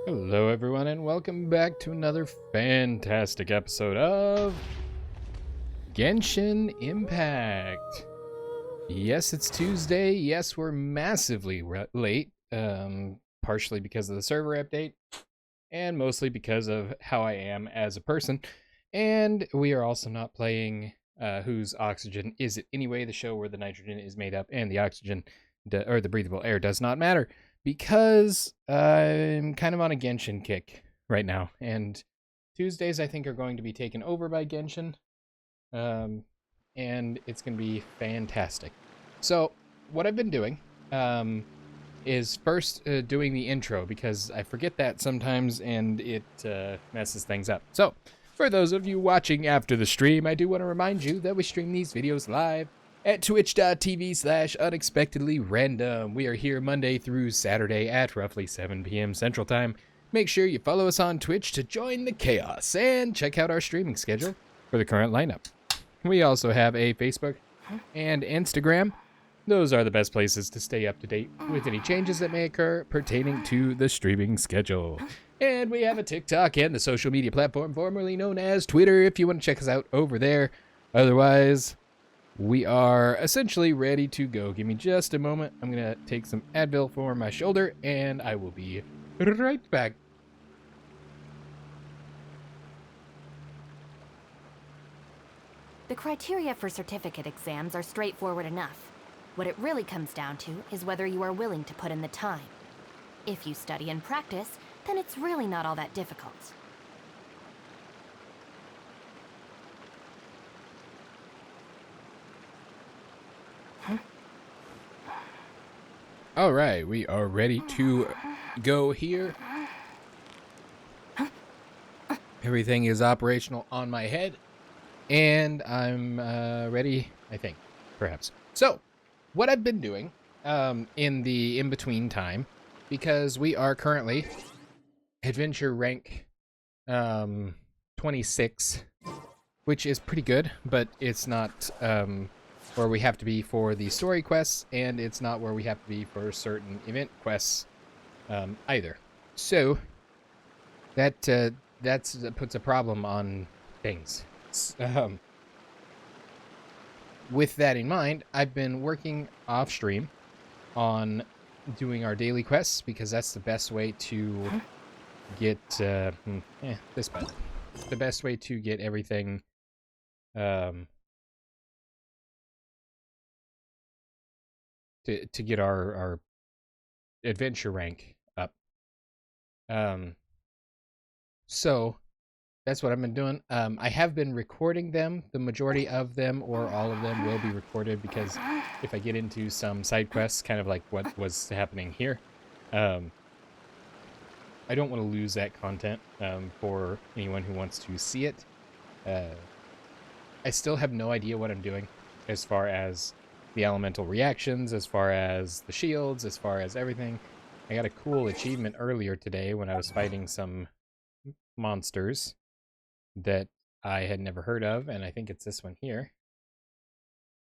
Hello everyone and welcome back to another fantastic episode of Genshin Impact. Yes, it's Tuesday. Yes, we're massively late, partially because of the server update and mostly because of how I am as a person. And we are also not playing Whose Oxygen Is It Anyway, the show where the nitrogen is made up and the oxygen or the breathable air does not matter, because I'm kind of on a Genshin kick right now, and Tuesdays I think are going to be taken over by Genshin, and it's going to be fantastic. So what I've been doing is first doing the intro, because I forget that sometimes and it messes things up. So for those of you watching after the stream, I do want to remind you that we stream these videos live at twitch.tv/unexpectedlyrandom. We are here Monday through Saturday at roughly 7 p.m. Central Time. Make sure you follow us on Twitch to join the chaos and check out our streaming schedule for the current lineup. We also have a Facebook and Instagram. Those are the best places to stay up to date with any changes that may occur pertaining to the streaming schedule. And we have a TikTok and the social media platform formerly known as Twitter if you want to check us out over there. Otherwise, we are essentially ready to go. Give me just a moment. I'm going to take some Advil for my shoulder, and I will be right back. The criteria for certificate exams are straightforward enough. What it really comes down to is whether you are willing to put in the time. If you study and practice, then it's really not all that difficult. All right, we are ready to go here. Everything is operational on my head, and I'm ready, I think, perhaps. So, what I've been doing in the in-between time, because we are currently adventure rank 26, which is pretty good, but it's not where we have to be for the story quests, and it's not where we have to be for certain event quests either. So that puts a problem on things. With that in mind, I've been working off stream on doing our daily quests, because that's the best way to get this button. The best way to get everything to get our adventure rank up. So that's what I've been doing. I have been recording them. The majority of them, or all of them, will be recorded, because if I get into some side quests, kind of like what was happening here, I don't want to lose that content for anyone who wants to see it. I still have no idea what I'm doing as far as the elemental reactions, as far as the shields, as far as everything. I got a cool achievement earlier today when I was fighting some monsters that I had never heard of, and I think it's this one here.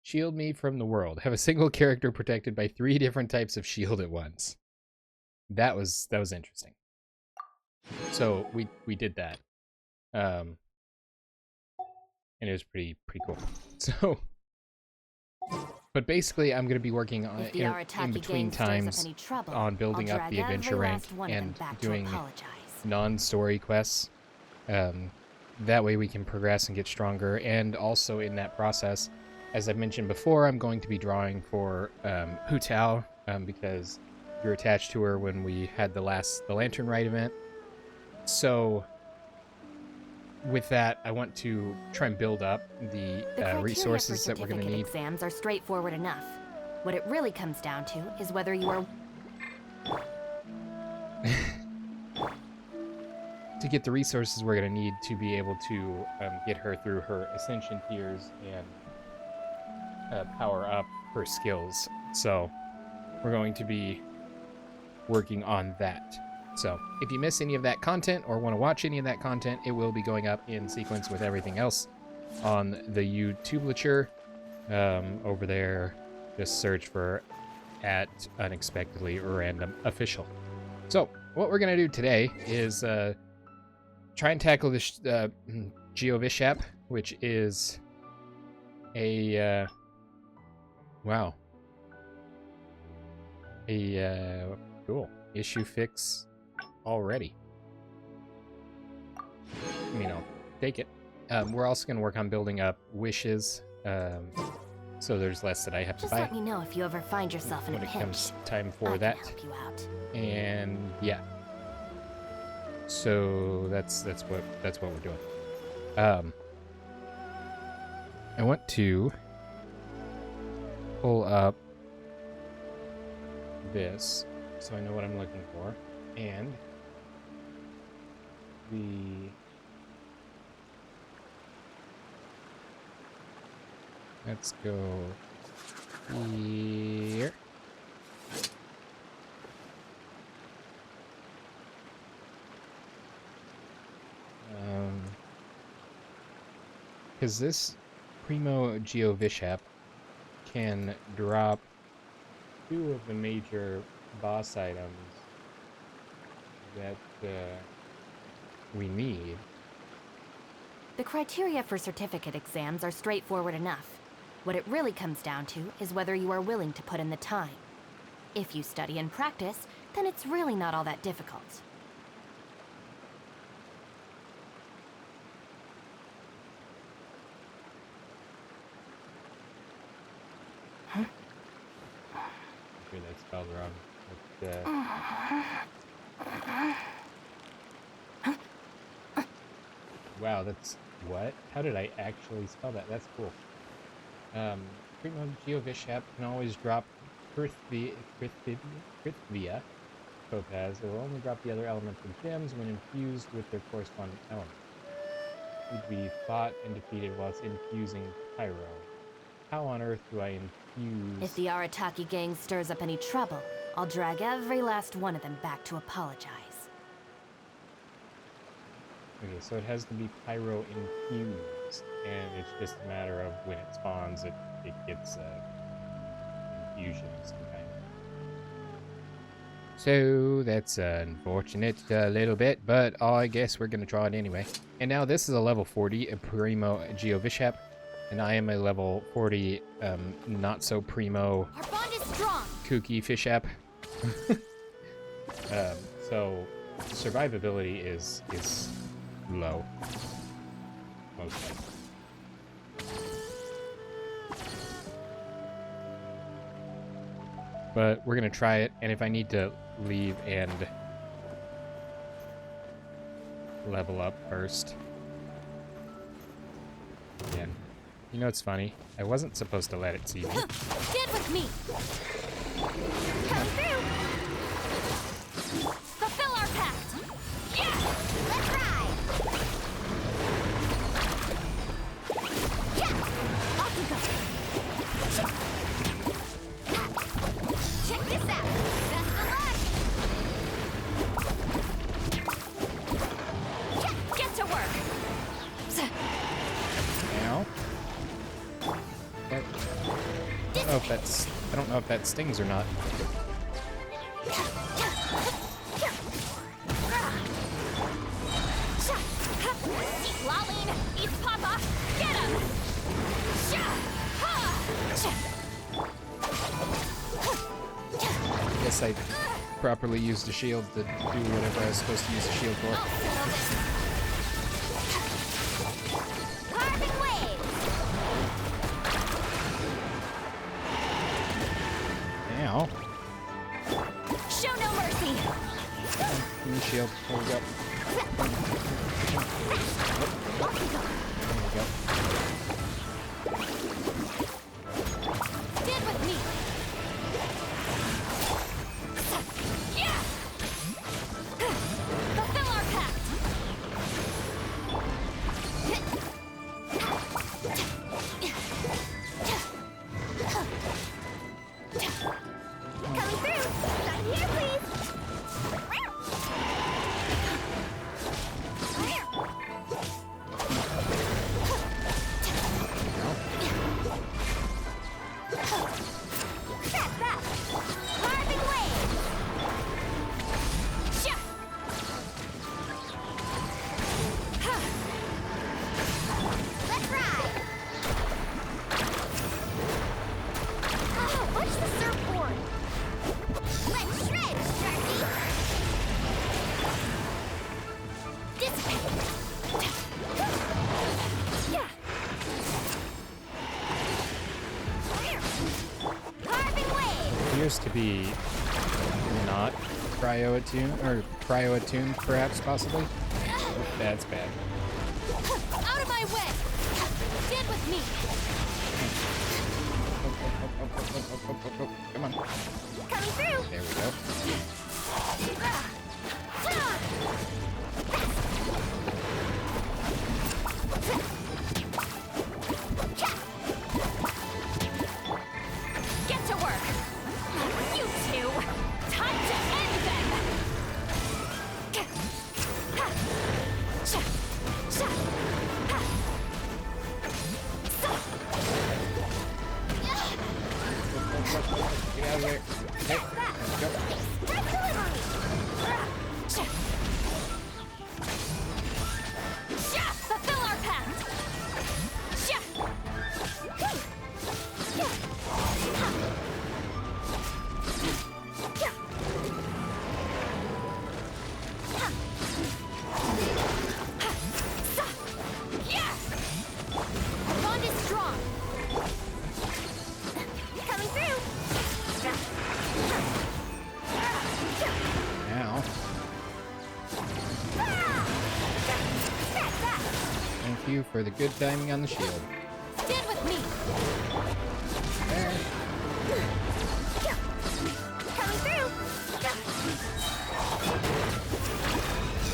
Shield me from the world. Have a single character protected by 3 different types of shield at once. That was interesting. So we did that. And it was pretty cool. So, but basically I'm going to be working on in between times on building up the adventure rank and doing non-story quests. That way we can progress and get stronger. And also in that process, as I've mentioned before, I'm going to be drawing for Hu Tao, because you're attached to her when we had the Lantern Rite event. So with that, I want to try and build up the resources that we're going to need. Exams are straightforward enough. What it really comes down to is whether you are to get the resources we're going to need to be able to get her through her ascension tiers and power up her skills. So we're going to be working on that. So if you miss any of that content or want to watch any of that content, it will be going up in sequence with everything else on the YouTubelature. Over there, just search for @unexpectedlyrandom official. So what we're gonna do today is try and tackle this Geovishap, which is a wow, a cool issue fix already. I mean, I'll take it. We're also gonna work on building up wishes, so there's less that I have to Just buy let me know if you ever find yourself in a when it pinch. comes time for I that. can help you out. And yeah, so that's what we're doing. I want to pull up this so I know what I'm looking for, and let's go here. Because this Primo Geovishap can drop 2 of the major boss items that we need. The criteria for certificate exams are straightforward enough. What it really comes down to is whether you are willing to put in the time. If you study and practice, then it's really not all that difficult. Okay, that's spelled wrong. Wow, that's what? How did I actually spell that? That's cool. Primo Geovishap can always drop Prithvia Topaz. It will only drop the other elemental gems when infused with their corresponding element. Need to be fought and defeated whilst infusing Pyro. How on earth do I infuse... If the Arataki gang stirs up any trouble, I'll drag every last one of them back to apologize. Okay, so it has to be Pyro infused, and it's just a matter of when it spawns, it gets infusions. Okay. So that's unfortunate a little bit, but I guess we're going to try it anyway. And now this is a level 40, a Primo Geovishap, and I am a level 40, not so primo Our bond is strong. kooky fish app. So survivability is low, most likely. But we're gonna try it, and if I need to leave and level up first. Yeah. You know what's funny? I wasn't supposed to let it see me. Stand with me. Coming through. Fulfill our pact. Yeah, let's ride. Yeah, off you go. Check this out. Best of luck. Yeah, get to work. Now. I don't know if that stings or not. Lolene, eat Papa, get him! Guess I properly used the shield to do whatever I was supposed to use the shield for. Carving waves! Now. Show no mercy! Give me shield. There we go. Off you go. There we go. Stand with me! Yeah! Fulfill our pact! Coming through! Sign here, please! supposed to be not cryo-attuned, or cryo-attuned, perhaps, possibly? Oh, that's bad. Out of my way! Stand with me! Come on. Coming through! There we go. Get to work! You two! Time to end them! Get out of there. Hey, let's go. Fulfill our pact! Our bond is strong! Coming through! Now, thank you for the good timing on the shield. Stand with me! There. Coming through!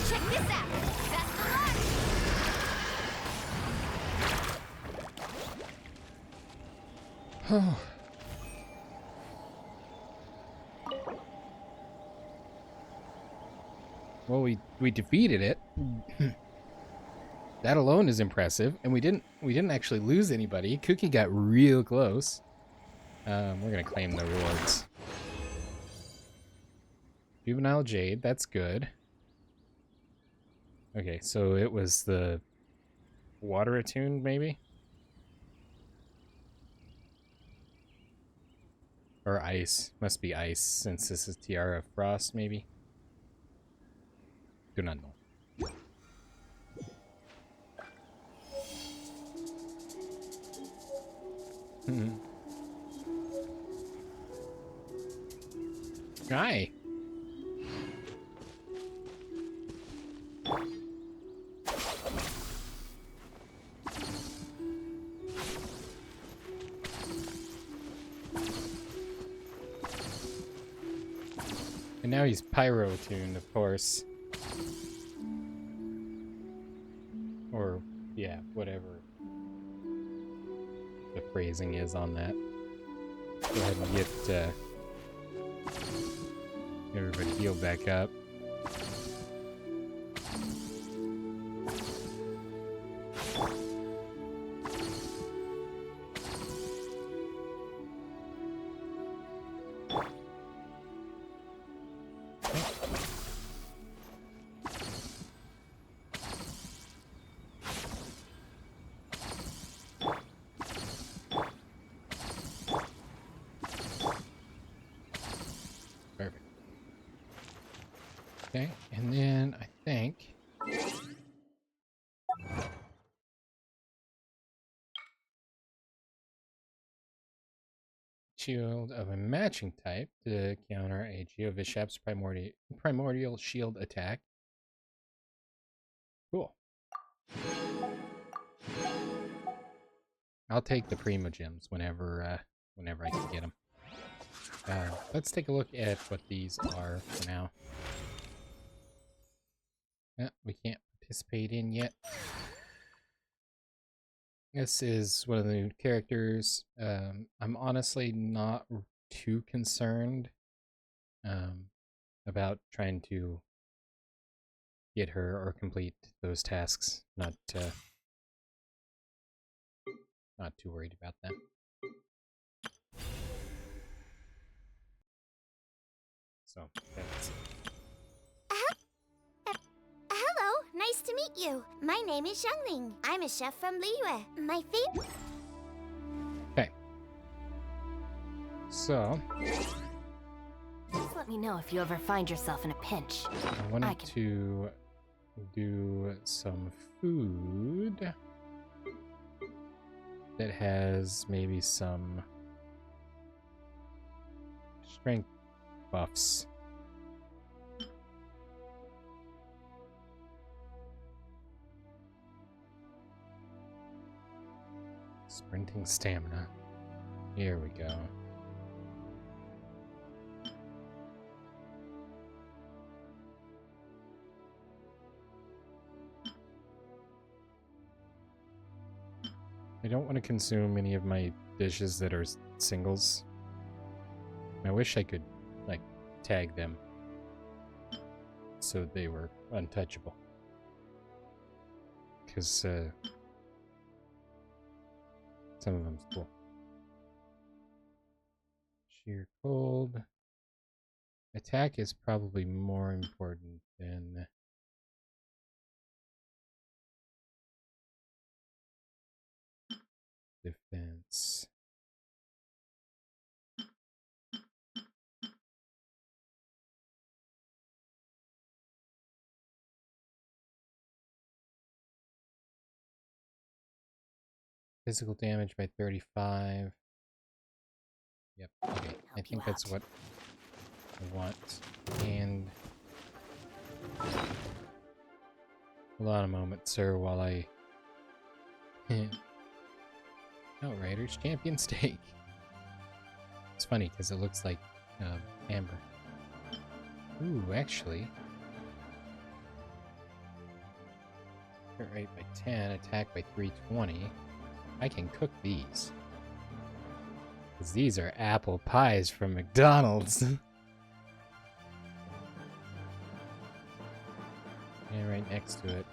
Check this out! Best of luck! Oh. Well, we defeated it. That alone is impressive, and we didn't actually lose anybody. Cookie got real close. We're gonna claim the rewards. Juvenile Jade, that's good. Okay, so it was the water attuned, maybe? Or ice. Must be ice, since this is Tiara of Frost, maybe? Do not know. Hi. And now he's pyro-tuned, of course. Or, yeah, whatever the phrasing is on that. Go ahead and get everybody healed back up. Perfect. Okay, and then I think shield of a matching type to counter a Geovishap's primordial shield attack. Cool. I'll take the Primo Gems whenever I can get them. Let's take a look at what these are for now. We can't participate in yet. This is one of the new characters. I'm honestly not too concerned about trying to get her or complete those tasks. Not too worried about that. So that's Hello, nice to meet you. My name is Xiangling. I'm a chef from Liyue. My favorite. okay. So Just let me know if you ever find yourself in a pinch. I wanted to do some food that has maybe some Strength buffs. Sprinting stamina. Here we go. I don't want to consume any of my dishes that are singles. I wish I could, like, tag them so they were untouchable. Because, some of them's cool. Sheer cold. Attack is probably more important than defense. Physical damage by 35. Yep, okay. I think that's what I want. And hold on a moment, sir, while I Outriders champion steak. It's funny because it looks like amber. Ooh, actually. Hit rate by 10, attack by 320. I can cook these. Because these are apple pies from McDonald's. And right next to it.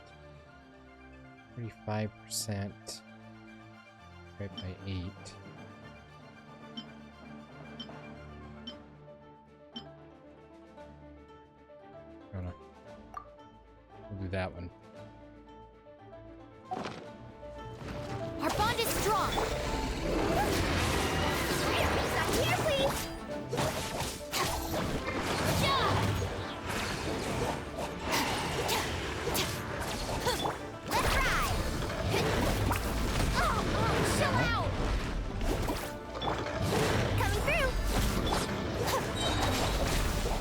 35%. Right by 8. Oh no. We'll do that one. Our bond is strong. Here, please. Let's ride. Oh, chill out. Coming through.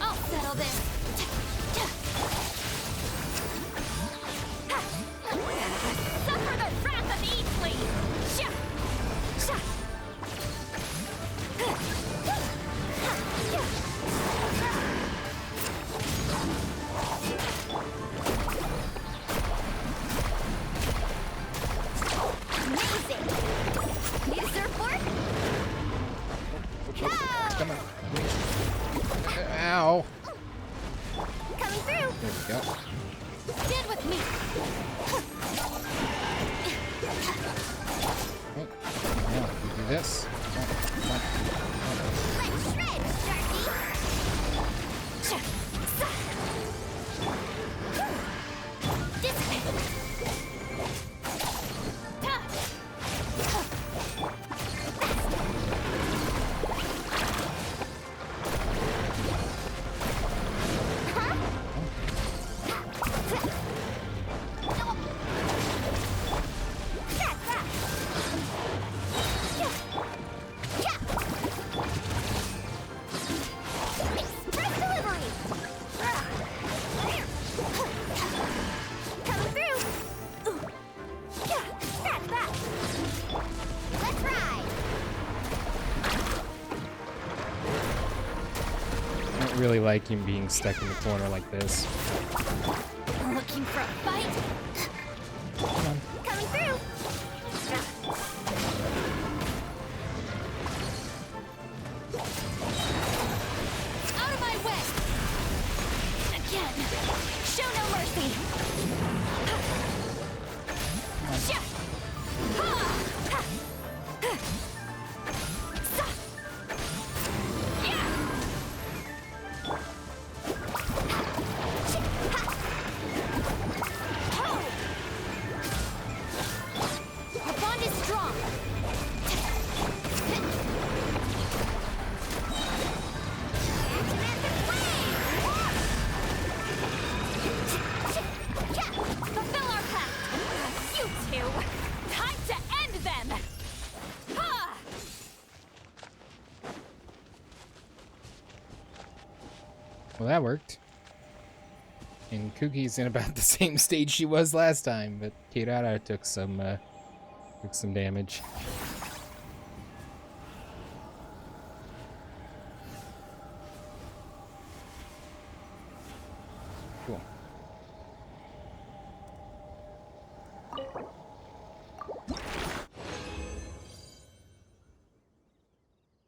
I'll settle this. Suffer the wrath of Eatley. Amazing. Need a surfboard? Go! Come on. Ow! Coming through. There we go. Stand with me. Okay. Now, we do this. Come on. Let's shred, Sharky. Dissipate. Express delivery. Coming through. Yeah, scratch that. Let's ride. I don't really like him being stuck in the corner like this. Looking for a fight? Come on. Coming through. Out of my way! Again! Show no mercy! Sha! Ha! Ha! Sa! Yeah! Ho! Our bond is strong! Fulfill our pact. You two. that worked. And Kuki's in about the same stage she was last time, but Kirara took some damage. Cool.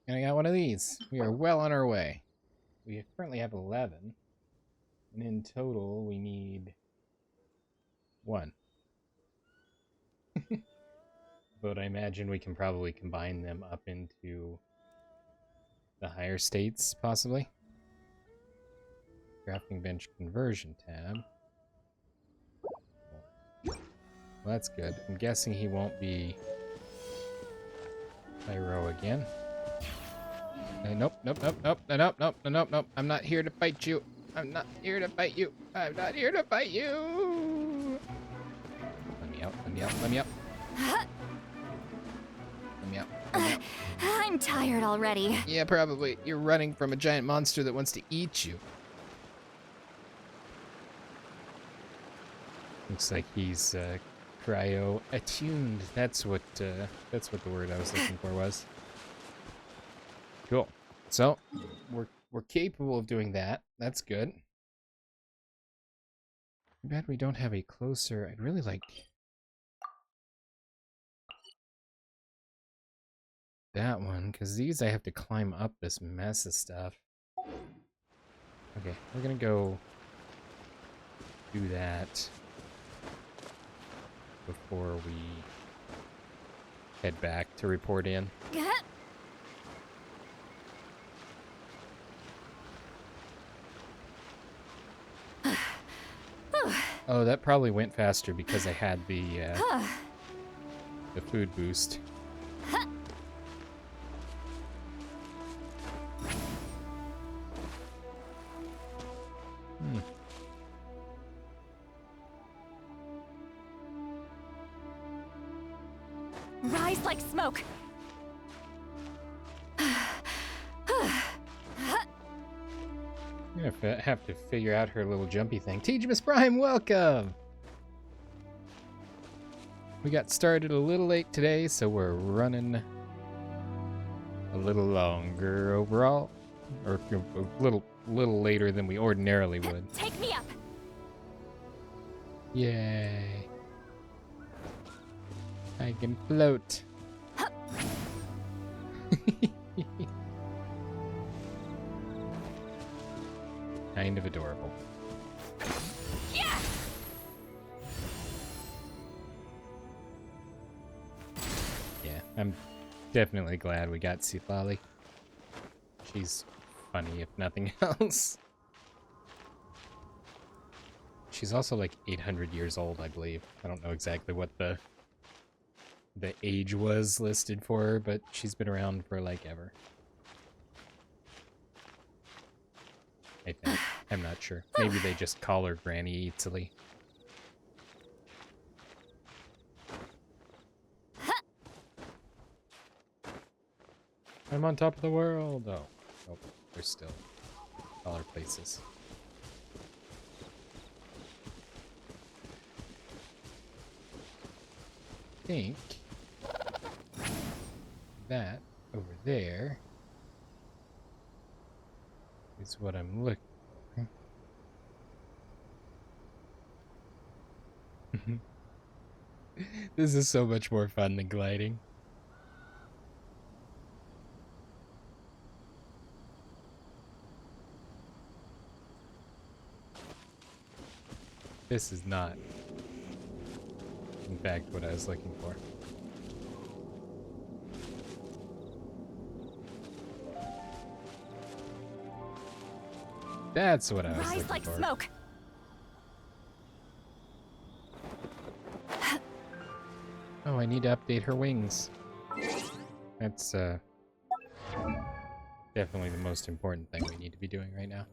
And I got one of these. We are well on our way. We currently have 11. And in total, we need 1. But I imagine we can probably combine them up into the higher states, possibly. Crafting bench conversion tab. Well, that's good. I'm guessing he won't be Pyro again. Nope. I'm not here to fight you. I'm not here to fight you. I'm not here to fight you. Let me out. Let me out. Let me out. Let me out. Let me out. I'm tired already. Yeah, probably. You're running from a giant monster that wants to eat you. Looks like he's cryo attuned. That's what the word I was looking for was. Cool. So we're capable of doing that. That's good. Too bad we don't have a closer. I'd really like that one, because these I have to climb up this mess of stuff. Okay, we're gonna go do that before we head back to report in. Oh, that probably went faster because I had the food boost. Rise like smoke. I'm gonna have to figure out her little jumpy thing. Teamus Prime, welcome! We got started a little late today, so we're running a little longer overall. Or a little later than we ordinarily would. Take me up. Yay. I can float. Kind of adorable. Yeah. Yeah, I'm definitely glad we got Sifali. She's funny, if nothing else. She's also like 800 years old, I believe. I don't know exactly what the age was listed for her, but she's been around for like ever. I think. I'm not sure. Maybe they just call her Granny Italy. I'm on top of the world. Oh, nope. There's still taller places. I think that over there is what I'm looking for. This is so much more fun than gliding. This is not, in fact, what I was looking for. That's what I was Rise looking like for. smoke. Oh, I need to update her wings. That's definitely the most important thing we need to be doing right now.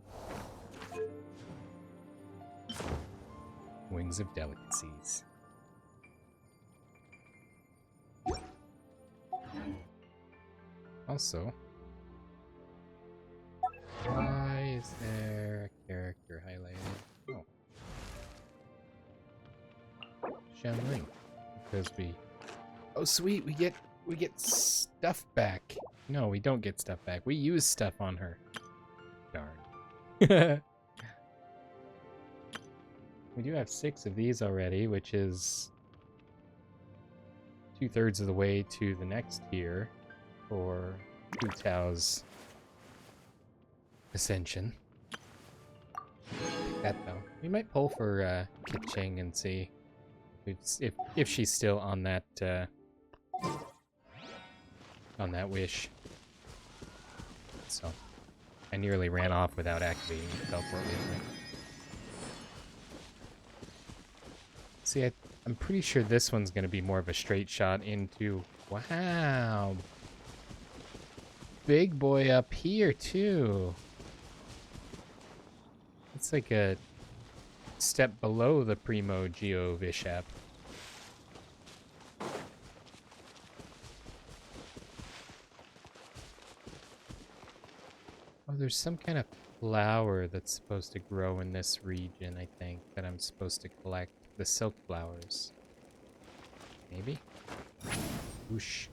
Wings of delicacies. Also, why is there a Xiangling. Because we... Oh, sweet, we get stuff back. No, we don't get stuff back. We use stuff on her. Darn. We do have 6 of these already, which is 2/3 of the way to the next tier for Hu Tao's ascension. That though, we might pull for Kiching and see if she's still on that wish. So I nearly ran off without activating the teleport with me. See, I'm pretty sure this one's going to be more of a straight shot into... Wow! Big boy up here, too. It's like a step below the Primo Geo Vishap. Oh, there's some kind of flower that's supposed to grow in this region, I think, that I'm supposed to collect. The silk flowers. Maybe? Whoosh.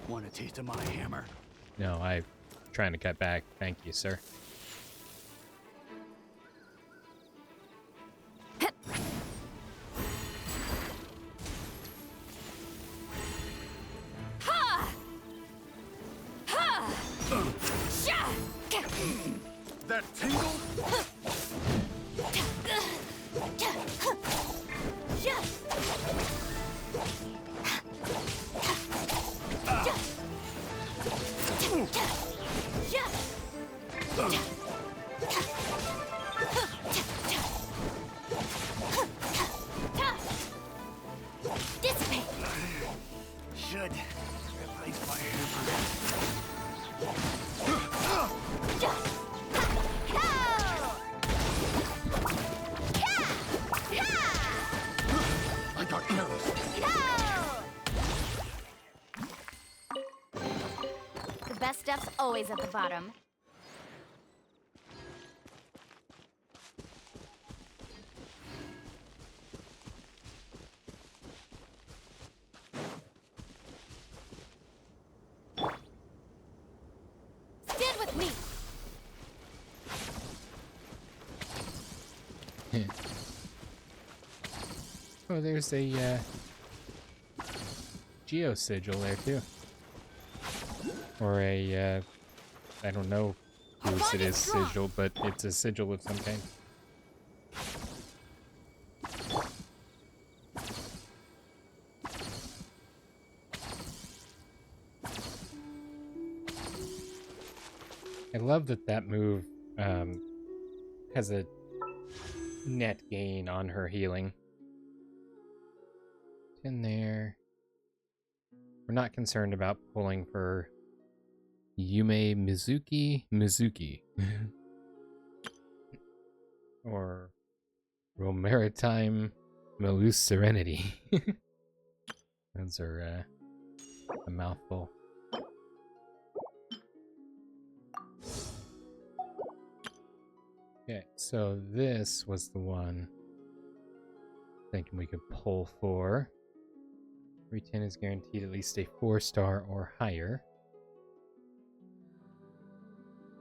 Want a taste of my hammer? No, I'm trying to cut back. Thank you, sir. That tingle? Dissipate. Should replace my hammer. I got arrows. The best stuff's always at the bottom. Stand with me. Oh, there's a Geo Sigil there, too. Or a, I don't know whose it is sigil, but it's a sigil of some kind. I love that that move has a net gain on her healing. In there. We're not concerned about pulling for Yume Mizuki. Or Romaritime Malus Serenity. Those are a mouthful. Okay, so this was the one thinking we could pull for. Every 10 is guaranteed at least a 4-star or higher.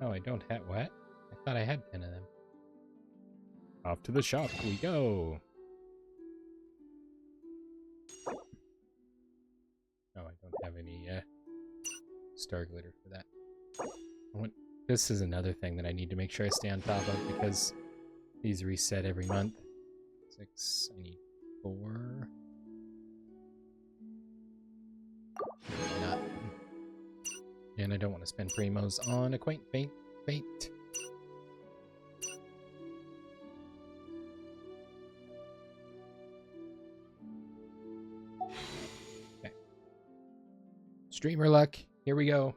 Oh, I don't have... What? I thought I had 10 of them. Off to the shop we go! Oh, I don't have any star glitter for that. This is another thing that I need to make sure I stay on top of because these reset every month. 6, I need 4. Not. And I don't want to spend primos on a quaint fate. Okay. Streamer luck. Here we go.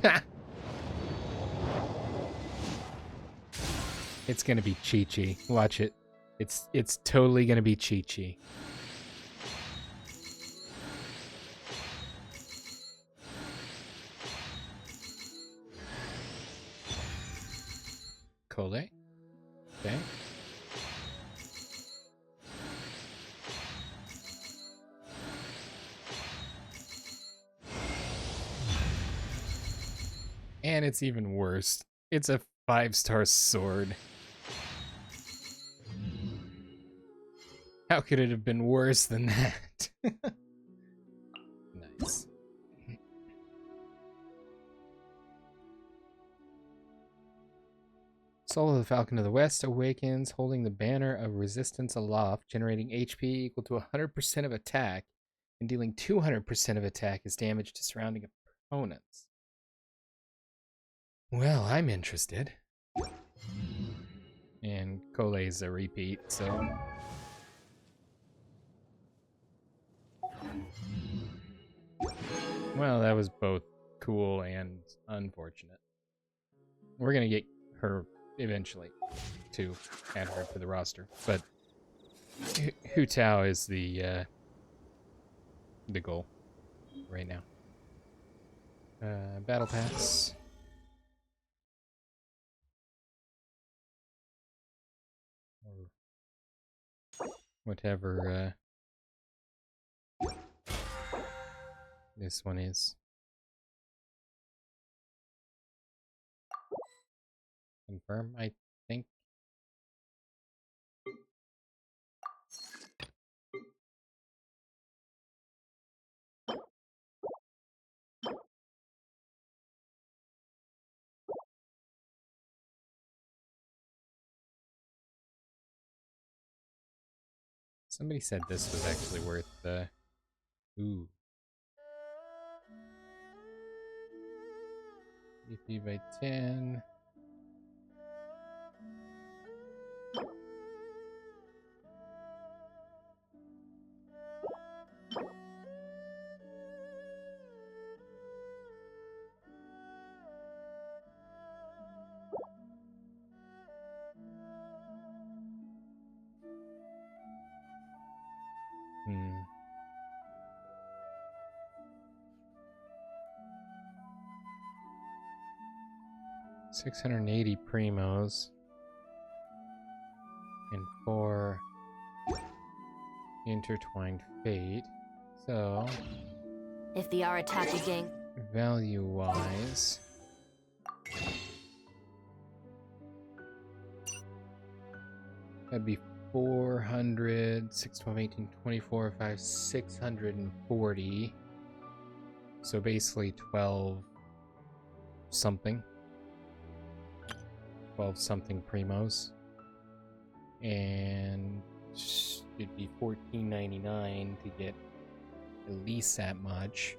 Ha! It's gonna be Chi-Chi. Watch it. It's totally gonna be Chi-Chi. Cole. Okay. And it's even worse. It's a 5-star sword. How could it have been worse than that? Nice. Soul of the Falcon of the West awakens, holding the banner of resistance aloft, generating HP equal to 100% of attack, and dealing 200% of attack as damage to surrounding opponents. Well, I'm interested. And Cole's a repeat, so... Well, that was both cool and unfortunate. We're gonna get her eventually, to add her to the roster, but Hu Tao is the goal right now. Battle Pass. Or whatever this one is. Confirm, I think. Somebody said this was actually worth ooh. EP by 10. Hmm. $680 primos and 4 intertwined fate. So, If the Arataki gang... value-wise, that'd be 400, 6, 12, 18, 24, 5, 640. So basically 12 something. 12 something primos. And it'd be $14.99 to get at least that much.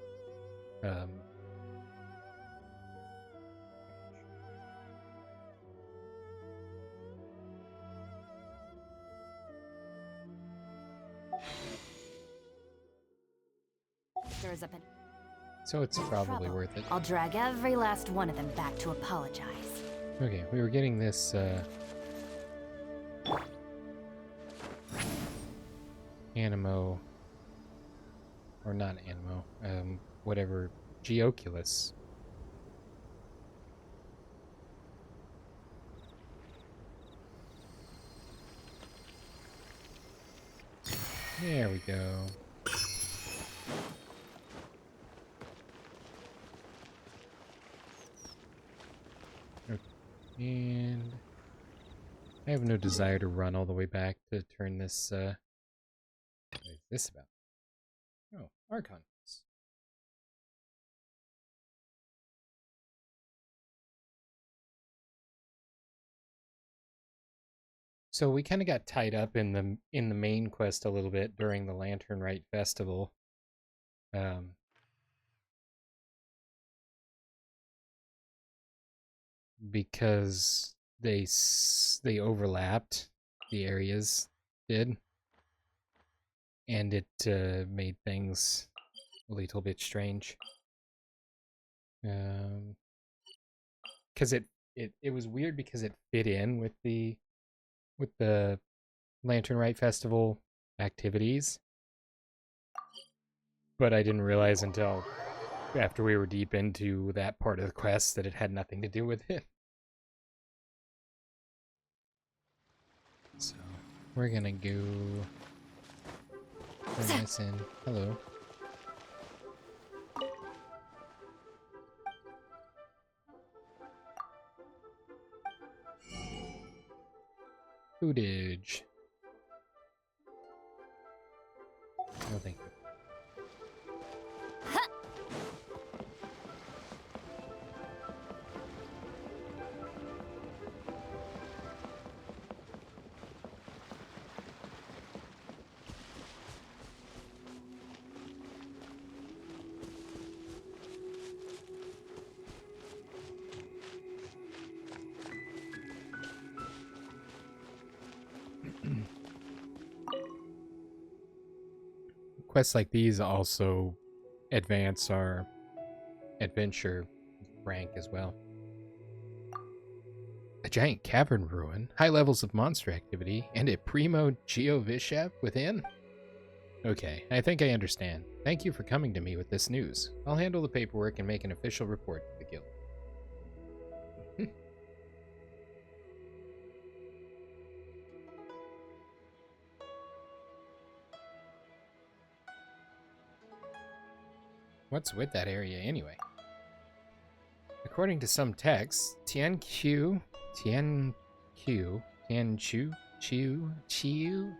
Stirs up an... So it's probably trouble. worth it. I'll drag every last one of them back to apologize. Okay, we were getting this Animo, or not Animo, whatever, Geoculus. There we go. Okay. And I have no desire to run all the way back to turn this, what is this about? Oh, Archon. So we kind of got tied up in the main quest a little bit during the Lantern Rite Festival. Because they overlapped, the areas did, and it made things a little bit strange. Because it was weird because it fit in with the Lantern Rite Festival activities, but I didn't realize until after we were deep into that part of the quest that it had nothing to do with it. We're gonna go... Turn this in. Hello. Footage. No, thank you. Quests like these also advance our adventure rank as well. A giant cavern ruin, high levels of monster activity, and a primo Geovishap within? Okay, I think I understand. Thank you for coming to me with this news. I'll handle the paperwork and make an official report to the guild. What's with that area anyway? According to some texts, Tianqiu, Chiu.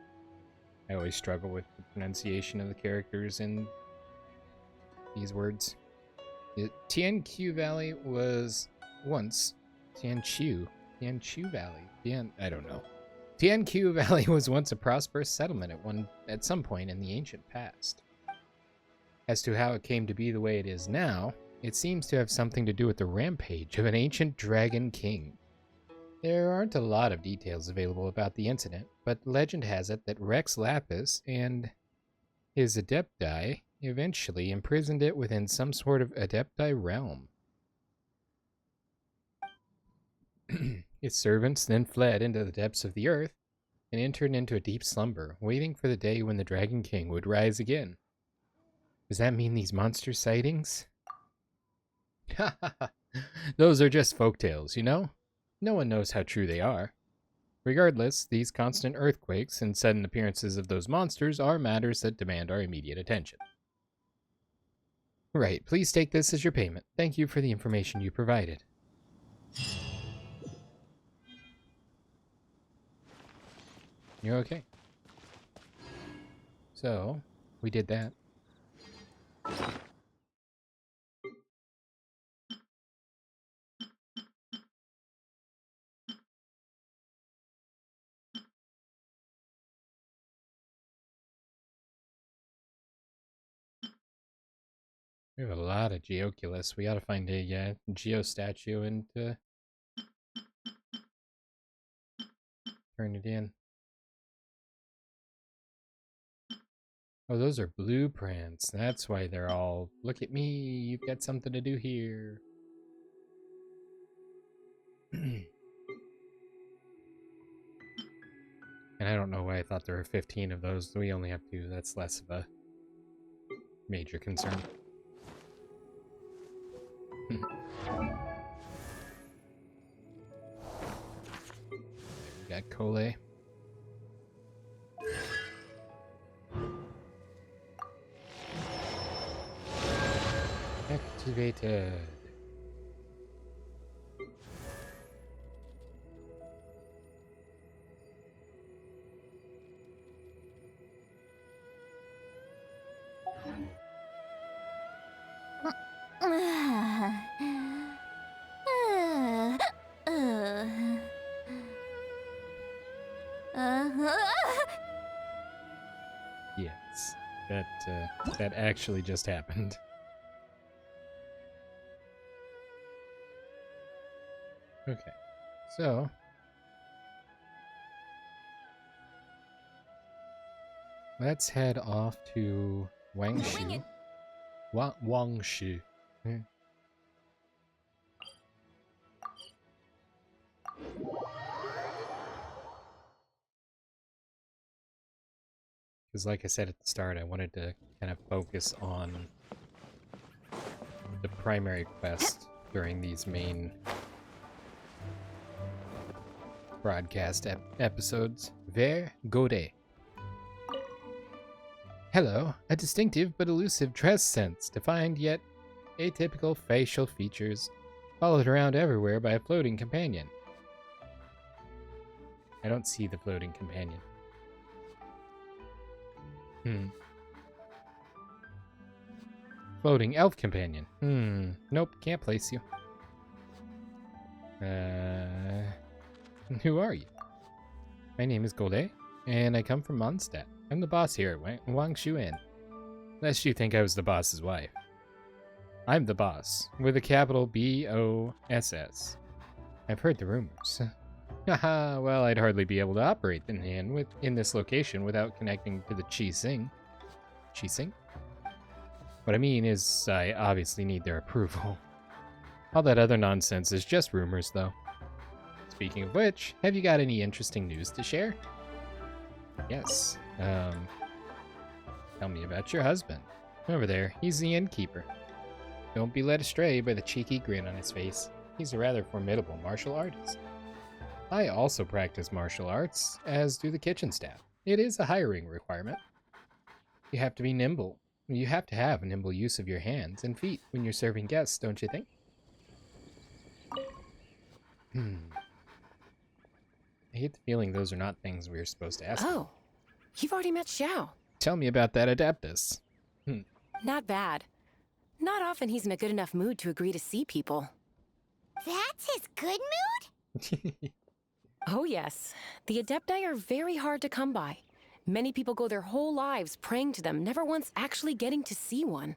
I always struggle with the pronunciation of the characters in these words. The Tianqiu Valley was once Tianqiu Valley. I don't know. Tianqiu Valley was once a prosperous settlement at some point in the ancient past. As to how it came to be the way it is now, it seems to have something to do with the rampage of an ancient dragon king. There aren't a lot of details available about the incident, but legend has it that Rex Lapis and his adepti eventually imprisoned it within some sort of adepti realm. Its servants then fled into the depths of the earth and entered into a deep slumber, waiting for the day when the Dragon King would rise again. Does that mean these monster sightings? Ha ha ha. Those are just folktales, you know? No one knows how true they are. Regardless, these constant earthquakes and sudden appearances of those monsters are matters that demand our immediate attention. Right, please take this as your payment. Thank you for the information you provided. You're okay. So, we did that. We have a lot of Geoculus. We ought to find a Geo statue and turn it in. Oh, those are blueprints. That's why they're all, look at me, you've got something to do here. And I don't know why I thought there were 15 of those. We only have 2. That's less of a major concern. We got Cole. Activated. Yes, that actually just happened. Okay, so let's head off to Wangshu. Wangshu. Because like I said at the start, I wanted to kind of focus on the primary quest during these main broadcast episodes. Ver Gode. Hello, a distinctive but elusive dress sense, defined yet atypical facial features, followed around everywhere by a floating companion. I don't see the floating companion. Floating elf companion. Nope, can't place you. Who are you? My name is Gode, and I come from Mondstadt. I'm the boss here at Wangshu Inn. Lest you think I was the boss's wife. I'm the boss, with a capital B-O-S-S. I've heard the rumors. Haha, well, I'd hardly be able to operate in this location without connecting to the Qi-Sing. Qi-Sing? What I mean is, I obviously need their approval. All that other nonsense is just rumors, though. Speaking of which, have you got any interesting news to share? Yes. Tell me about your husband. Over there, he's the innkeeper. Don't be led astray by the cheeky grin on his face. He's a rather formidable martial artist. I also practice martial arts, as do the kitchen staff. It is a hiring requirement. You have to be nimble. You have to have a nimble use of your hands and feet when you're serving guests, don't you think? I get the feeling those are not things we were supposed to ask. Oh, you've already met Xiao. Tell me about that Adeptus. Not bad. Not often he's in a good enough mood to agree to see people. That's his good mood? Oh yes, the Adepti are very hard to come by. Many people go their whole lives praying to them, never once actually getting to see one.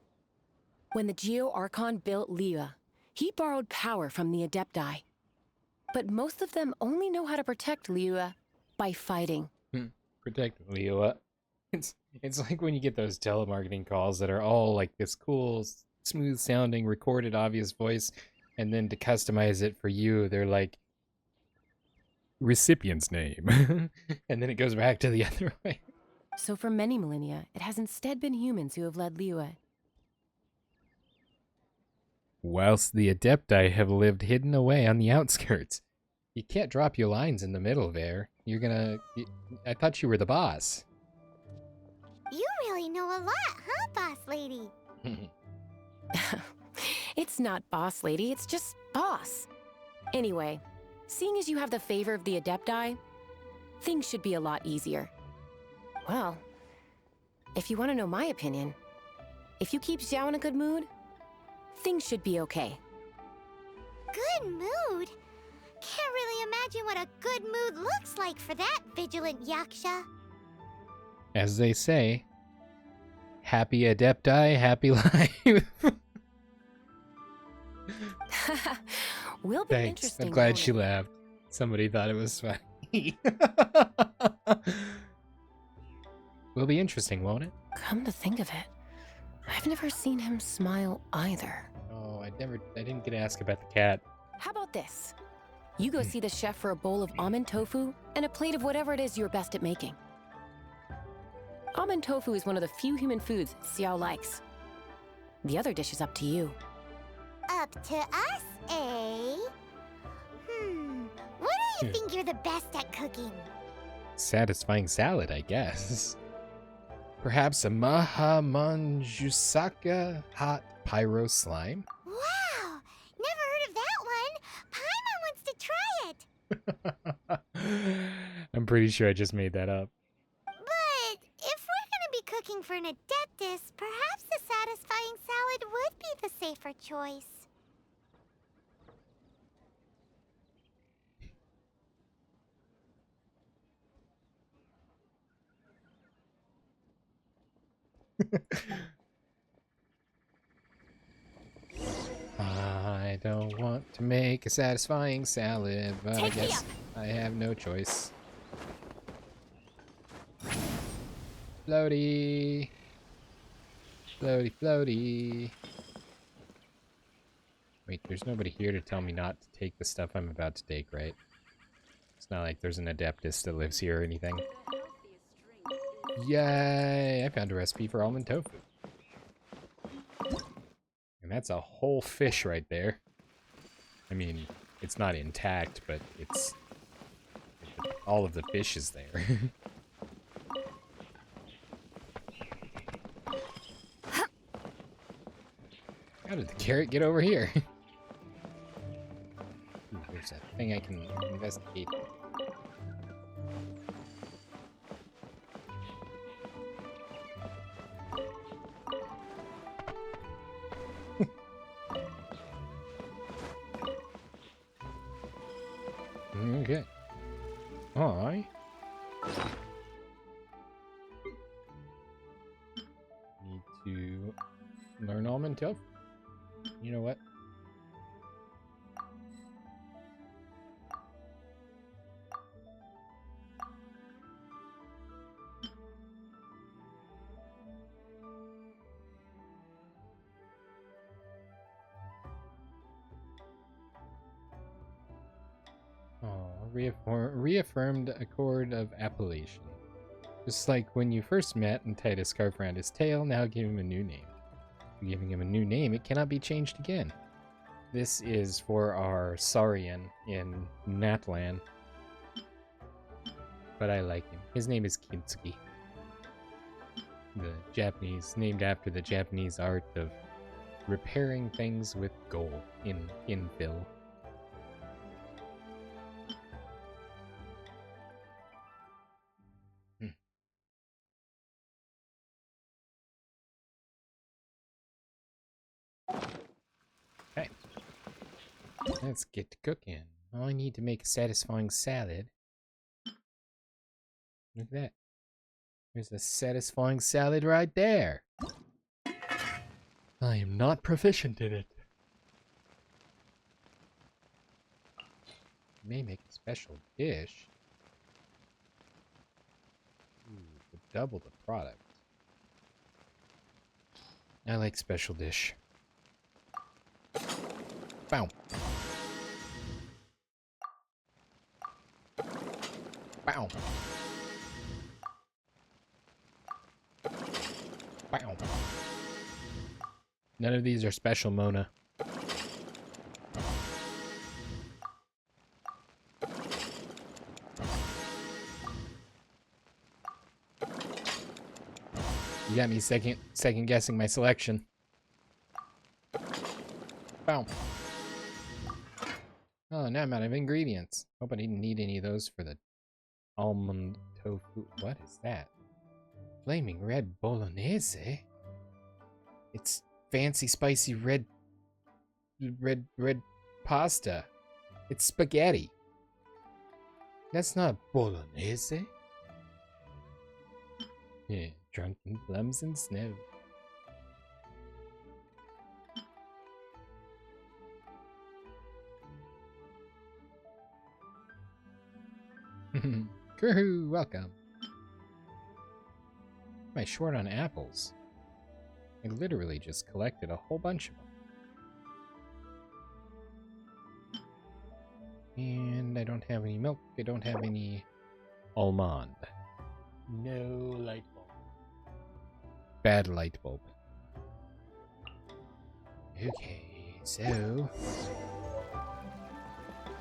When the Geo Archon built Liyue, he borrowed power from the Adepti. But most of them only know how to protect Liyue by fighting. Protect Liyue. It's like when you get those telemarketing calls that are all like this cool, smooth sounding, recorded, obvious voice, and then to customize it for you, they're like, recipient's name. And then it goes back to the other way. So for many millennia, it has instead been humans who have led Liyue. Whilst the Adepti have lived hidden away on the outskirts. You can't drop your lines in the middle there. I thought you were the boss. You really know a lot, huh, boss lady? It's not boss lady, it's just boss. Anyway, seeing as you have the favor of the Adepti, things should be a lot easier. Well, if you want to know my opinion, if you keep Xiao in a good mood, things should be okay. Good mood? Can't really imagine what a good mood looks like for that vigilant yaksha. As they say, happy Adepti, happy life. Will be Thanks. interesting. I'm glad won't she it? laughed. Somebody thought it was funny. Will be interesting, won't it? Come to think of it, I've never seen him smile either. Oh, I didn't get to ask about the cat. How about this? You go see the chef for a bowl of almond tofu and a plate of whatever it is you're best at making. Almond tofu is one of the few human foods Xiao likes. The other dish is up to you. Up to us, eh? What do you think you're the best at cooking? Satisfying salad, I guess. Perhaps a Mahamanjusaka hot pyro slime? Wow! Never heard of that one. Paimon wants to try it. I'm pretty sure I just made that up. But if we're gonna be cooking for an Adeptus, perhaps the satisfying salad would be the safer choice. I don't want to make a satisfying salad, but I Take me guess up. I have no choice. Floaty. Floaty, floaty. Wait, there's nobody here to tell me not to take the stuff I'm about to take, right? It's not like there's an Adeptus that lives here or anything. Yay! I found a recipe for almond tofu. And that's a whole fish right there. I mean, it's not intact, but it's all of the fish is there. How did the carrot get over here? Ooh, there's a thing I can investigate. Okay. I need to learn almond tofu. You know what? Oh, reaffirmed Accord of Appellation. Just like when you first met and tied a scarf around his tail, now give him a new name. Giving him a new name, it cannot be changed again. This is for our Saurian in Natlan. But I like him. His name is Kinsuki. The Japanese, named after the Japanese art of repairing things with gold in infill. Okay. Let's get to cooking. I need to make a satisfying salad. Look at that. There's a satisfying salad right there. I am not proficient in it. May make a special dish. Ooh, to double the product. I like special dish. Bow. Bow. Bow. None of these are special, Mona. You got me second guessing my selection. Bow. Oh, now I'm out of ingredients. Hope I didn't need any of those for the almond tofu. What is that? Flaming red bolognese? It's fancy spicy red pasta. It's spaghetti. That's not bolognese. Yeah, drunken plums and snow. Crew, welcome. Am I short on apples? I literally just collected a whole bunch of them. And I don't have any milk. I don't have any almond. No light bulb. Bad light bulb. Okay, so...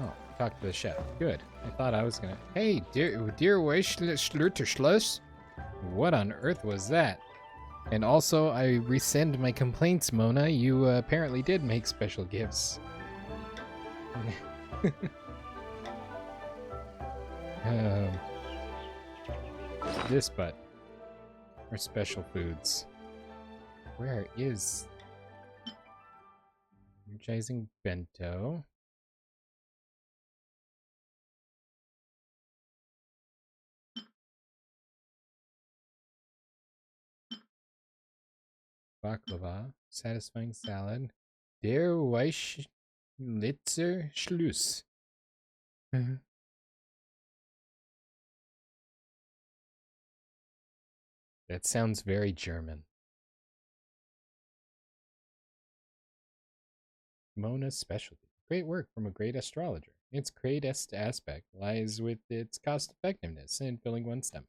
Oh, talk to the chef. Good. I thought I was gonna... Hey, dear wish, Schluss? What on earth was that? And also, I rescind my complaints, Mona. You apparently did make special gifts. This butt. Or special foods. Where is... Energizing bento. Baklava. Satisfying salad. Der Weichlitzer Schluss. That sounds very German. Mona's specialty. Great work from a great astrologer. Its greatest aspect lies with its cost effectiveness in filling one's stomach.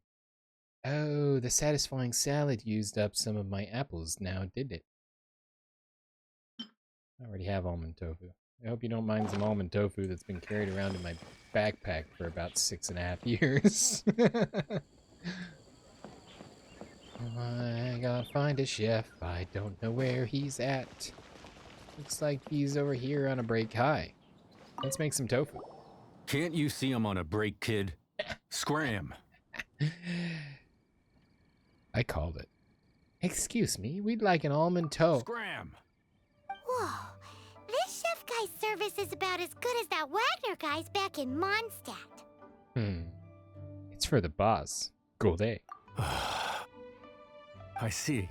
Oh, the satisfying salad used up some of my apples now, did it? I already have almond tofu. I hope you don't mind some almond tofu that's been carried around in my backpack for about 6.5 years. I gotta find a chef. I don't know where he's at. Looks like he's over here on a break. Hi. Let's make some tofu. Can't you see I'm on a break, kid? Scram. I called it. Excuse me, we'd like an almond toe. Scram. Whoa. This chef guy's service is about as good as that Wagner guy's back in Mondstadt. It's for the boss. Go day. I see.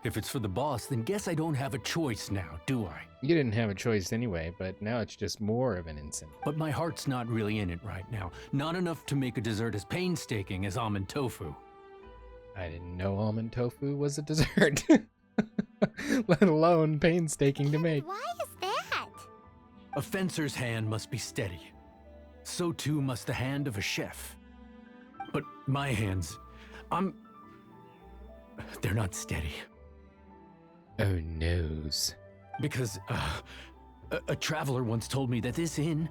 If it's for the boss, then guess I don't have a choice now, do I? You didn't have a choice anyway, but now it's just more of an incentive. But my heart's not really in it right now. Not enough to make a dessert as painstaking as almond tofu. I didn't know almond tofu was a dessert. Let alone painstaking to make. Why is that? A fencer's hand must be steady. So too must the hand of a chef. But my hands, they're not steady. Oh, noes. Because a traveler once told me that this inn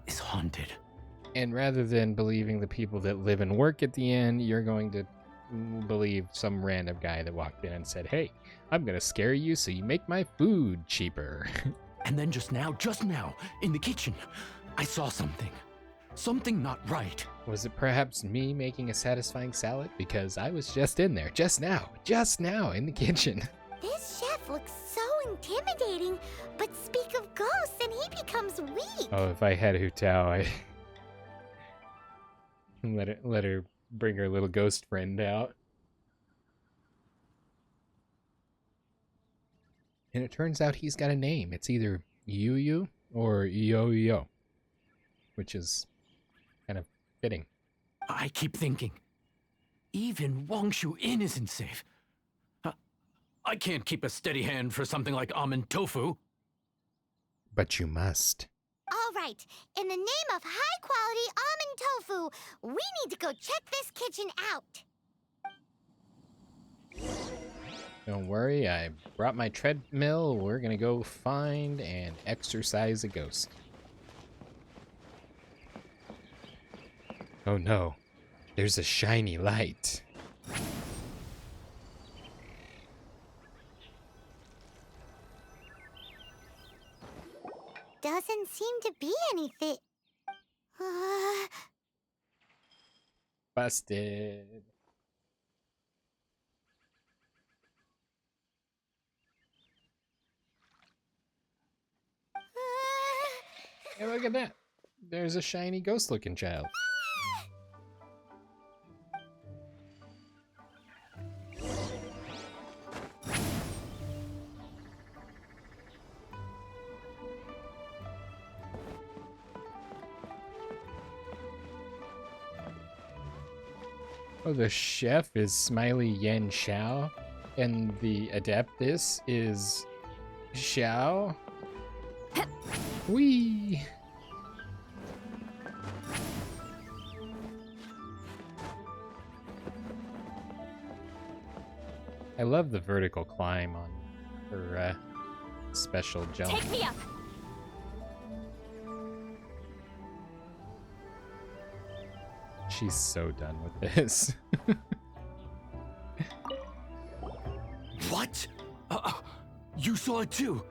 is haunted. And rather than believing the people that live and work at the inn, you're going to believe some random guy that walked in and said, hey, I'm going to scare you so you make my food cheaper. And then just now, in the kitchen, I saw something. Something not right. Was it perhaps me making a satisfying salad? Because I was just in there, just now in the kitchen. This chef looks so intimidating, but speak of ghosts and he becomes weak. Oh, if I had Hu Tao, I let her bring her little ghost friend out. And it turns out he's got a name. It's either Yu Yu or Yo Yo, which is kind of fitting. I keep thinking, even Wangshu Inn isn't safe. I can't keep a steady hand for something like almond tofu. But you must. All right, in the name of high-quality almond tofu, we need to go check this kitchen out. Don't worry, I brought my treadmill. We're gonna go find and exercise a ghost. Oh no, there's a shiny light. Doesn't seem to be anything. Busted. Hey, look at that. There's a shiny ghost-looking child. Oh, the chef is Smiley Yen Xiao, and the Adeptus is Xiao. Whee! I love the vertical climb on her special jump. Take me up! She's so done with this. What? You saw it too?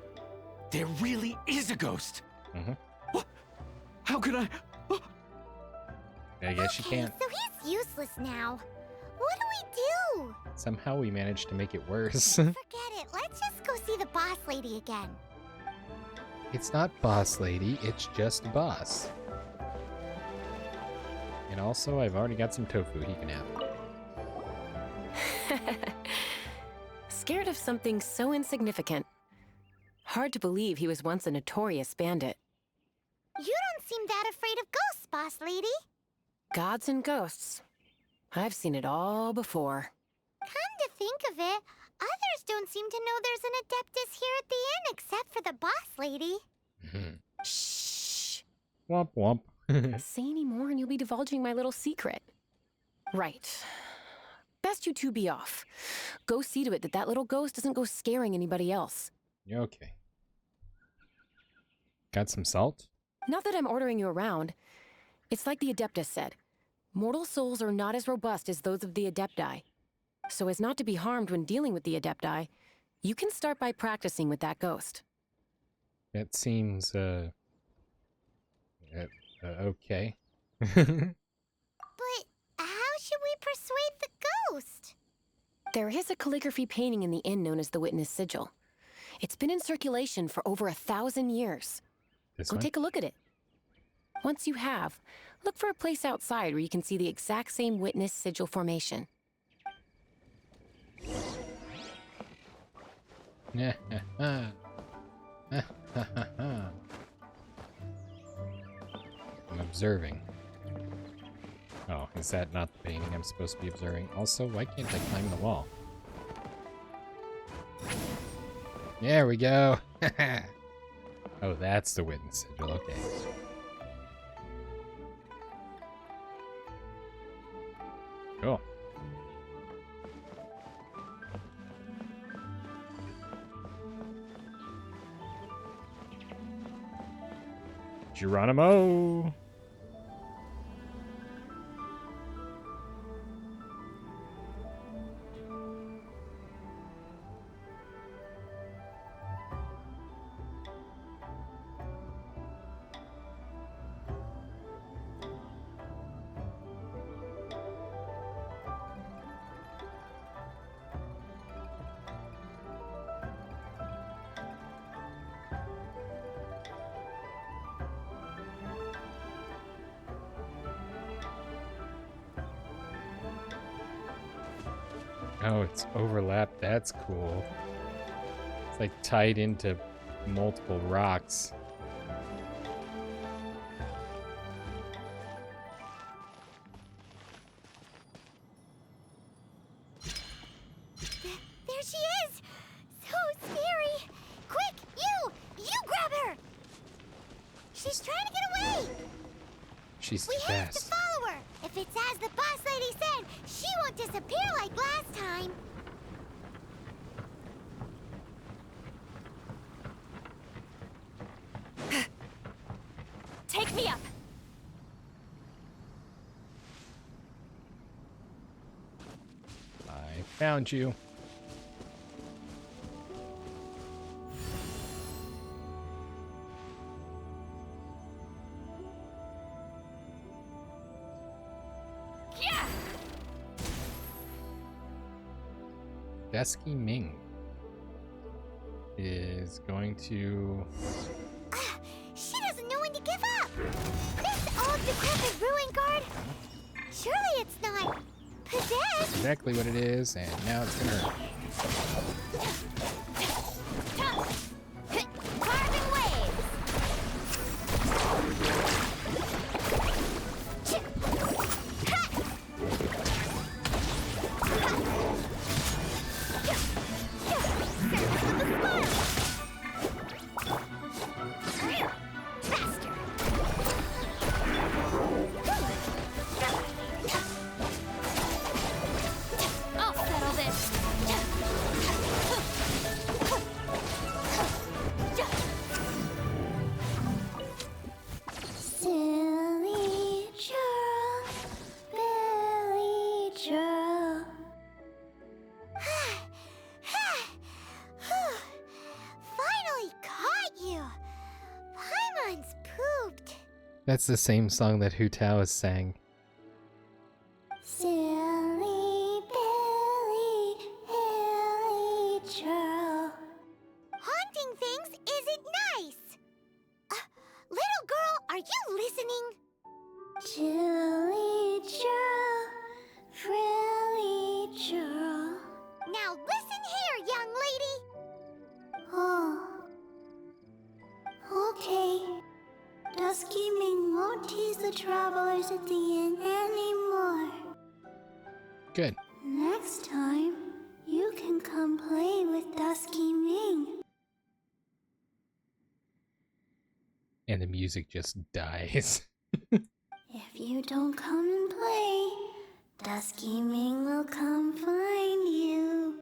There really is a ghost. Mm-hmm. What? How could I? I guess you can't. So he's useless now. What do we do? Somehow we managed to make it worse. Forget it. Let's just go see the boss lady again. It's not boss lady, it's just boss. And also, I've already got some tofu he can have. Scared of something so insignificant. Hard to believe he was once a notorious bandit. You don't seem that afraid of ghosts, boss lady. Gods and ghosts. I've seen it all before. Come to think of it, others don't seem to know there's an Adeptus here at the inn except for the boss lady. Shh. Womp womp. Say any more and you'll be divulging my little secret. Right. Best you two be off. Go see to it that that little ghost doesn't go scaring anybody else. Okay. Got some salt? Not that I'm ordering you around. It's like the Adeptus said. Mortal souls are not as robust as those of the Adepti. So as not to be harmed when dealing with the Adepti, you can start by practicing with that ghost. That seems, okay. But how should we persuade the ghost? There is a calligraphy painting in the inn known as the Witness Sigil. It's been in circulation for over 1,000 years. This Go one? take a look at it. Once you have, look for a place outside where you can see the exact same Witness Sigil formation. I'm observing. Oh, is that not the painting I'm supposed to be observing? Also, why can't I climb the wall? There we go! Oh, that's the witness sigil, okay. Cool. Geronimo! Oh, it's overlapped. That's cool. It's like tied into multiple rocks. There she is! So scary! Quick, you grab her! She's trying to get away! She's We have to fast. follow her! If it's as the boss lady said, she won't disappear like last time! Take me up! I found you. Dusky Ming is going to... She doesn't know when to give up! This old decrepit ruin guard? Surely it's not possessed? exactly what it is, and now it's gonna hurt. Carving waves! Faster! I'll settle this! Silly churl, Billy churl. Finally caught you! Paimon's pooped. That's the same song that Hu Tao has sang. Silly Billy, Billy churl. Haunting things isn't nice. Little girl, are you listening? Chilly churl, frilly churl. Now listen here, young lady. Oh. Okay. Dusky Ming won't tease the travelers at the inn anymore. Good. Next time, you can come play with Dusky Ming. And the music just dies. If you don't come and play, Dusky Ming will come find you.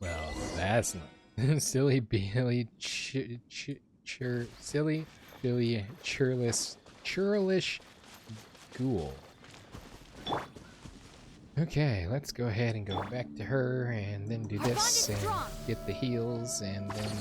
Well, that's not Silly Billy Silly Billy Churlish Ghoul. Okay, let's go ahead and go back to her and then do this and get the heals and then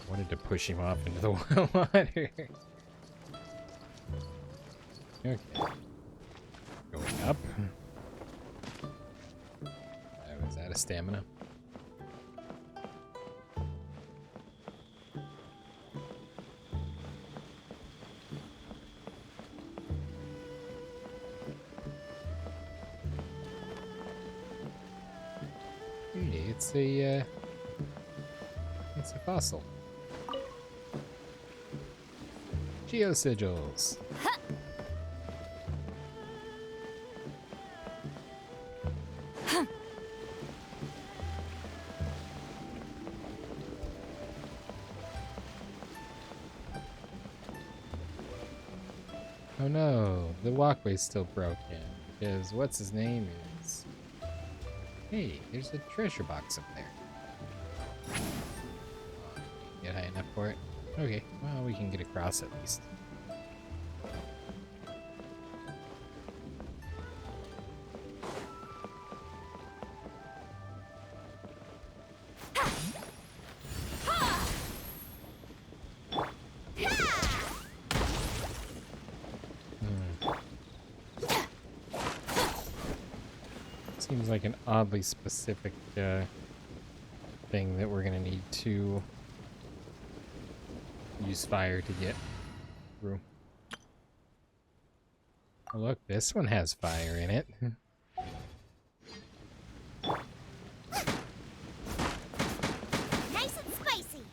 wanted to push him off into the water. Okay. Going up. I was out of stamina. Hey, it's a fossil. Geosigils. Oh no, the walkway's still broken because what's his name is. Hey, there's a treasure box up there. Get high enough for it? Okay, well, we can get across at least. Seems like an oddly specific thing that we're gonna need to use fire to get through. Oh, look, this one has fire in it. Nice and spicy.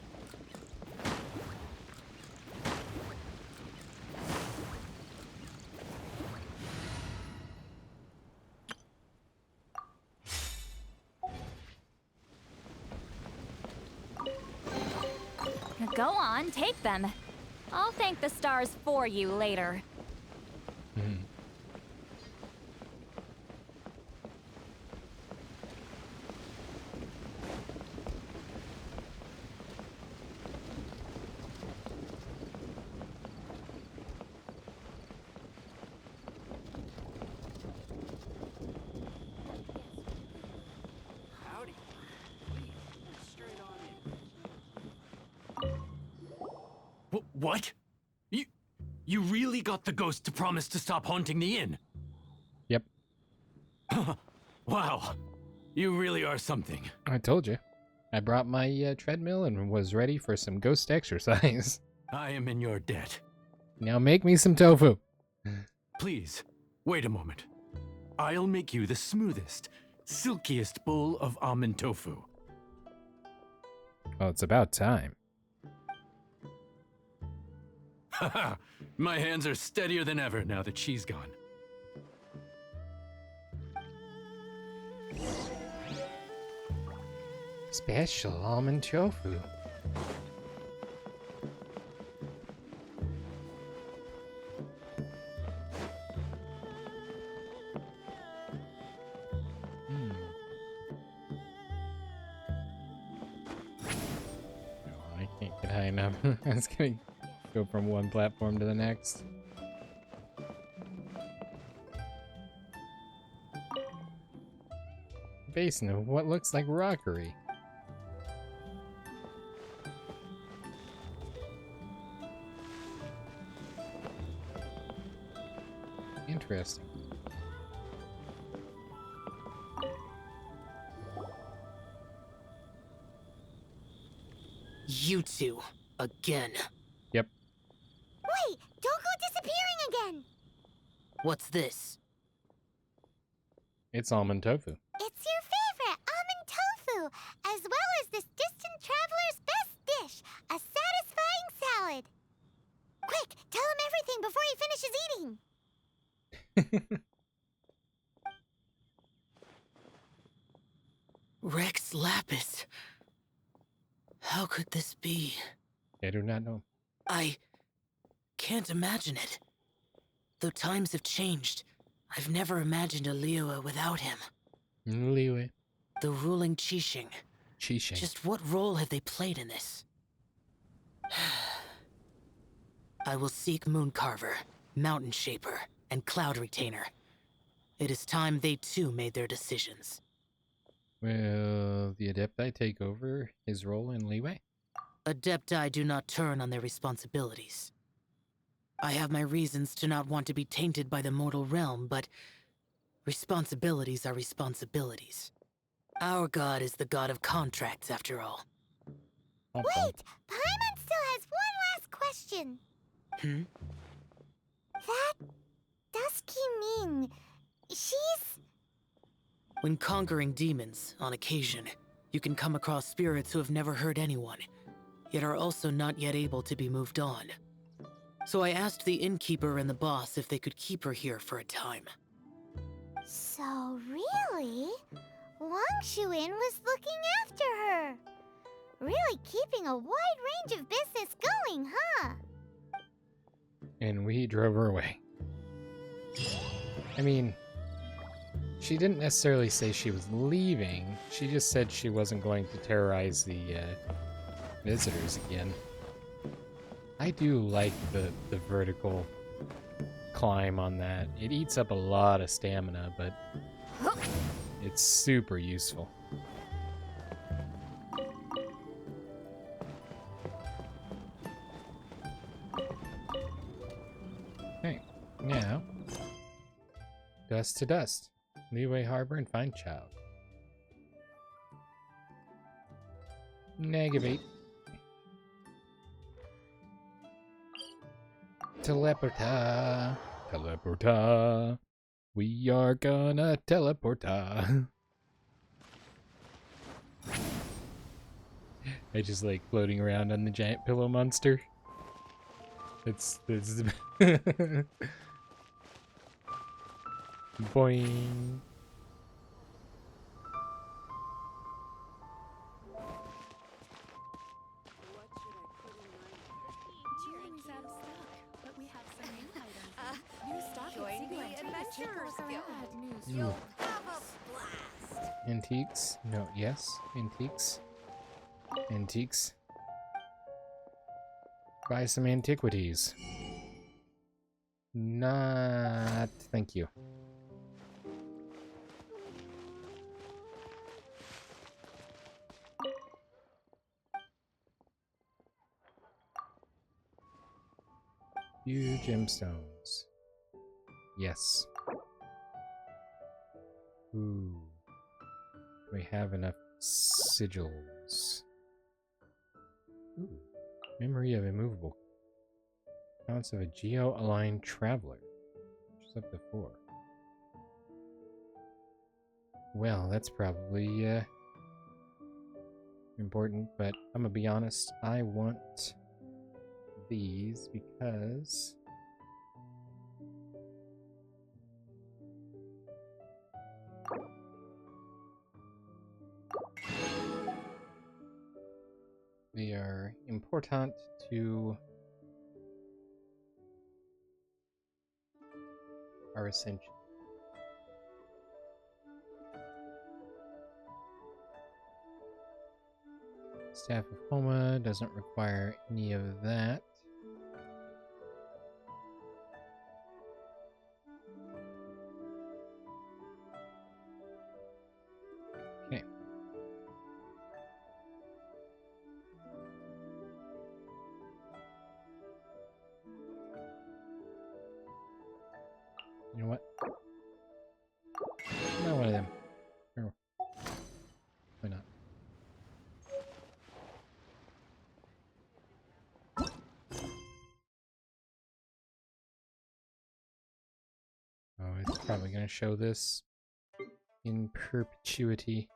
Go on, take them. I'll thank the stars for you later. Howdy. Straight on in. What? You really got the ghost to promise to stop haunting the inn? Yep, Wow. You really are something. I told you. I brought my treadmill and was ready for some ghost exercise. I am in your debt. Now make me some tofu. Please, wait a moment. I'll make you the smoothest, silkiest bowl of almond tofu. Well, it's about time. Haha, my hands are steadier than ever now that she's gone. Special almond tofu. No, I can't get high enough. I was gonna go from one platform to the next. Basin of what looks like rockery. Interesting. You two, again. Yep. Wait, don't go disappearing again! What's this? It's almond tofu. It's your favorite, almond tofu, as well as this distant traveler's best dish, a satisfying salad. Quick, tell him everything before he finishes eating. Rex Lapis. How could this be? I do not know. I can't imagine it. Though times have changed, I've never imagined a Liyue without him. Leeway. The ruling Qixing. Qixing. Just what role have they played in this? I will seek Mooncarver, Mountain Shaper, and Cloud Retainer. It is time they too made their decisions. Will the Adepti take over his role in Leeway? Adepti do not turn on their responsibilities. I have my reasons to not want to be tainted by the mortal realm, but responsibilities are responsibilities. Our god is the god of contracts, after all. Wait, Paimon still has one last question. Hmm? That Dusky mean she's... When conquering demons, on occasion, you can come across spirits who have never hurt anyone, yet are also not yet able to be moved on. So I asked the innkeeper and the boss if they could keep her here for a time. So really, Wang Shuin was looking after her. Really keeping a wide range of business going, huh? And we drove her away. I mean, she didn't necessarily say she was leaving. She just said she wasn't going to terrorize the visitors again. I do like the vertical climb on that. It eats up a lot of stamina, but it's super useful. Okay, now dust to dust. Leeway Harbor and find child. Negavate. Teleporta. Teleporta. We are gonna teleporta. I just like floating around on the giant pillow monster. It's boing. Jewelry's out of stock, but we have some new items. New stock at Sigma. Adventurers Guild. Ooh. You'll have a blast. Antiques? No, yes. Antiques. Antiques. Buy some antiquities. Not... Thank you. Few gemstones. Yes. Ooh. We have enough sigils. Ooh. Memory of immovable. Counts of a geo-aligned traveler. Which is up to 4. Well, that's probably important, but I'm gonna be honest, I want these because they are important to our ascension. Staff of Homa doesn't require any of that. Okay. You know what? Not one of them. Sure. Why not? gonna show this in perpetuity.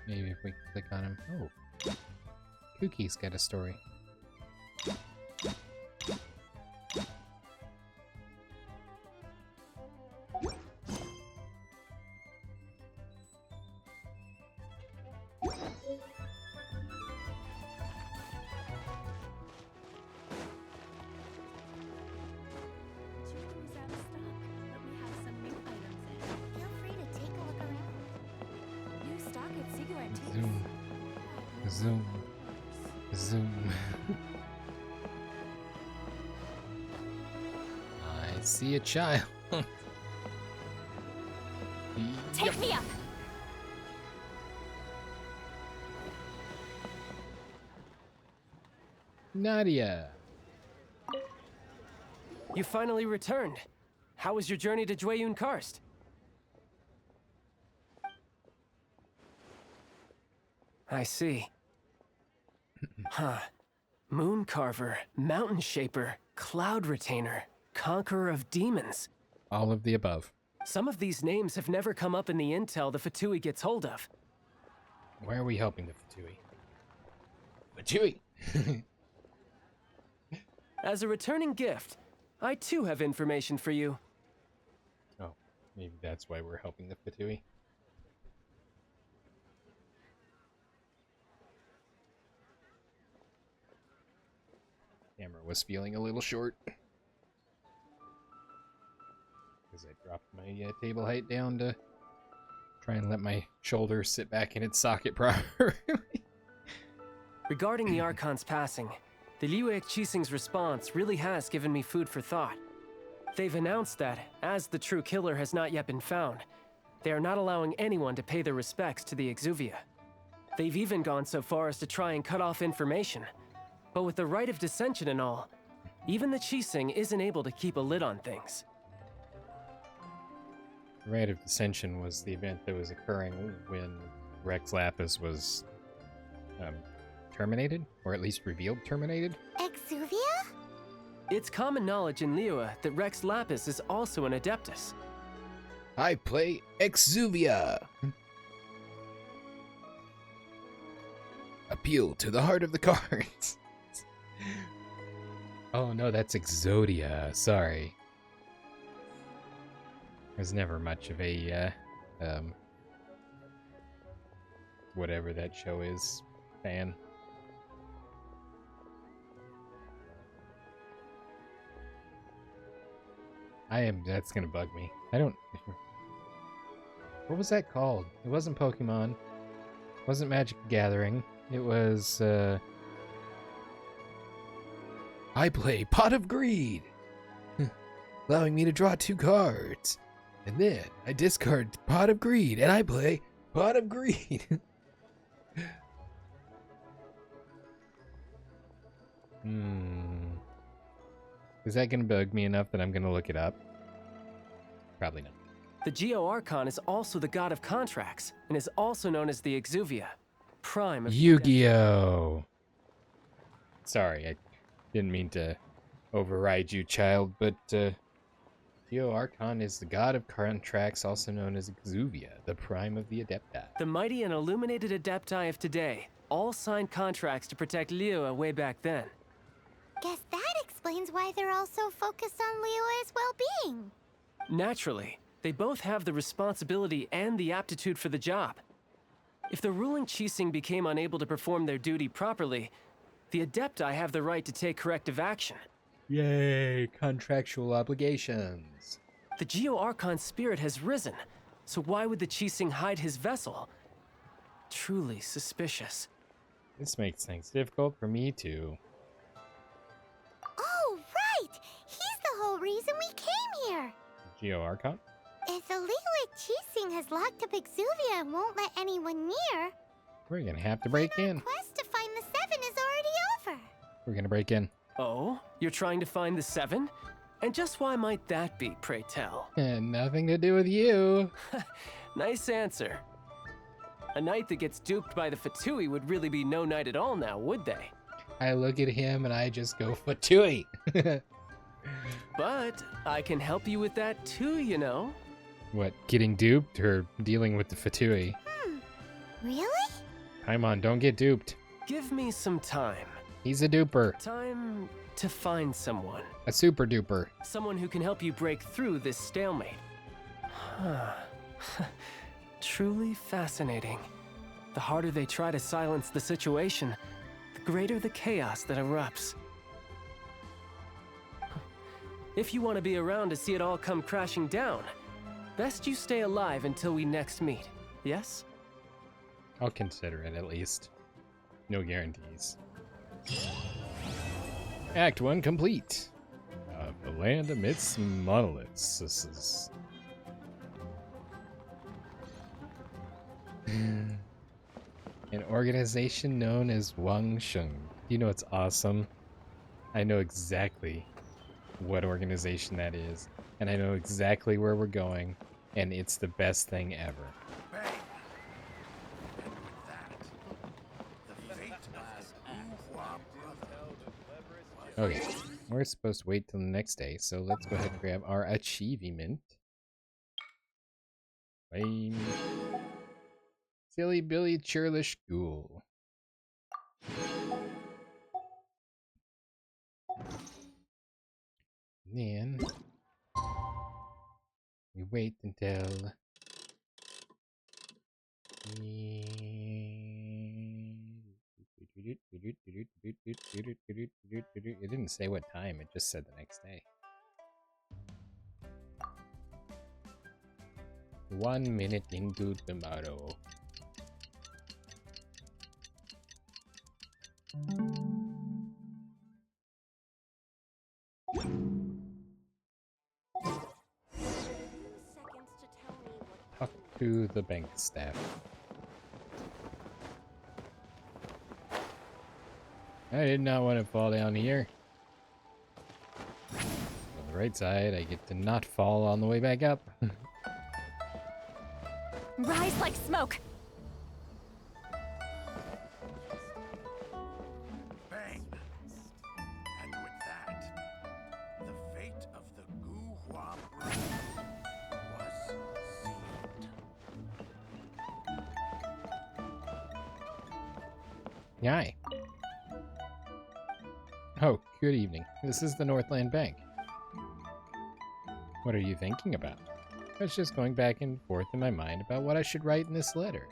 Maybe if we click on him. Oh, Kookie's got a story. The jewelry's out of stock, but we have some new items in. Feel free to take a look around. New stock at Cigarette Tapes. Zoom. Zoom. Zoom. I see a child. Take me up! Nadia. You finally returned. How was your journey to Jueyun Karst? I see. Huh. Moon Carver, Mountain Shaper, Cloud Retainer, Conqueror of Demons. All of the above. Some of these names have never come up in the intel the Fatui gets hold of. Why are we helping the Fatui? Fatui! As a returning gift, I too have information for you. Oh, maybe that's why we're helping the Fatui. Camera was feeling a little short. Because I dropped my table height down to try and let my shoulder sit back in its socket properly. Regarding the Archon's passing, the Liuek Qixing's response really has given me food for thought. They've announced that, as the true killer has not yet been found, they are not allowing anyone to pay their respects to the Exuvia. They've even gone so far as to try and cut off information. But with the right of dissension and all, even the Qixing isn't able to keep a lid on things. Rite of Dissension was the event that was occurring when Rex Lapis was terminated, or at least revealed terminated. Exuvia? It's common knowledge in Liyue that Rex Lapis is also an Adeptus. I play Exuvia. Appeal to the heart of the cards. Oh no, that's Exodia. Sorry. I was never much of a whatever that show is fan. That's gonna bug me. I don't. What was that called? It wasn't Pokemon. It wasn't Magic the Gathering. It was, I play Pot of Greed, allowing me to draw 2 cards. And then I discard Pot of Greed, and I play Pot of Greed. Is that going to bug me enough that I'm going to look it up? Probably not. The Geo Archon is also the god of contracts, and is also known as the Exuvia, prime of Yu-Gi-Oh! Sorry, I didn't mean to override you, child, but Geo Archon is the god of contracts, also known as Exuvia, the prime of the Adepti. The mighty and illuminated Adepti of today all signed contracts to protect Liyue way back then. Guess that explains why they're all so focused on Liyue's well-being. Naturally, they both have the responsibility and the aptitude for the job. If the ruling Qixing became unable to perform their duty properly, the Adepti have the right to take corrective action. Yay, contractual obligations. The Geo Archon's spirit has risen, so why would the Qixing hide his vessel? Truly suspicious. This makes things difficult for me too. Oh, right! He's the whole reason we came here! Geo Archon? If the Liyue Qixing has locked up Exuvia and won't let anyone near, We're gonna have to break in. our quest to find the 7 is already over. We're gonna break in. Oh? You're trying to find the 7? And just why might that be, pray tell? And nothing to do with you. Nice answer. A knight that gets duped by the Fatui would really be no knight at all now, would they? I look at him and I just go, Fatui! But I can help you with that too, you know. What, getting duped or dealing with the Fatui? Really? Paimon, don't get duped. Give me some time. He's a duper. Time to find someone. A super duper. Someone who can help you break through this stalemate. Truly fascinating. The harder they try to silence the situation, the greater the chaos that erupts. If you want to be around to see it all come crashing down, best you stay alive until we next meet, yes? I'll consider it at least. No guarantees. Act 1 complete. The land amidst monoliths. This is... An organization known as Wang Sheng. You know it's awesome? I know exactly what organization that is, and I know exactly where we're going, and it's the best thing ever. Okay, we're supposed to wait till the next day, so let's go ahead and grab our achievement. Flame. Silly Billy Churlish Ghoul. Then we wait until it didn't say what time, it just said the next day. 1 minute into tomorrow. Talk to the bank staff. I did not want to fall down here. On the right side, I get to not fall on the way back up. Rise like smoke! Bang! And with that, the fate of the Guhua Brood was sealed. Hi. Oh, good evening. This is the Northland Bank. What are you thinking about? I was just going back and forth in my mind about what I should write in this letter.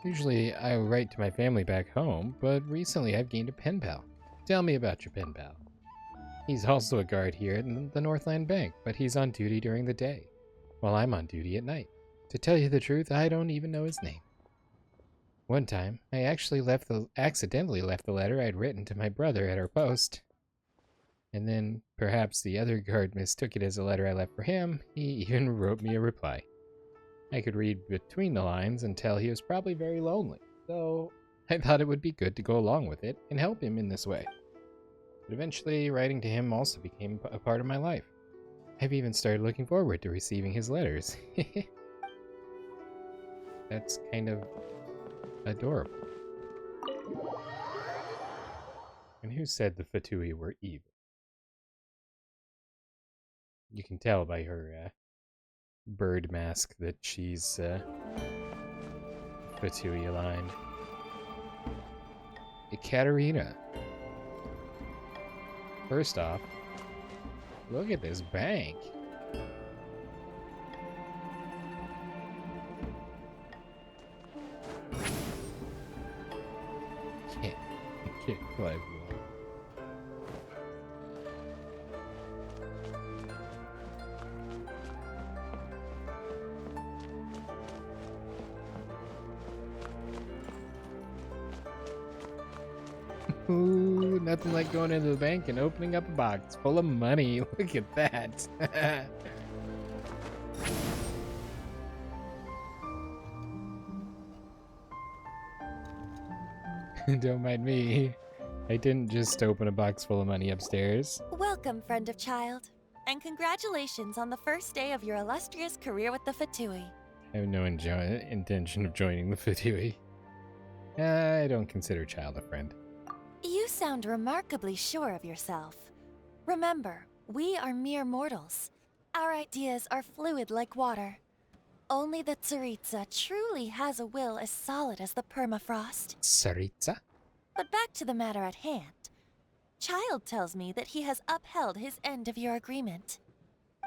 Usually I write to my family back home, but recently I've gained a pen pal. Tell me about your pen pal. He's also a guard here at the Northland Bank, but he's on duty during the day, while I'm on duty at night. To tell you the truth, I don't even know his name. One time, I actually accidentally left the letter I'd written to my brother at our post. And then, perhaps the other guard mistook it as a letter I left for him. He even wrote me a reply. I could read between the lines and tell he was probably very lonely, so I thought it would be good to go along with it and help him in this way. But eventually, writing to him also became a part of my life. I've even started looking forward to receiving his letters. That's kind of adorable. And who said the Fatui were evil? You can tell by her bird mask that she's Fatui aligned. Ekaterina. First off, look at this bank. Can't climb wall. Ooh, nothing like going into the bank and opening up a box full of money. Look at that. Don't mind me. I didn't just open a box full of money upstairs. Welcome, friend of child. and congratulations on the first day of your illustrious career with the Fatui. I have no intention of joining the Fatui. I don't consider Child a friend. You sound remarkably sure of yourself. Remember, we are mere mortals. Our ideas are fluid like water. Only the Tsaritsa truly has a will as solid as the permafrost. Tsaritsa? But back to the matter at hand. Child tells me that he has upheld his end of your agreement.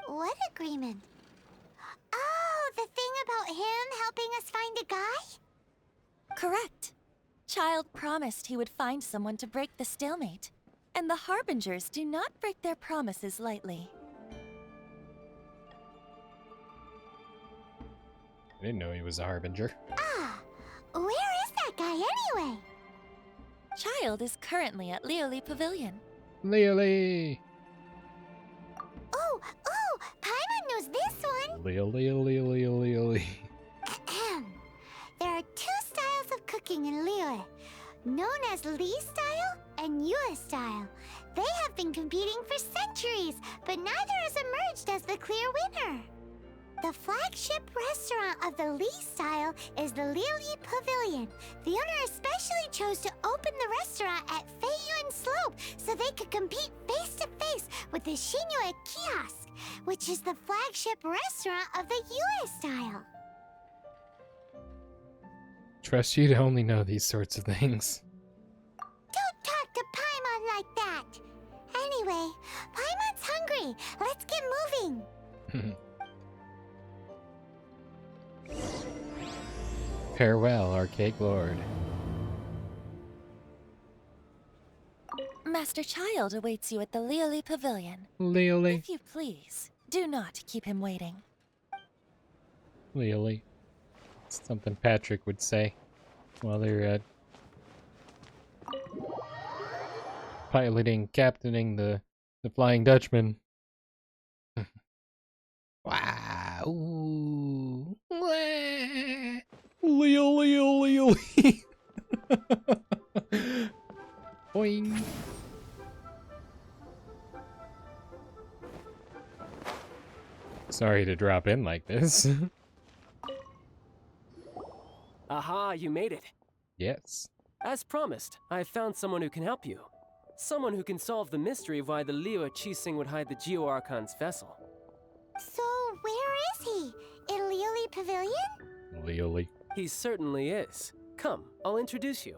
What agreement? Oh, the thing about him helping us find a guy? Correct. Child promised he would find someone to break the stalemate. And the Harbingers do not break their promises lightly. I didn't know he was a Harbinger. Ah, where is that guy anyway? Child is currently at Lioli Pavilion. Lioli! Oh, Paimon knows this one. Lioli. There are two styles of cooking in Liyue, known as Li style and Yue style. They have been competing for centuries, but neither has emerged as the clear winner. The flagship restaurant of the Li style is the Lioli Pavilion. The owner especially chose to open the restaurant at Feiyuan Slope so they could compete face to face with the Shinyue Kiosk, which is the flagship restaurant of the Yue style. Trust you to only know these sorts of things. Don't talk to Paimon like that. Anyway, Paimon's hungry. Let's get moving. Farewell, Archaic Lord. Master Child awaits you at the Lioli Pavilion. Lioli. If you please, do not keep him waiting. Lioli. It's something Patrick would say while they're captaining the Flying Dutchman. Wow. Ooh. Lioli. Boing. Sorry to drop in like this. Aha, you made it. Yes. As promised, I found someone who can help you. Someone who can solve the mystery of why the Liyue Qixing would hide the Geo Archon's vessel. So, where is he? In Lioli Pavilion? Lioli. He certainly is. Come, I'll introduce you.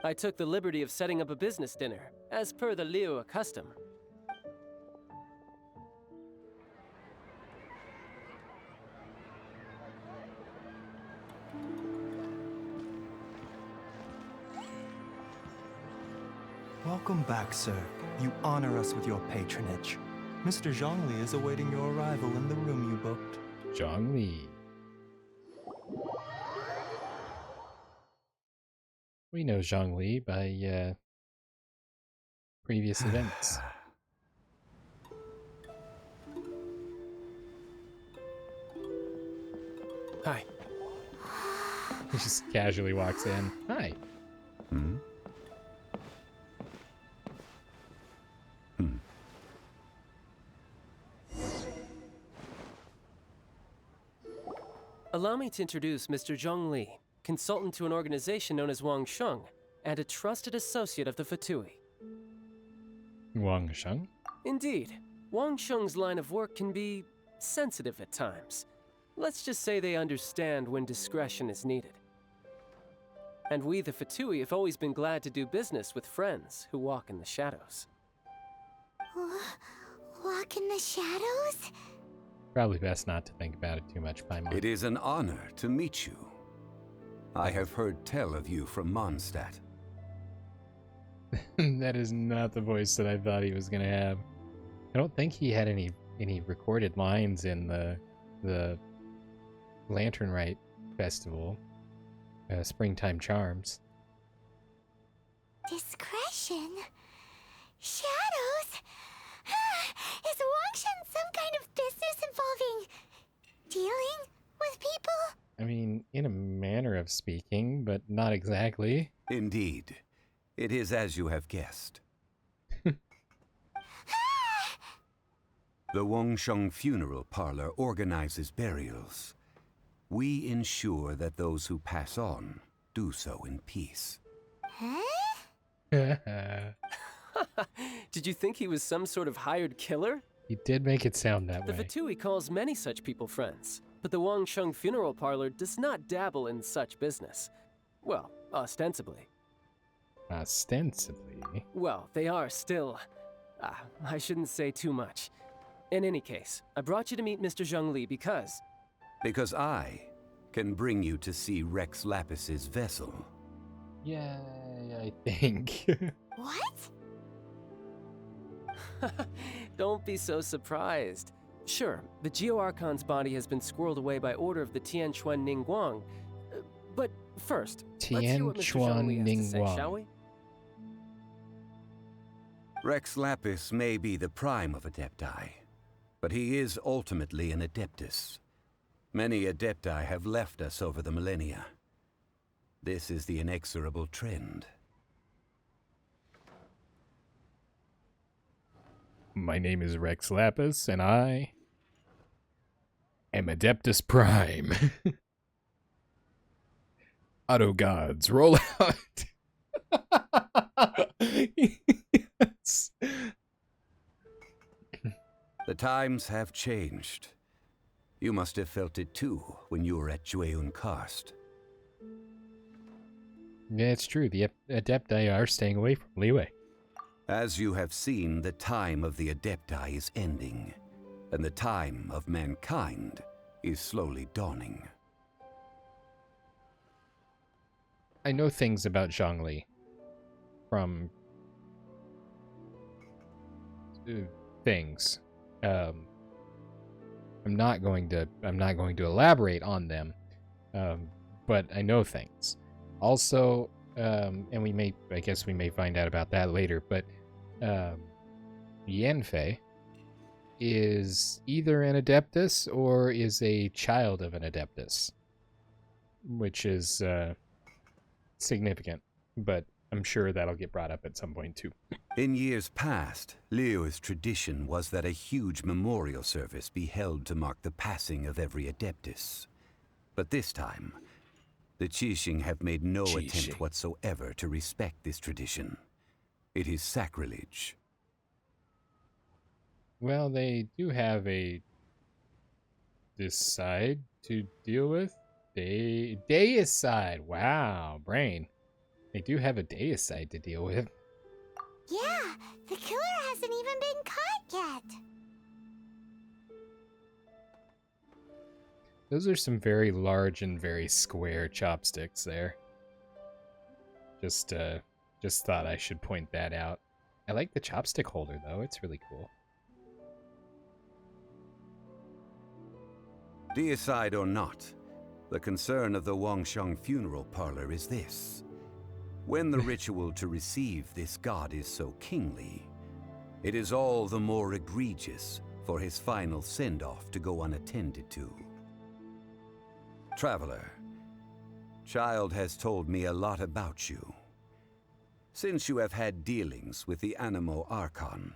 I took the liberty of setting up a business dinner, as per the Liyue custom. Welcome back, sir. You honor us with your patronage. Mr. Zhongli is awaiting your arrival in the room you booked. Zhongli. We know Zhongli by previous events. Hi. He just casually walks in. Hi. Allow me to introduce Mr. Zhong Li, consultant to an organization known as Wang Sheng, and a trusted associate of the Fatui. Wang Sheng? Indeed. Wang Sheng's line of work can be sensitive at times. Let's just say they understand when discretion is needed. And we, the Fatui, have always been glad to do business with friends who walk in the shadows. Walk in the shadows? Probably best not to think about it too much, Paimon. It is an honor to meet you. I have heard tell of you from Mondstadt. That is not the voice that I thought he was gonna have. I don't think he had any recorded lines in the Lantern Rite Festival, Springtime Charms. Discretion? Shadows? Is Wangshan some kind of business involving dealing with people? I mean, in a manner of speaking, but not exactly. Indeed. It is as you have guessed. The The Wangsheng Funeral Parlor organizes burials. We ensure that those who pass on do so in peace. Huh? Did you think he was some sort of hired killer? He did make it sound that The way. Fatui calls many such people friends, but the Wangsheng Funeral Parlor does not dabble in such business. Well, ostensibly. Ostensibly. Well, they are still... I shouldn't say too much. In any case, I brought you to meet Mr. Zhongli because... Because I can bring you to see Rex Lapis's vessel. Yeah, I think. What? Don't be so surprised. Sure, the Geo Archon's body has been squirreled away by order of the Tianquan Ningguang. But first, let's hear what Mr. Zhongli has to say, Ningguang. shall we? Rex Lapis may be the prime of Adepti, but he is ultimately an Adeptus. Many Adepti have left us over the millennia. This is the inexorable trend. My name is Rex Lapis, and I am Adeptus Prime. Auto gods, roll out. Yes. The times have changed. You must have felt it too when you were at Jueyun Karst. Yeah, it's true. The Adepti are staying away from Liyue. As you have seen, the time of the Adepti is ending, and the time of mankind is slowly dawning. I know things about Zhongli from things. I'm not going to elaborate on them, but I know things. Also, and I guess we may find out about that later, but Yanfei is either an Adeptus or is a child of an Adeptus, which is significant, but I'm sure that'll get brought up at some point too. In years past, Liyue's tradition was that a huge memorial service be held to mark the passing of every Adeptus. But this time, the Qixing have made no attempt whatsoever to respect this tradition. It is sacrilege. Well, they do have this side to deal with. Deicide. Wow, brain. They do have a deicide to deal with. Yeah, the killer hasn't even been caught yet. Those are some very large and very square chopsticks there. Just thought I should point that out. I like the chopstick holder though, it's really cool. Deicide or not, the concern of the Wangsheng Funeral Parlor is this. When the ritual to receive this god is so kingly, it is all the more egregious for his final send-off to go unattended to. Traveler, Child has told me a lot about you. Since you have had dealings with the Animo Archon,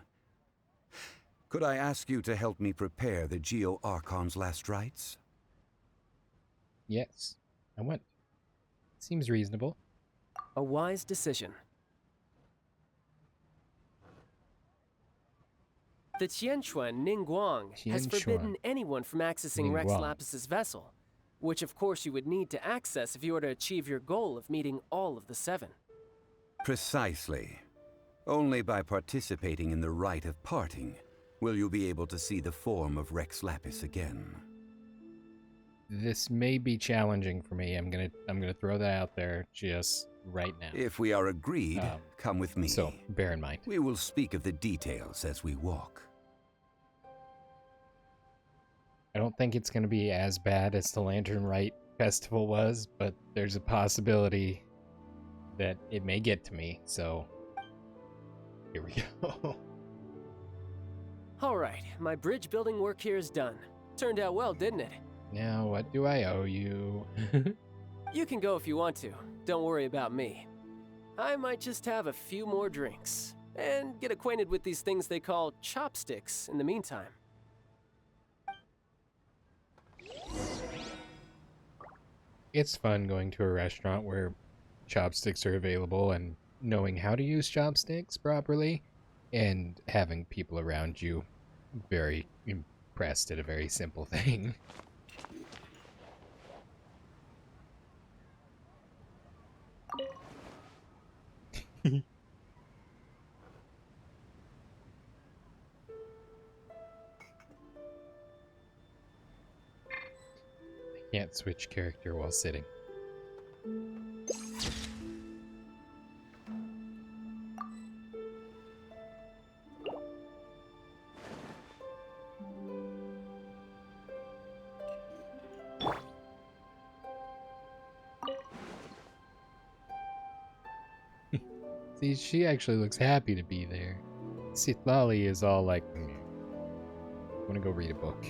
could I ask you to help me prepare the Geo Archon's last rites? Yes, I went. Seems reasonable. A wise decision. The Tianquan Ningguang has forbidden anyone from accessing Rex Lapis's vessel, which of course you would need to access if you were to achieve your goal of meeting all of the 7. Precisely. Only by participating in the rite of parting will you be able to see the form of Rex Lapis again. This may be challenging for me. I'm gonna throw that out there just right now. If we are agreed, come with me. So bear in mind. We will speak of the details as we walk. I don't think it's gonna be as bad as the Lantern Rite Festival was, but there's a possibility that it may get to me, so here we go. Alright, my bridge building work here is done. Turned out well, didn't it? Now, what do I owe you? You can go if you want to. Don't worry about me. I might just have a few more drinks, and get acquainted with these things they call chopsticks in the meantime. it's fun going to a restaurant where chopsticks are available and knowing how to use chopsticks properly and having people around you very impressed at a very simple thing. I can't switch character while sitting. See, she actually looks happy to be there. Sitlali is all like, I want to go read a book.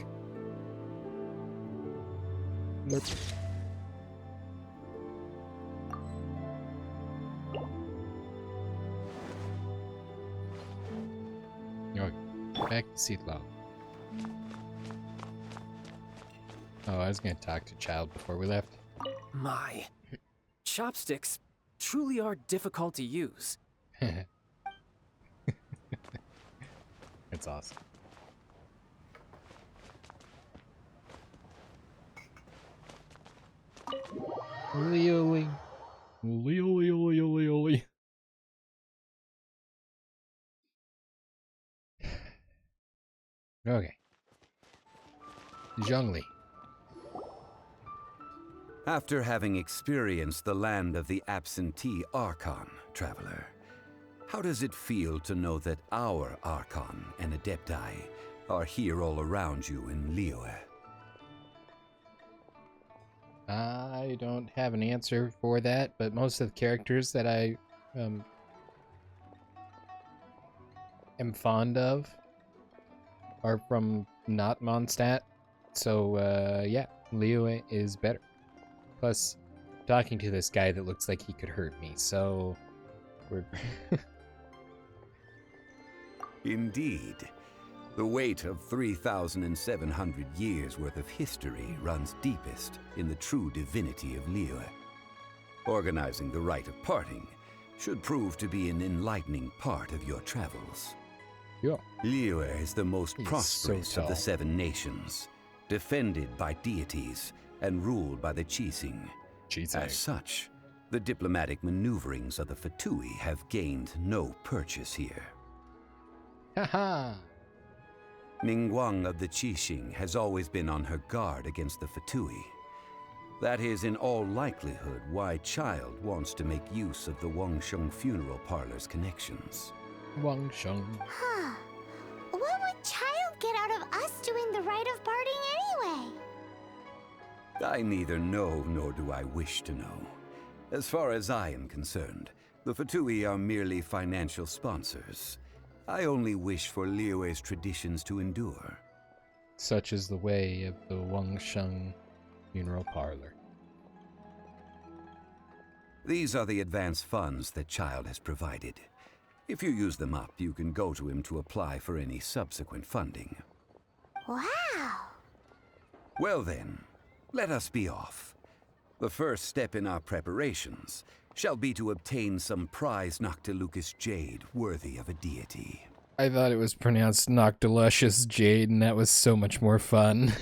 Nope. Okay, back to Sitlal. Oh, I was going to talk to Child before we left. My. Chopsticks truly are difficult to use. It's awesome. Leoli. Leoli. Okay. Zhongli. After having experienced the land of the absentee Archon, traveler, how does it feel to know that our Archon and Adepti are here all around you in Liyue? I don't have an answer for that, but most of the characters that I am fond of are from not Mondstadt. So, yeah, Liyue is better. Plus, talking to this guy that looks like he could hurt me, so we're... Indeed. The weight of 3,700 years worth of history runs deepest in the true divinity of Liyue. Organizing the rite of parting should prove to be an enlightening part of your travels. Yeah. Liyue is the most prosperous so of the tall. 7 nations, defended by deities and ruled by the Qixing. As such, the diplomatic maneuverings of the Fatui have gained no purchase here. Haha! Ningguang of the Qixing has always been on her guard against the Fatui. That is in all likelihood why Child wants to make use of the Wangsheng funeral parlor's connections. Wangsheng. Huh. What would Child get out of us doing the rite of parting anyway? I neither know nor do I wish to know. As far as I am concerned, the Fatui are merely financial sponsors. I only wish for Liyue's traditions to endure. Such is the way of the Wangsheng funeral parlor. These are the advance funds that Child has provided. If you use them up, you can go to him to apply for any subsequent funding. Wow! Well then, let us be off. The first step in our preparations shall be to obtain some prized Noctilucous jade worthy of a deity. I thought it was pronounced Noctiluscious Jade, and that was so much more fun.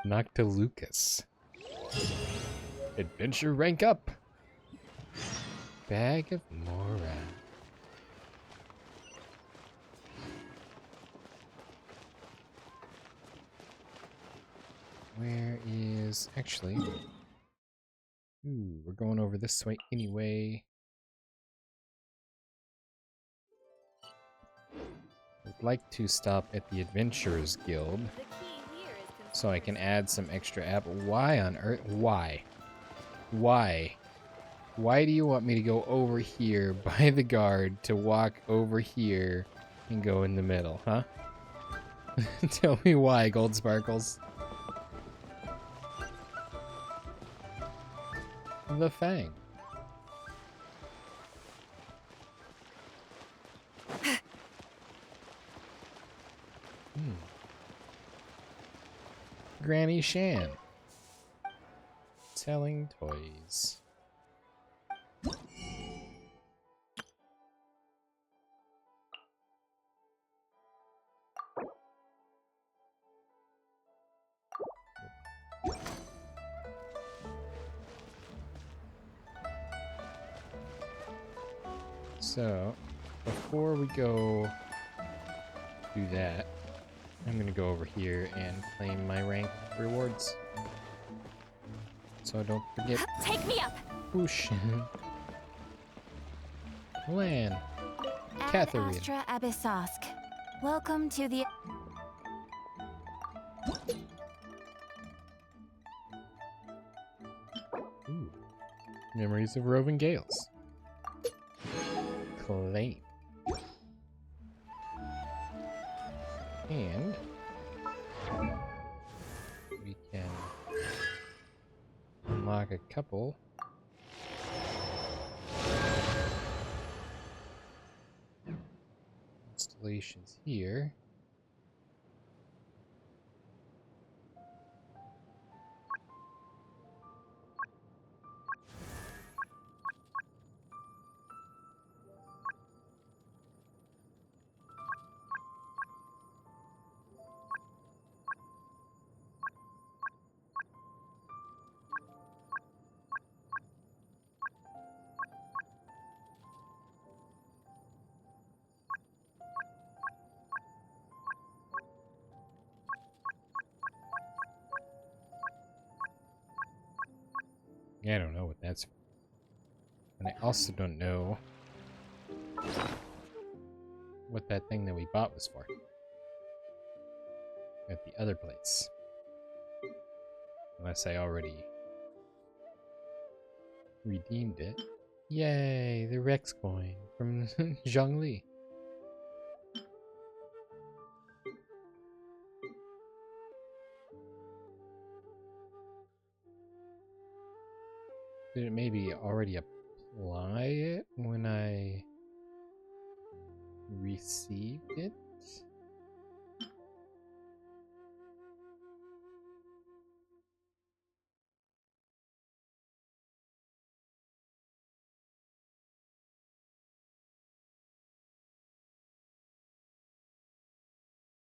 Noctilucous. Adventure rank up. Bag of Mora. Where is... Actually... Ooh, we're going over this way anyway. I'd like to stop at the Adventurers Guild so I can add some extra apple. Why on earth? Why? Why? Why do you want me to go over here by the guard to walk over here and go in the middle, huh? Tell me why, Gold Sparkles. The Fang. Granny Shan. Selling toys. So, before we go do that, I'm gonna go over here and claim my rank rewards. So I don't forget. Take me up! Whoosh. Lan. Ad Catherine. Astra Abyssosk. Welcome to the... Ooh. Memories of Roving Gales. Claim. And we can unlock a couple installations here. Yeah, I don't know what that's for. And I also don't know what that thing that we bought was for. At the other place. Unless I already redeemed it. Yay, the Rex coin from Zhongli. Did it maybe already apply it when I received it?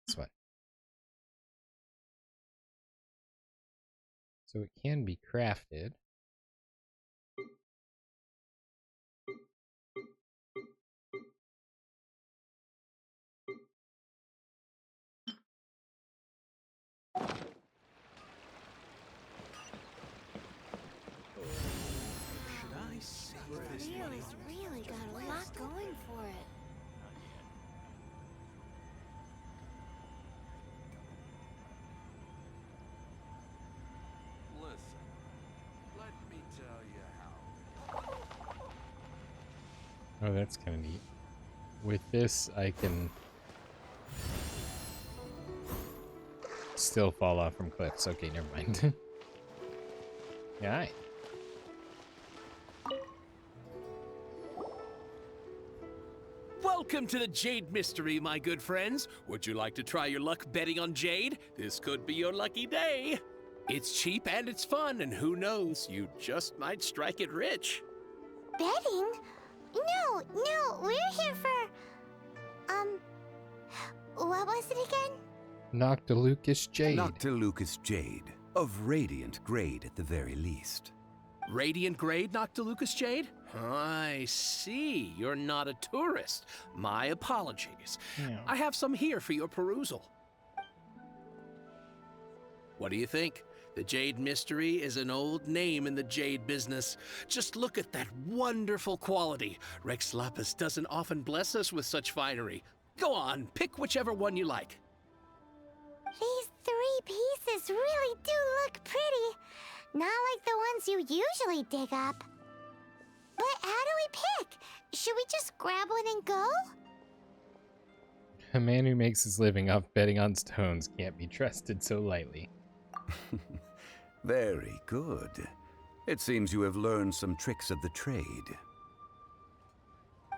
This one. So it can be crafted. Leo's really got a lot going for it. Listen, let me tell you how. Oh, that's kind of neat. With this, I can still fall off from cliffs. Okay, never mind. Alright. Welcome to the Jade Mystery, my good friends. Would you like to try your luck betting on Jade? This could be your lucky day. It's cheap and it's fun, and who knows, you just might strike it rich. Betting? No, we're here for... What was it again? Noctilucous Jade. Noctilucous Jade, of radiant grade at the very least. Radiant grade, Noctilucous Jade? I see. You're not a tourist. My apologies. Yeah. I have some here for your perusal. What do you think? The Jade Mystery is an old name in the jade business. Just look at that wonderful quality. Rex Lapis doesn't often bless us with such finery. Go on, pick whichever one you like. These 3 pieces really do look pretty. Not like the ones you usually dig up. But how do we pick? Should we just grab one and go? A man who makes his living off betting on stones can't be trusted so lightly. Very good. It seems you have learned some tricks of the trade. What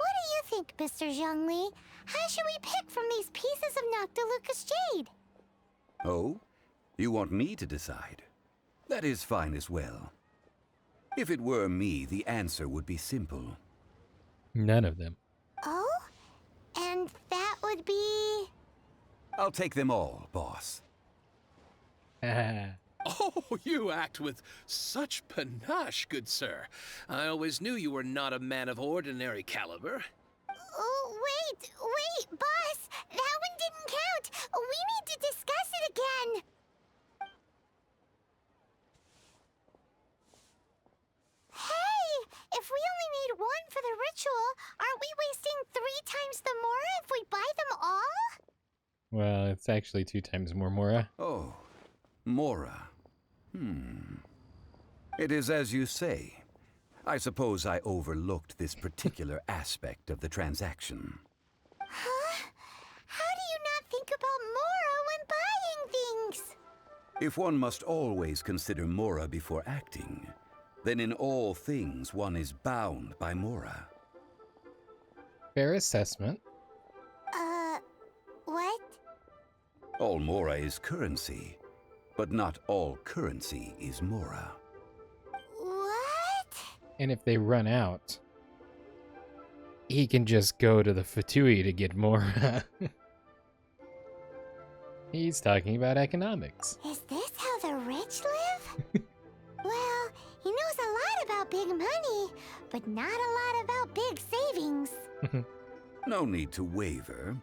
do you think, Mr. Zhongli? How should we pick from these pieces of Noctilucous Jade? Oh? You want me to decide? That is fine as well. If it were me, the answer would be simple. None of them. Oh? And that would be... I'll take them all, boss. Oh, you act with such panache, good sir. I always knew you were not a man of ordinary caliber. Oh, wait, boss! That one didn't count! We need to discuss it again! Hey! If we only need one for the ritual, aren't we wasting 3 times the Mora if we buy them all? Well, it's actually 2 times more Mora. Oh, Mora. It is as you say. I suppose I overlooked this particular aspect of the transaction. Huh? How do you not think about Mora when buying things? If one must always consider Mora before acting, then in all things one is bound by Mora. Fair assessment. What? All Mora is currency, but not all currency is Mora. What? And if they run out, he can just go to the Fatui to get Mora. He's talking about economics. Is this how the rich live? Well, he knows a lot about big money, but not a lot about big savings. No need to waver.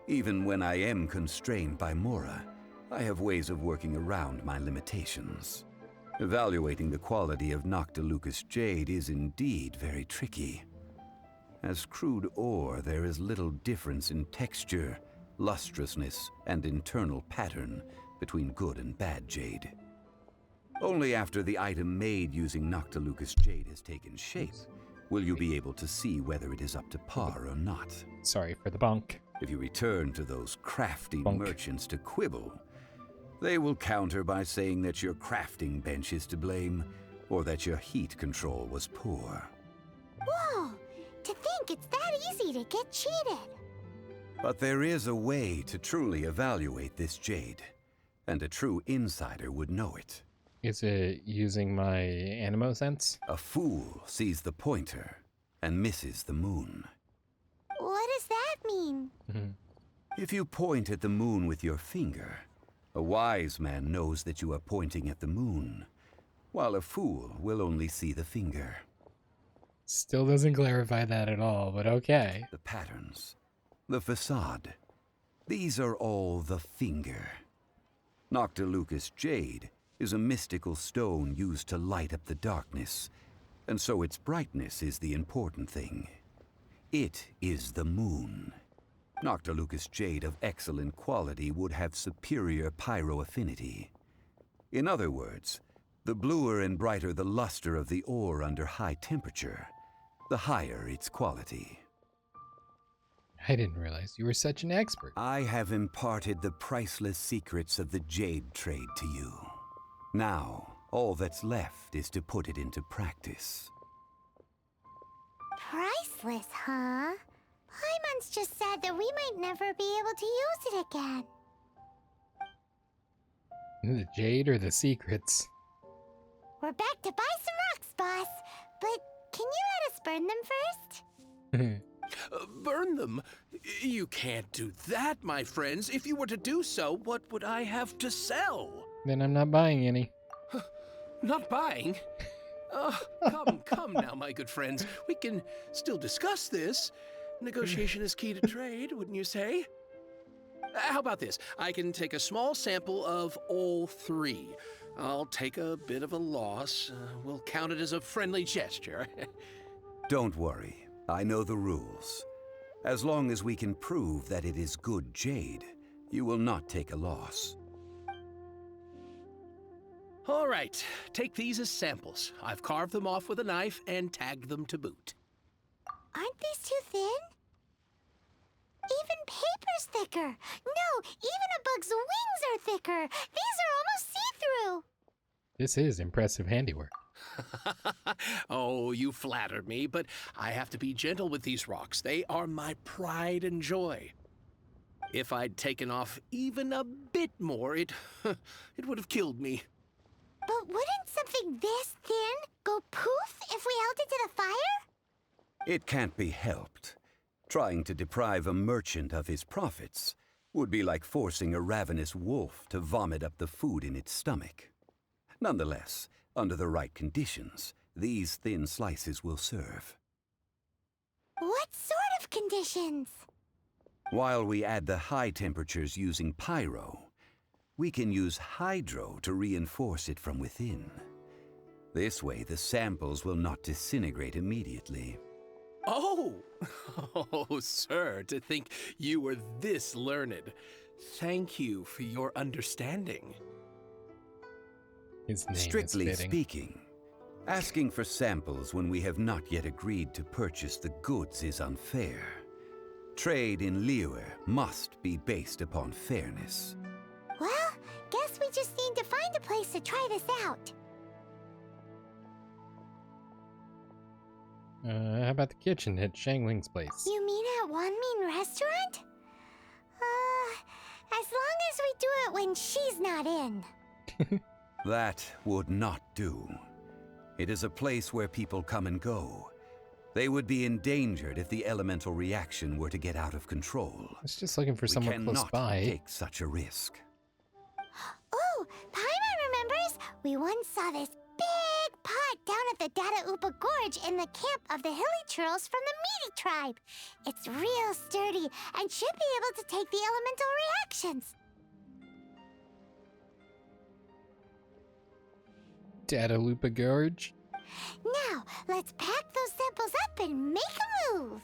Even when I am constrained by Mora, I have ways of working around my limitations. Evaluating the quality of Noctilucous jade is indeed very tricky. As crude ore, there is little difference in texture, lustrousness, and internal pattern between good and bad jade. Only after the item made using Noctilucous jade has taken shape will you be able to see whether it is up to par or not. Sorry for the bonk. If you return to those crafty Bonk. merchants to quibble, they will counter by saying that your crafting bench is to blame, or that your heat control was poor. Whoa! To think it's that easy to get cheated. But there is a way to truly evaluate this jade, and a true insider would know it. Is it using my Animo sense? A fool sees the pointer and misses the moon. What does that mean? If you point at the moon with your finger, a wise man knows that you are pointing at the moon, while a fool will only see the finger. Still doesn't clarify that at all, but okay. The patterns, the facade, these are all the finger. Noctilucous jade is a mystical stone used to light up the darkness, and so its brightness is the important thing. It is the moon. Noctilucous jade of excellent quality would have superior pyroaffinity. In other words, the bluer and brighter the luster of the ore under high temperature, the higher its quality. I didn't realize you were such an expert. I have imparted the priceless secrets of the jade trade to you. Now, all that's left is to put it into practice. Priceless, huh? Paimon's just said that we might never be able to use it again. The jade or the secrets? We're back to buy some rocks, boss. But can you let us burn them first? Burn them? You can't do that, my friends. If you were to do so, what would I have to sell? Then I'm not buying any. Not buying? Come now, my good friends. We can still discuss this. Negotiation is key to trade, wouldn't you say? How about this? I can take a small sample of all 3. I'll take a bit of a loss. We'll count it as a friendly gesture. Don't worry. I know the rules. As long as we can prove that it is good jade, you will not take a loss. All right, take these as samples. I've carved them off with a knife and tagged them to boot. Aren't these too thin? Even paper's thicker. No, even a bug's wings are thicker. These are almost see-through. This is impressive handiwork. Oh, you flatter me, but I have to be gentle with these rocks. They are my pride and joy. If I'd taken off even a bit more, it would have killed me. But wouldn't something this thin go poof if we held it to the fire? It can't be helped. Trying to deprive a merchant of his profits would be like forcing a ravenous wolf to vomit up the food in its stomach. Nonetheless, under the right conditions, these thin slices will serve. What sort of conditions? While we add the high temperatures using pyro, we can use hydro to reinforce it from within. This way, the samples will not disintegrate immediately. Oh! Oh, sir, to think you were this learned. Thank you for your understanding. His name Strictly is fitting. speaking, asking for samples when we have not yet agreed to purchase the goods is unfair. Trade in Liyue must be based upon fairness. Well, guess we just need to find a place to try this out. How about the kitchen at Shang Ling's place? You mean at Wanmin Restaurant? As long as we do it when she's not in. That would not do. It is a place where people come and go. They would be endangered if the elemental reaction were to get out of control. I was just looking for somewhere close cannot by. take such a risk. Oh, Paimon remembers we once saw this big pot down at the Data Upa Gorge in the camp of the Hilly Churls from the Meaty tribe. It's real sturdy and should be able to take the elemental reactions. Datalupa Gorge? Now, let's pack those samples up and make a move.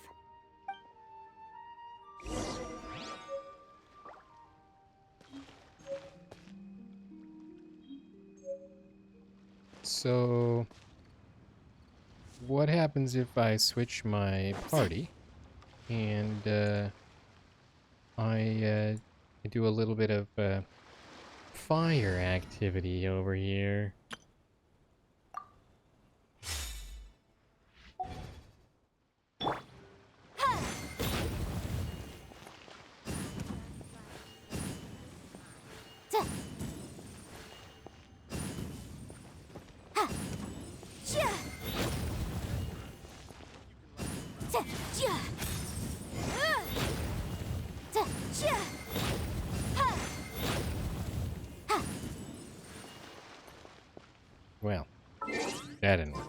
So, what happens if I switch my party and I do a little bit of fire activity over here? Well, that didn't work.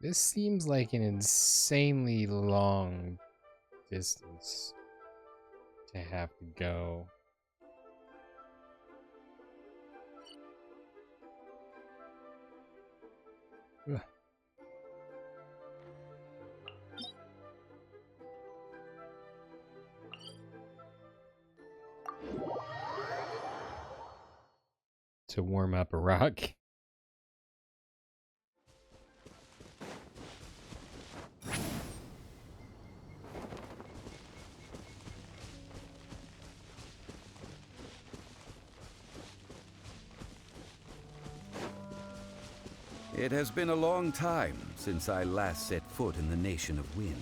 This seems like an insanely long distance to have to go. Ugh. To warm up a rock. It has been a long time since I last set foot in the Nation of Wind.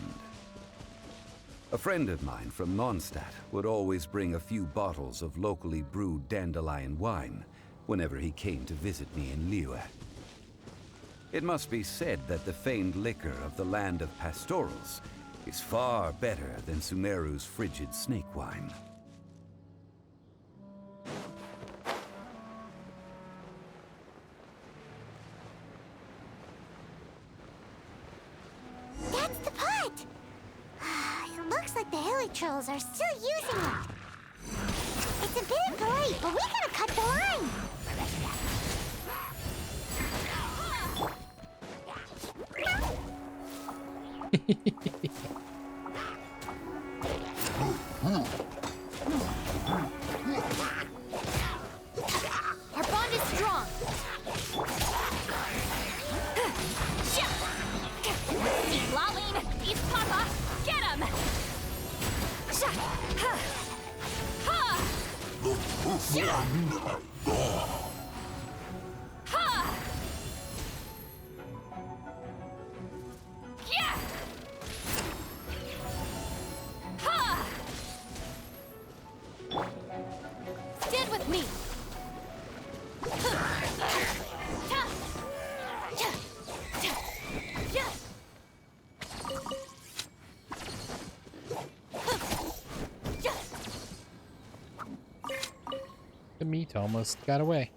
A friend of mine from Mondstadt would always bring a few bottles of locally brewed dandelion wine whenever he came to visit me in Liyue. It must be said that the famed liquor of the land of pastorals is far better than Sumeru's frigid snake wine. That's the pot! It looks like the Hilly Trolls are still using it. It's a bit impolite, but we gotta cut the line! Our bond is strong. Stand with me. The meat almost got away.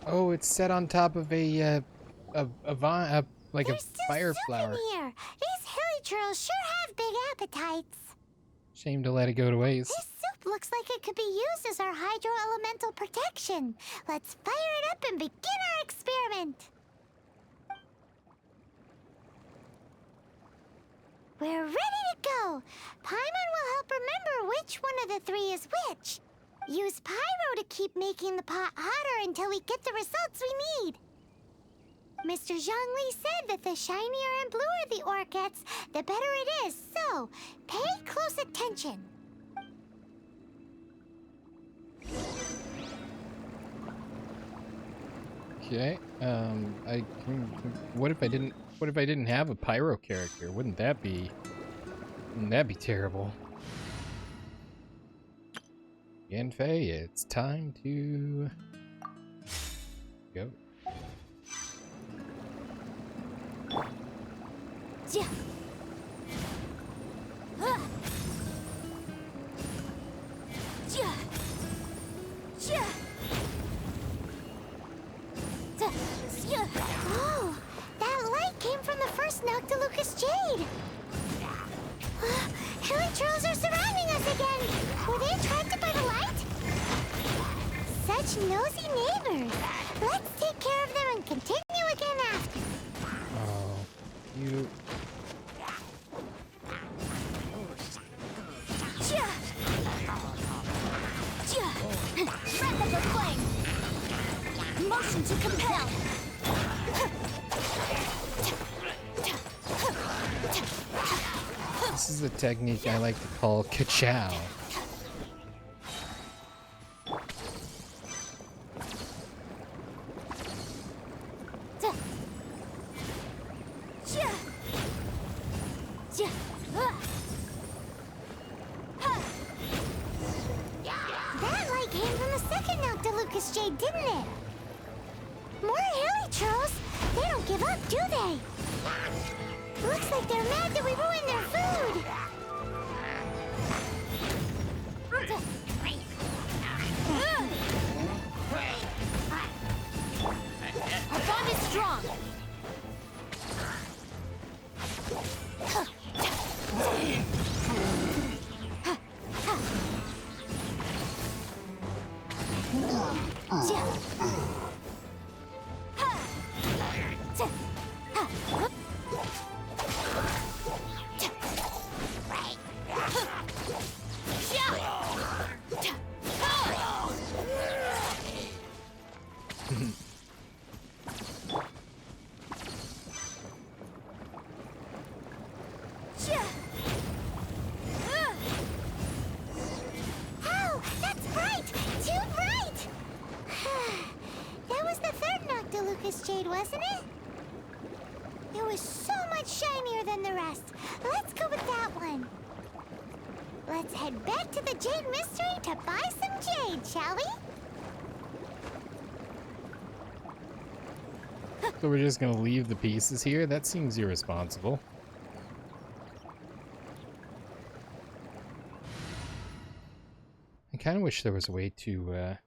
Oh, it's set on top of a like a fire flower. Here, these hilly churls sure have big appetites. Shame to let it go to waste. This soup looks like it could be used as our hydro-elemental protection. Let's fire it up and begin our experiment. We're ready to go. Paimon will help remember which one of the three is which. Use pyro to keep making the pot hotter until we get the results we need. Mr. Zhongli said that the shinier and bluer the ore gets, the better it is. So, pay close attention. Okay. What if I didn't have a pyro character? Wouldn't that be terrible? Yanfei, it's time to go. Yeah. Oh, that light came from the first Noctilucous Jade. Hilly trolls are surrounding us again. Were they attracted by the light? Such nosy neighbors. Let's take care of them and continue again after. Oh, you. Breath of the flame. Motion to compel. This is a technique I like to call ka-chow. That light came from the second Noctilucous Jade, didn't it? More hilly trolls. They don't give up, do they? Looks like they're mad that we ruined their food. Our bond is strong. Oh, that's bright! Too bright! That was the third Noctilucous Jade, wasn't it? It was so much shinier than the rest. Let's go with that one. Let's head back to the Jade Mystery to buy some jade, shall we? So we're just gonna leave the pieces here? That seems irresponsible. I kind of wish there was a way to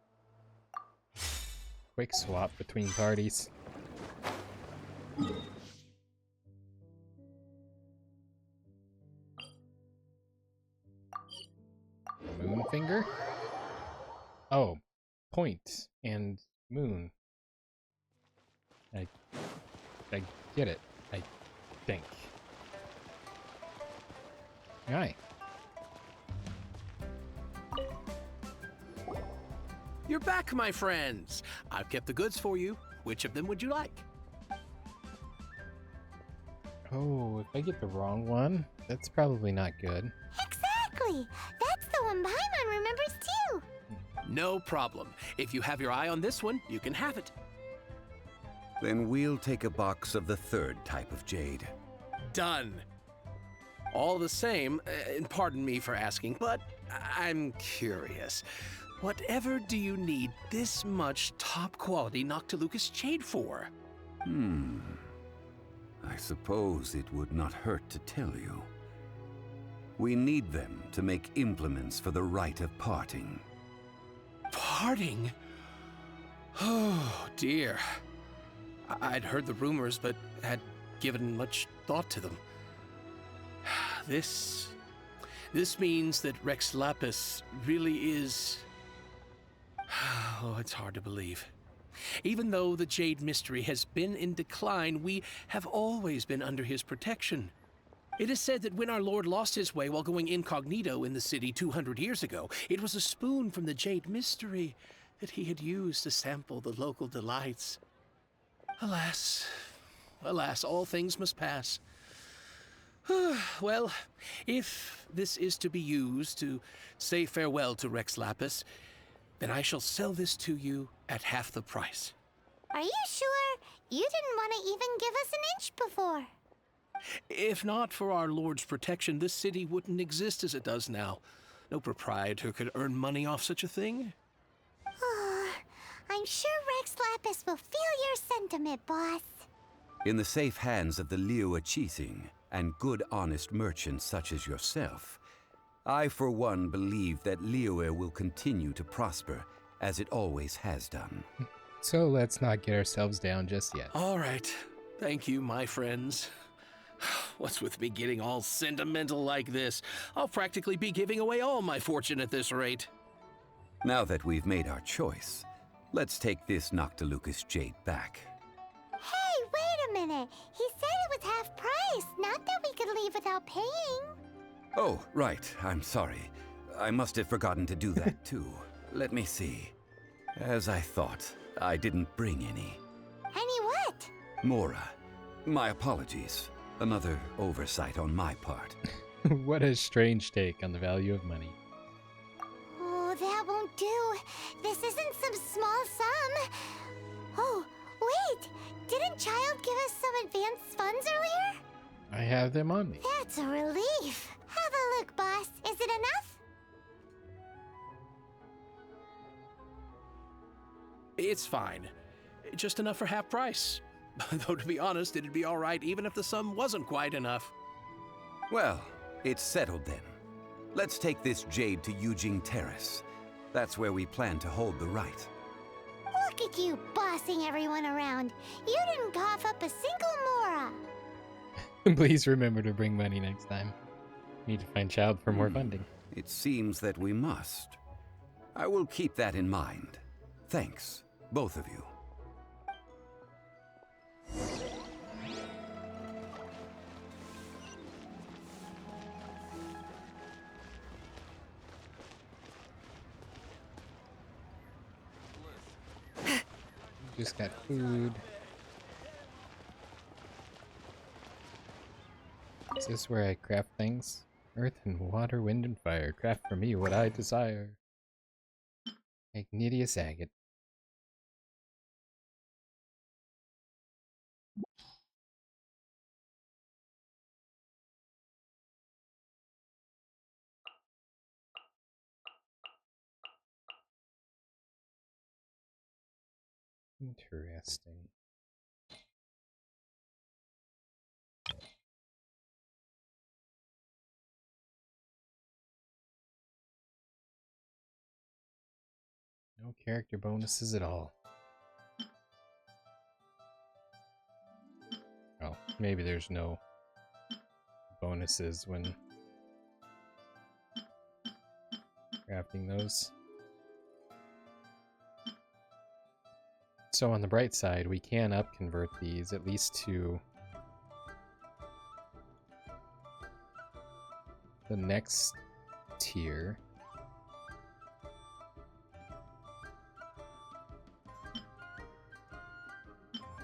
quick swap between parties. Moon finger? Oh, point and moon. I get it, I think. Alright. You're back, my friends. I've kept the goods for you. Which of them would you like? Oh, if I get the wrong one, That's probably not good. Exactly! That's the one Paimon remembers too! No problem. If you have your eye on this one, you can have it. Then we'll take a box of the third type of jade. Done. All the same, and pardon me for asking, but I'm curious. Whatever do you need this much top-quality Noctilucous jade for? I suppose it would not hurt to tell you. We need them to make implements for the rite of parting. Parting? Oh, dear. I'd heard the rumors, but had given much thought to them. This means that Rex Lapis really is... Oh, it's hard to believe. Even though the Jade Mystery has been in decline, we have always been under his protection. It is said that when our Lord lost his way while going incognito in the city 200 years ago, it was a spoon from the Jade Mystery that he had used to sample the local delights. Alas, alas, all things must pass. Well, if this is to be used to say farewell to Rex Lapis, then I shall sell this to you at half the price. Are you sure? You didn't want to even give us an inch before. If not for our Lord's protection, this city wouldn't exist as it does now. No proprietor could earn money off such a thing. I'm sure Rex Lapis will feel your sentiment, boss. In the safe hands of the Liu Chising and good honest merchants such as yourself, I for one believe that Liyue will continue to prosper as it always has done. So let's not get ourselves down just yet. All right. Thank you, my friends. What's with me getting all sentimental like this? I'll practically be giving away all my fortune at this rate. Now that we've made our choice, let's take this Noctilucous jade back. Hey, wait a minute. He said it was half price, not that we could leave without paying. Oh, right. I'm sorry. I must have forgotten to do that too. Let me see. As I thought, I didn't bring any. Any what? Mora. My apologies. Another oversight on my part. What a strange take on the value of money. Oh, that won't do. This isn't some small sum. Oh, wait. Didn't Child give us some advanced funds earlier? I have them on me. That's a relief. Have a look, boss. Is it enough? It's fine. Just enough for half price. Though to be honest, it'd be all right even if the sum wasn't quite enough. Well, it's settled then. Let's take this jade to Yujing Terrace. That's where we plan to hold the rite. Look at you bossing everyone around. You didn't cough up a single Mora. Please remember to bring money next time. Need to find Child for more funding. It seems that we must. I will keep that in mind. Thanks, both of you. Just got food. Is this where I craft things? Earth and water, wind and fire. Craft for me what I desire. Magnetius agate. Interesting. No character bonuses at all. Oh, maybe there's no bonuses when crafting those. So on the bright side, we can up-convert these at least to the next tier.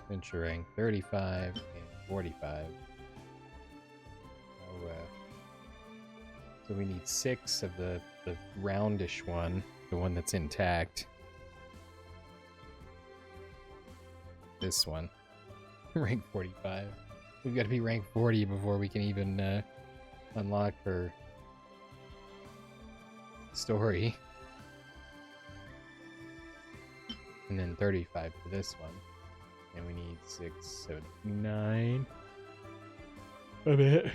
Adventure rank 35 and 45. Oh, So we need 6 of the roundish one, the one that's intact. This one. Rank 45. We've got to be rank 40 before we can even unlock her story. And then 35 for this one. And we need 6, 7, 9 of it.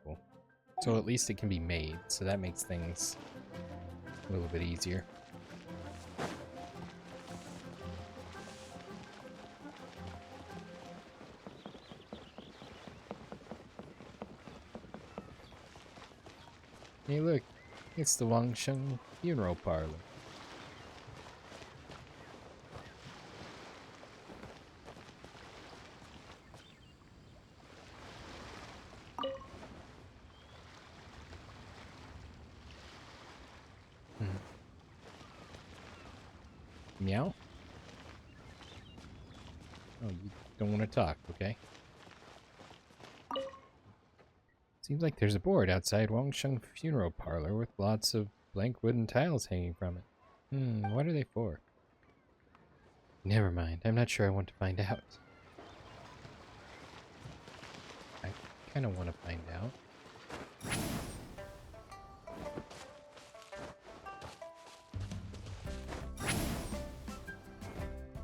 Cool. So at least it can be made, so that makes things a little bit easier. Hey look, it's the Wangsheng funeral parlor. Meow? Oh, you don't want to talk, okay? Seems like there's a board outside Wangsheng funeral parlor with lots of blank wooden tiles hanging from it. What are they for? Never mind, I'm not sure I want to find out. I kind of want to find out.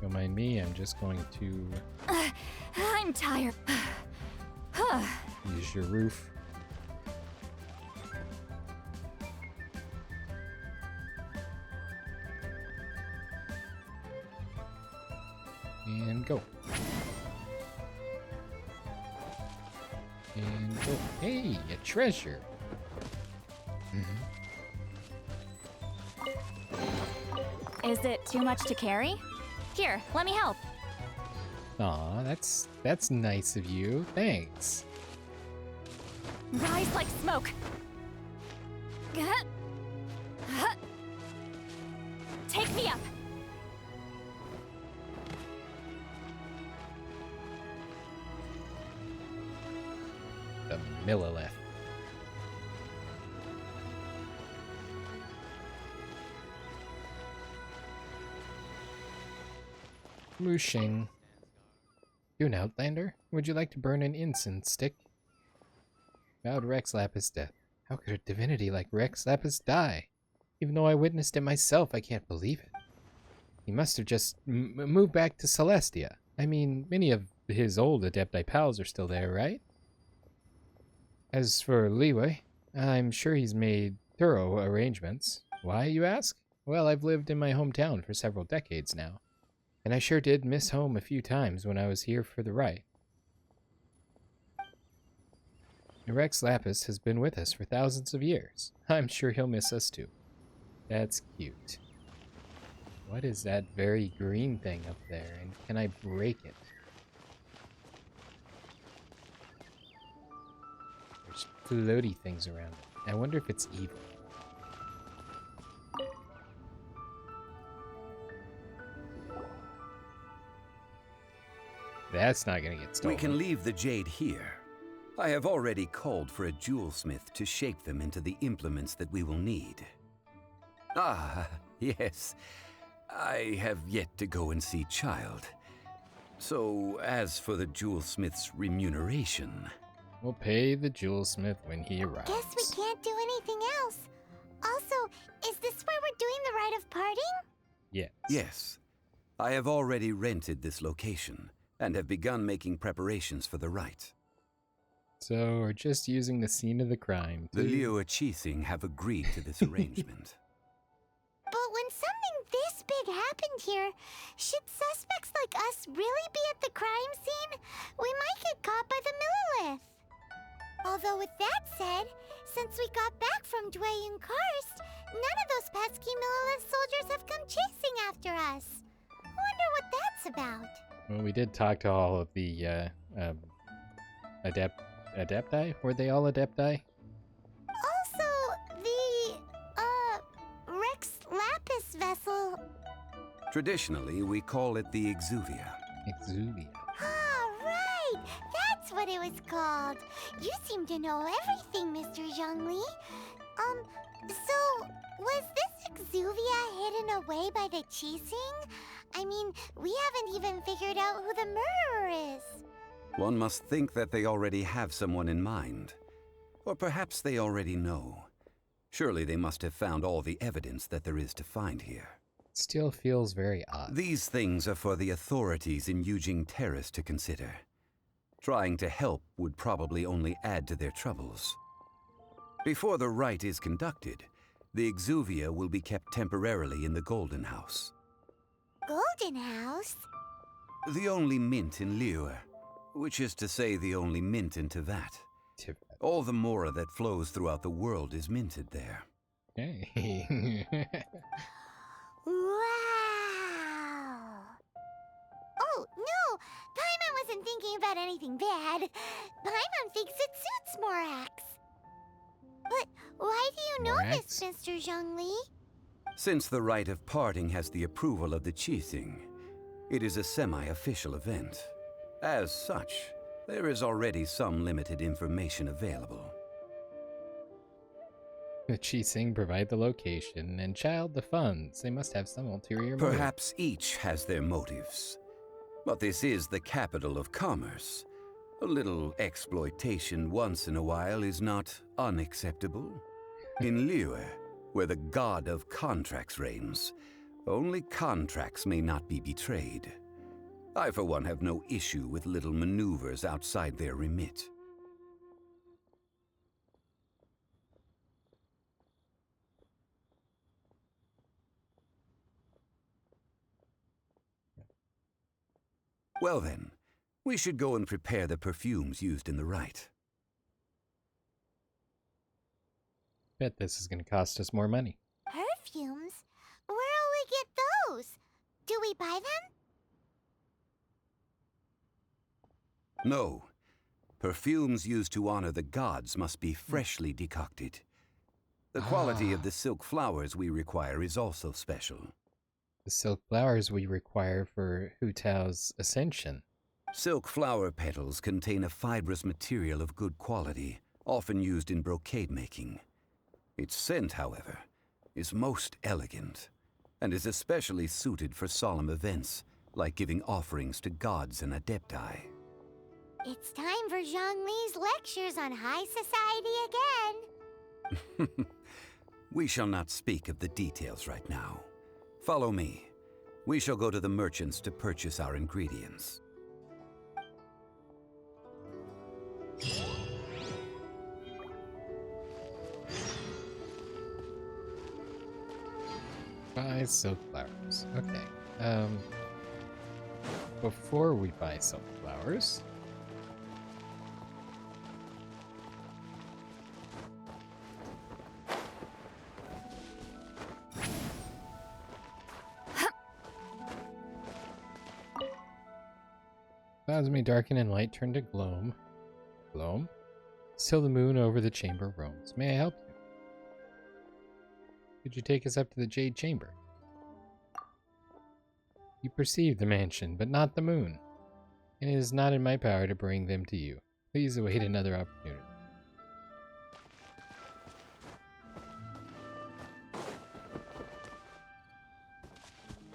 Don't mind me, I'm just going to I'm tired. use your roof. And go. And go. Hey, a treasure. Is it too much to carry? Here, let me help. Aw, that's nice of you. Thanks. Rise like smoke. Take me up. The Millilith. Mushing. You an outlander? Would you like to burn an incense stick? Vowed Rex Lapis death. How could a divinity like Rex Lapis die? Even though I witnessed it myself, I can't believe it. He must have just moved back to Celestia. I mean, many of his old Adepti pals are still there, right? As for Leeway, I'm sure he's made thorough arrangements. Why, you ask? Well, I've lived in my hometown for several decades now. And I sure did miss home a few times when I was here for the rite. Rex Lapis has been with us for thousands of years. I'm sure he'll miss us too. That's cute. What is that very green thing up there, and can I break it? There's floaty things around it. I wonder if it's evil. That's not gonna get stolen. We can leave the jade here. I have already called for a jewelsmith to shape them into the implements that we will need. Ah, yes. I have yet to go and see Child. So, as for the jewelsmith's remuneration... We'll pay the jewelsmith when he arrives. Guess we can't do anything else. Also, is this where we're doing the rite of parting? Yes. Yes. I have already rented this location and have begun making preparations for the rite. So we're just using the scene of the crime. The Liu Chising have agreed to this arrangement. But when something this big happened here, should suspects like us really be at the crime scene? We might get caught by the Millilith. Although with that said, since we got back from Dwayne Karst, none of those pesky Millilith soldiers have come chasing after us. Wonder what that's about. Well, we did talk to all of the Adepti? Were they all Adepti? Also, the, Rex Lapis vessel. Traditionally, we call it the Exuvia. Exuvia. what it was called. You seem to know everything, Mr. Zhongli. So, was this exuvia hidden away by the Qixing? I mean, we haven't even figured out who the murderer is. One must think that they already have someone in mind. Or perhaps they already know. Surely they must have found all the evidence that there is to find here. Still feels very odd. These things are for the authorities in Yujing Terrace to consider. Trying to help would probably only add to their troubles. Before the rite is conducted, the exuvia will be kept temporarily in the Golden House. Golden House? The only mint in Liyue, which is to say the only mint in Teyvat. All the mora that flows throughout the world is minted there. Hey. Wow! Oh, no! Paimon wasn't thinking about anything bad. Paimon thinks it suits Morax. But why do you know this, Mr. Zhongli? Since the rite of parting has the approval of the Qixing, it is a semi-official event. As such, there is already some limited information available. The Qixing provide the location, and Child the funds. They must have some ulterior motive. Perhaps each has their motives. But this is the capital of commerce. A little exploitation once in a while is not unacceptable. In Liyue, where the god of contracts reigns, only contracts may not be betrayed. I, for one, have no issue with little maneuvers outside their remit. Well then, we should go and prepare the perfumes used in the rite. Bet this is going to cost us more money. Perfumes? Where'll we get those? Do we buy them? No. Perfumes used to honor the gods must be freshly decocted. The quality of the silk flowers we require is also special. The silk flowers we require for Hu Tao's ascension. Silk flower petals contain a fibrous material of good quality, often used in brocade making. Its scent, however, is most elegant, and is especially suited for solemn events, like giving offerings to gods and adepti. It's time for Zhongli's lectures on high society again. We shall not speak of the details right now. Follow me. We shall go to the merchants to purchase our ingredients. Buy silk flowers. Okay. Before we buy silk flowers, clouds may darken and light turn to gloam. Gloam? Still the moon over the chamber roams. May I help you? Could you take us up to the Jade Chamber? You perceive the mansion, but not the moon. And it is not in my power to bring them to you. Please await another opportunity.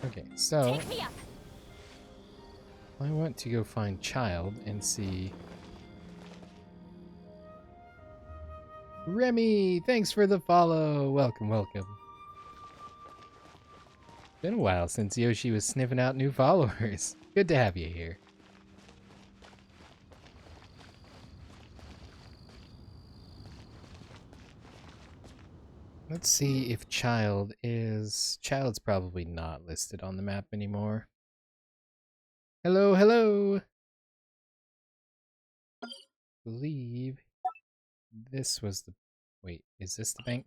Okay, so Take me up. I want to go find Child and see. Remy, thanks for the follow. Welcome, welcome. Been a while since Yoshi was sniffing out new followers. Good to have you here. Let's see if Child is... Child's probably not listed on the map anymore. Hello, hello! I believe this was the... Wait, is this the bank?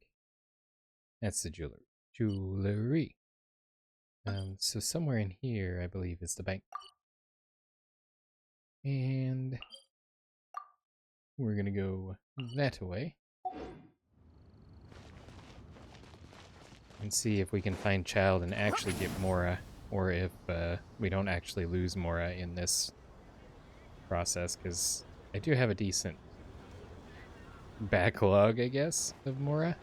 That's the jewelry. Jewelry. So somewhere in here, I believe, is the bank. And we're gonna go that way. And see if we can find Child and actually get Mora, or if we don't actually lose Mora in this process, because I do have a decent backlog, I guess, of Mora.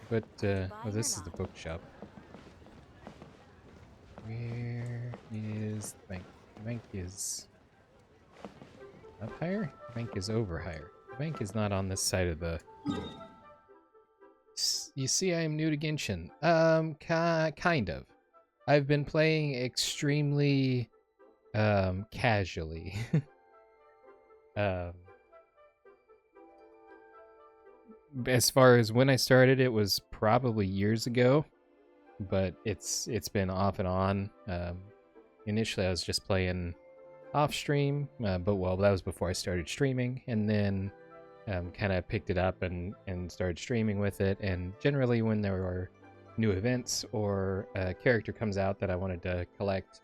But, oh, this is the bookshop. Where is the bank? The bank is up higher? The bank is over higher. The bank is not on this side of the... You see, I am new to Genshin. Kind of. I've been playing extremely, casually. As far as when I started, it was probably years ago, but it's been off and on. Initially, I was just playing off stream, but well, that was before I started streaming, and then kind of picked it up and started streaming with it. And generally, when there are new events or a character comes out that I wanted to collect,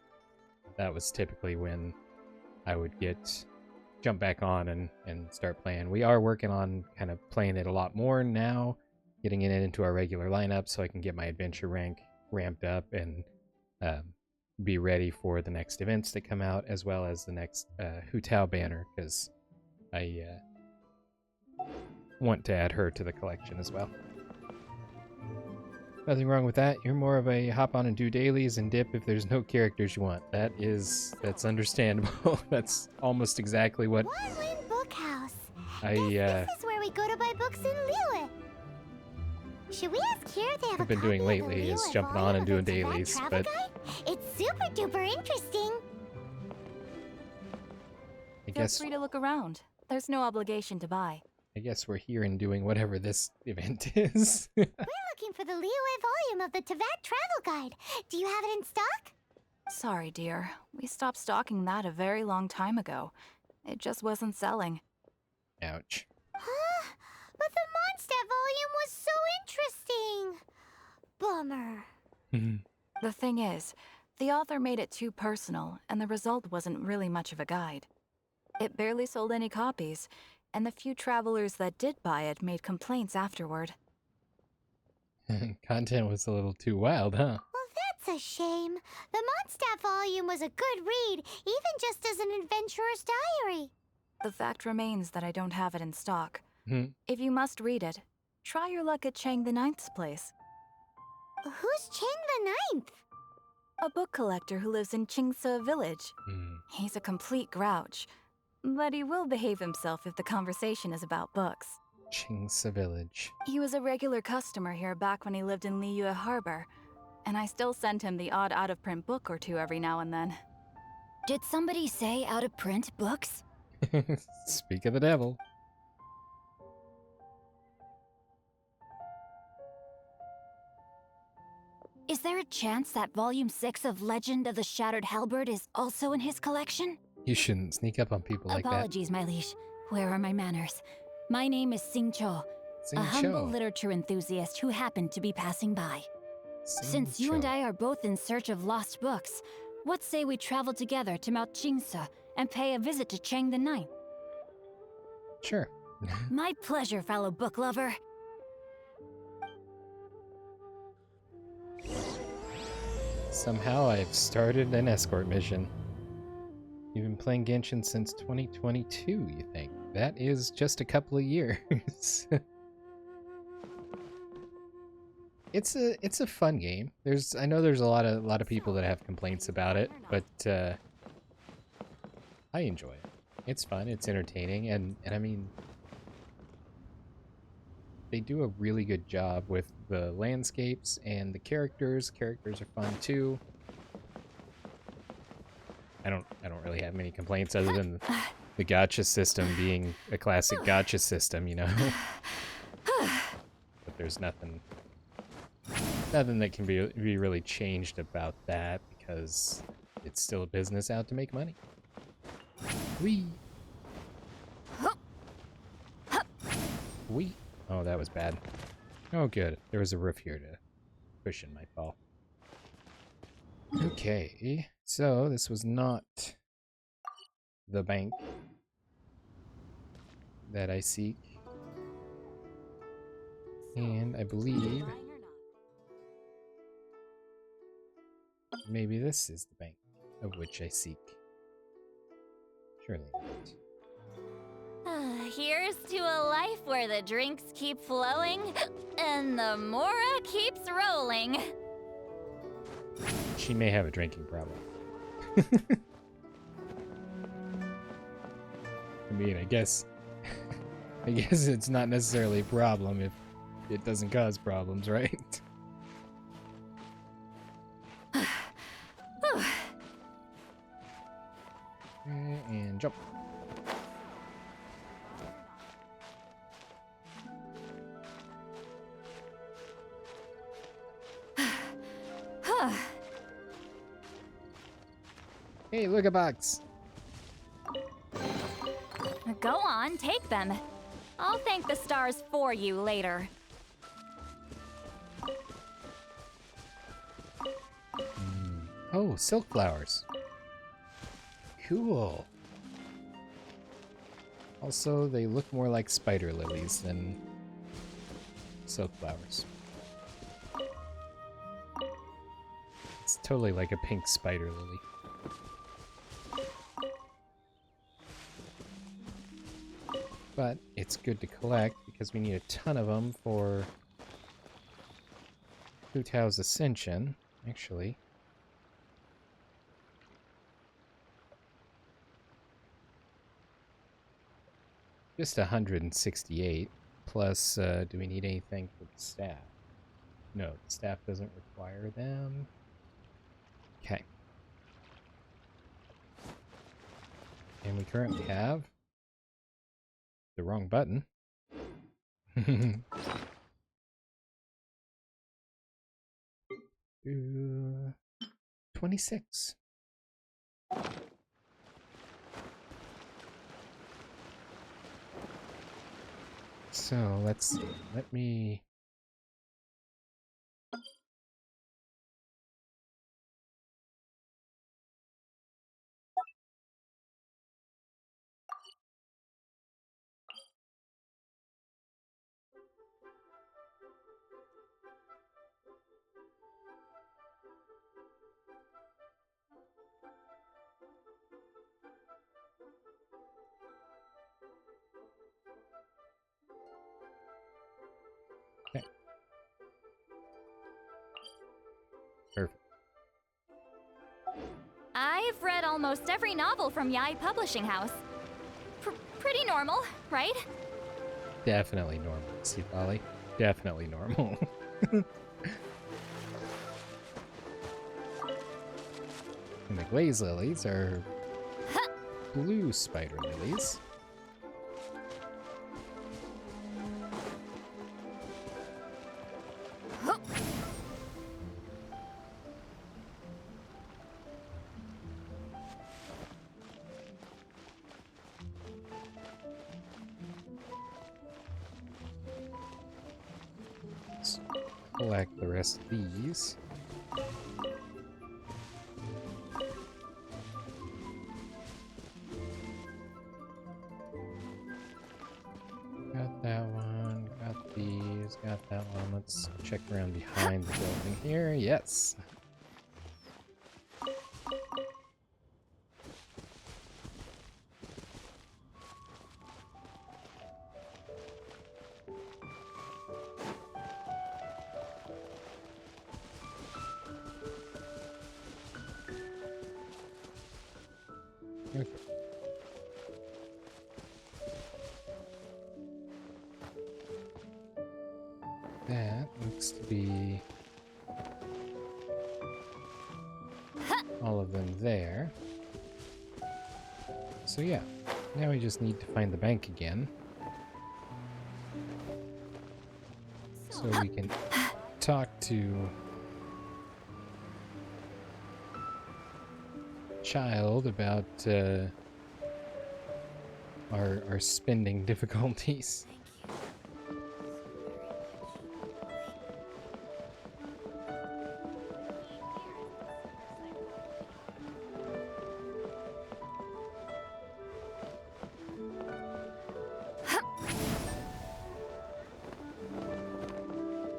that was typically when I would jump back on and start playing. We are working on kind of playing it a lot more now, getting it into our regular lineup so I can get my adventure rank ramped up and be ready for the next events that come out, as well as the next Hu Tao banner, because I want to add her to the collection as well. Nothing wrong with that. You're more of a hop on and do dailies and dip if there's no characters you want. That's understandable. That's almost exactly what One-Win Bookhouse. This is where we go to buy books in Liyue. Should we ask here if they have I've been doing lately is jumping on and doing dailies, but it's super duper interesting. I Feel guess free to look around. There's no obligation to buy. I guess we're here and doing whatever this event is. We're looking for the Liyue volume of the Teyvat Travel Guide. Do you have it in stock? Sorry, dear. We stopped stocking that a very long time ago. It just wasn't selling. Ouch. Huh? But the Mondstadt volume was so interesting. Bummer. The thing is, the author made it too personal, and the result wasn't really much of a guide. It barely sold any copies, and the few travelers that did buy it made complaints afterward. Content was a little too wild, huh? Well, that's a shame. The Mondstadt volume was a good read, even just as an adventurer's diary. The fact remains that I don't have it in stock. Hmm. If you must read it, try your luck at Chang the Ninth's place. Who's Chang the Ninth? A book collector who lives in Qingse village. He's a complete grouch, but he will behave himself if the conversation is about books. Qingse village. He was a regular customer here back when he lived in Liyue Harbor, and I still send him the odd out-of-print book or two every now and then. Did somebody say out-of-print books? Speak of the devil. Is there a chance that Volume 6 of Legend of the Shattered Halberd is also in his collection? You shouldn't sneak up on people like that. Apologies, my liege. Where are my manners? My name is Sing Cho, a humble literature enthusiast who happened to be passing by. Since you and I are both in search of lost books, what say we travel together to Mount Qingse and pay a visit to Chang the Ninth? Sure. My pleasure, fellow book lover. Somehow I've started an escort mission. You've been playing Genshin since 2022, you think? That is just a couple of years. It's a fun game. I know there's a lot of people that have complaints about it, but I enjoy it. It's fun, it's entertaining, and I mean, they do a really good job with the landscapes and the characters. Characters are fun too. I don't really have many complaints other than the gacha system being a classic gacha system, you know. But there's nothing that can be really changed about that, because it's still a business out to make money. Wee. Wee. Oh, that was bad. Oh, good. There was a roof here to cushion my fall. Okay, so this was not the bank that I seek. And I believe maybe this is the bank of which I seek. Surely not. here's to a life where the drinks keep flowing and the mora keeps rolling. She may have a drinking problem. I mean, I guess it's not necessarily a problem if it doesn't cause problems, right? And jump. Hey, look a box. Go on, take them. I'll thank the stars for you later. Oh, silk flowers. Cool. Also, they look more like spider lilies than silk flowers. It's totally like a pink spider lily. But it's good to collect because we need a ton of them for Hu Tao's ascension, actually. Just 168. Plus, do we need anything for the staff? No, the staff doesn't require them. Okay. And we currently have the wrong button. 26. So let's see. Let me. Okay. Perfect. I've read almost every novel from Yai Publishing House. Pretty normal, right? Definitely normal, Sipali. Definitely normal. And the glaze lilies are blue spider lilies. Let's collect the rest of these. Got that one, got these, got that one. Let's check around behind the building here. Yes. Okay. That looks to be all of them there. So yeah, now we just need to find the bank again. So we can talk to Child about our spending difficulties.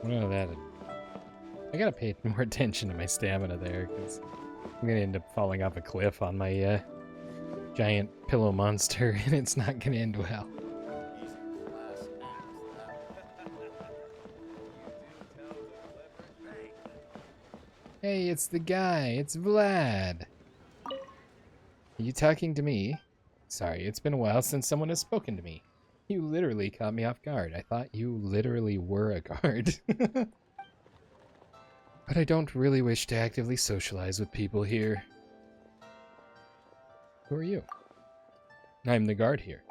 Well, that I gotta pay more attention to my stamina there, because I'm gonna end up falling off a cliff on my giant pillow monster, and it's not gonna end well. Hey, it's the guy. It's Vlad. Are you talking to me? Sorry, it's been a while since someone has spoken to me. You literally caught me off guard. I thought you literally were a guard. But I don't really wish to actively socialize with people here. Who are you? I'm the guard here.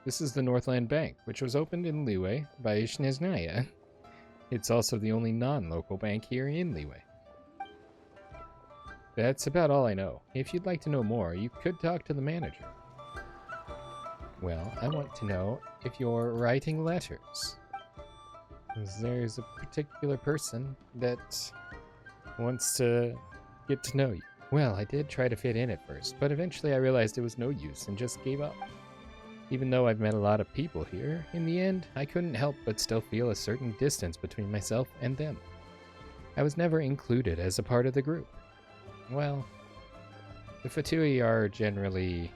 This is the Northland Bank, which was opened in Liyue by Snezhnaya. It's also the only non-local bank here in Liyue. That's about all I know. If you'd like to know more, you could talk to the manager. Well, I want to know if you're writing letters. There's a particular person that wants to get to know you. Well, I did try to fit in at first, but eventually I realized it was no use and just gave up. Even though I've met a lot of people here, in the end, I couldn't help but still feel a certain distance between myself and them. I was never included as a part of the group. Well, the Fatui are generally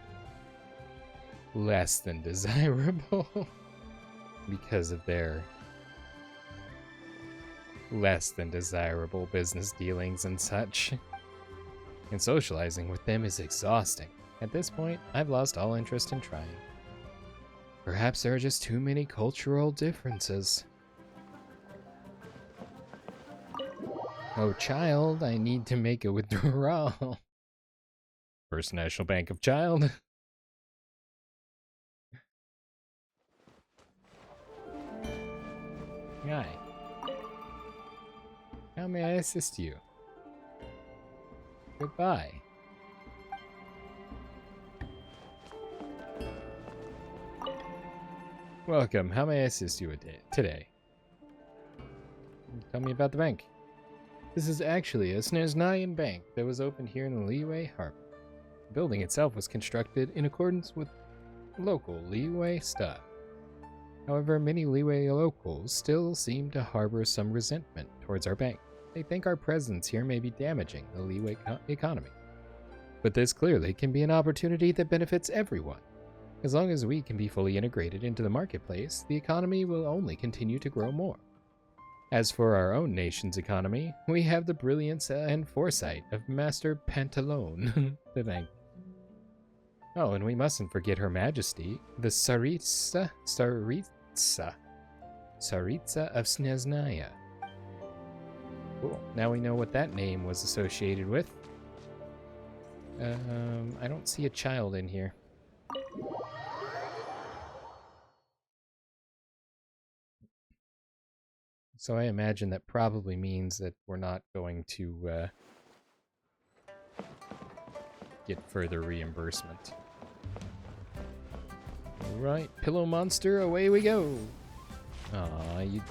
less than desirable because of their less than desirable business dealings and such. And socializing with them is exhausting. At this point, I've lost all interest in trying. Perhaps there are just too many cultural differences. Oh, child, I need to make a withdrawal. First National Bank of Child. Hi. How may I assist you? Goodbye. Welcome. How may I assist you today? Tell me about the bank. This is actually a Snezhnayan bank that was opened here in the Liyue Harbor. The building itself was constructed in accordance with local Liyue style. However, many Liyue locals still seem to harbor some resentment towards our bank. They think our presence here may be damaging the Liyue economy. But this clearly can be an opportunity that benefits everyone. As long as we can be fully integrated into the marketplace, the economy will only continue to grow more. As for our own nation's economy, we have the brilliance and foresight of Master Pantalone, the bank. Oh, and we mustn't forget Her Majesty, the Tsaritsa of Snezhnaya. Cool. Now we know what that name was associated with. I don't see a child in here. So I imagine that probably means that we're not going to get further reimbursement. Alright, Pillow Monster, away we go! Aw, you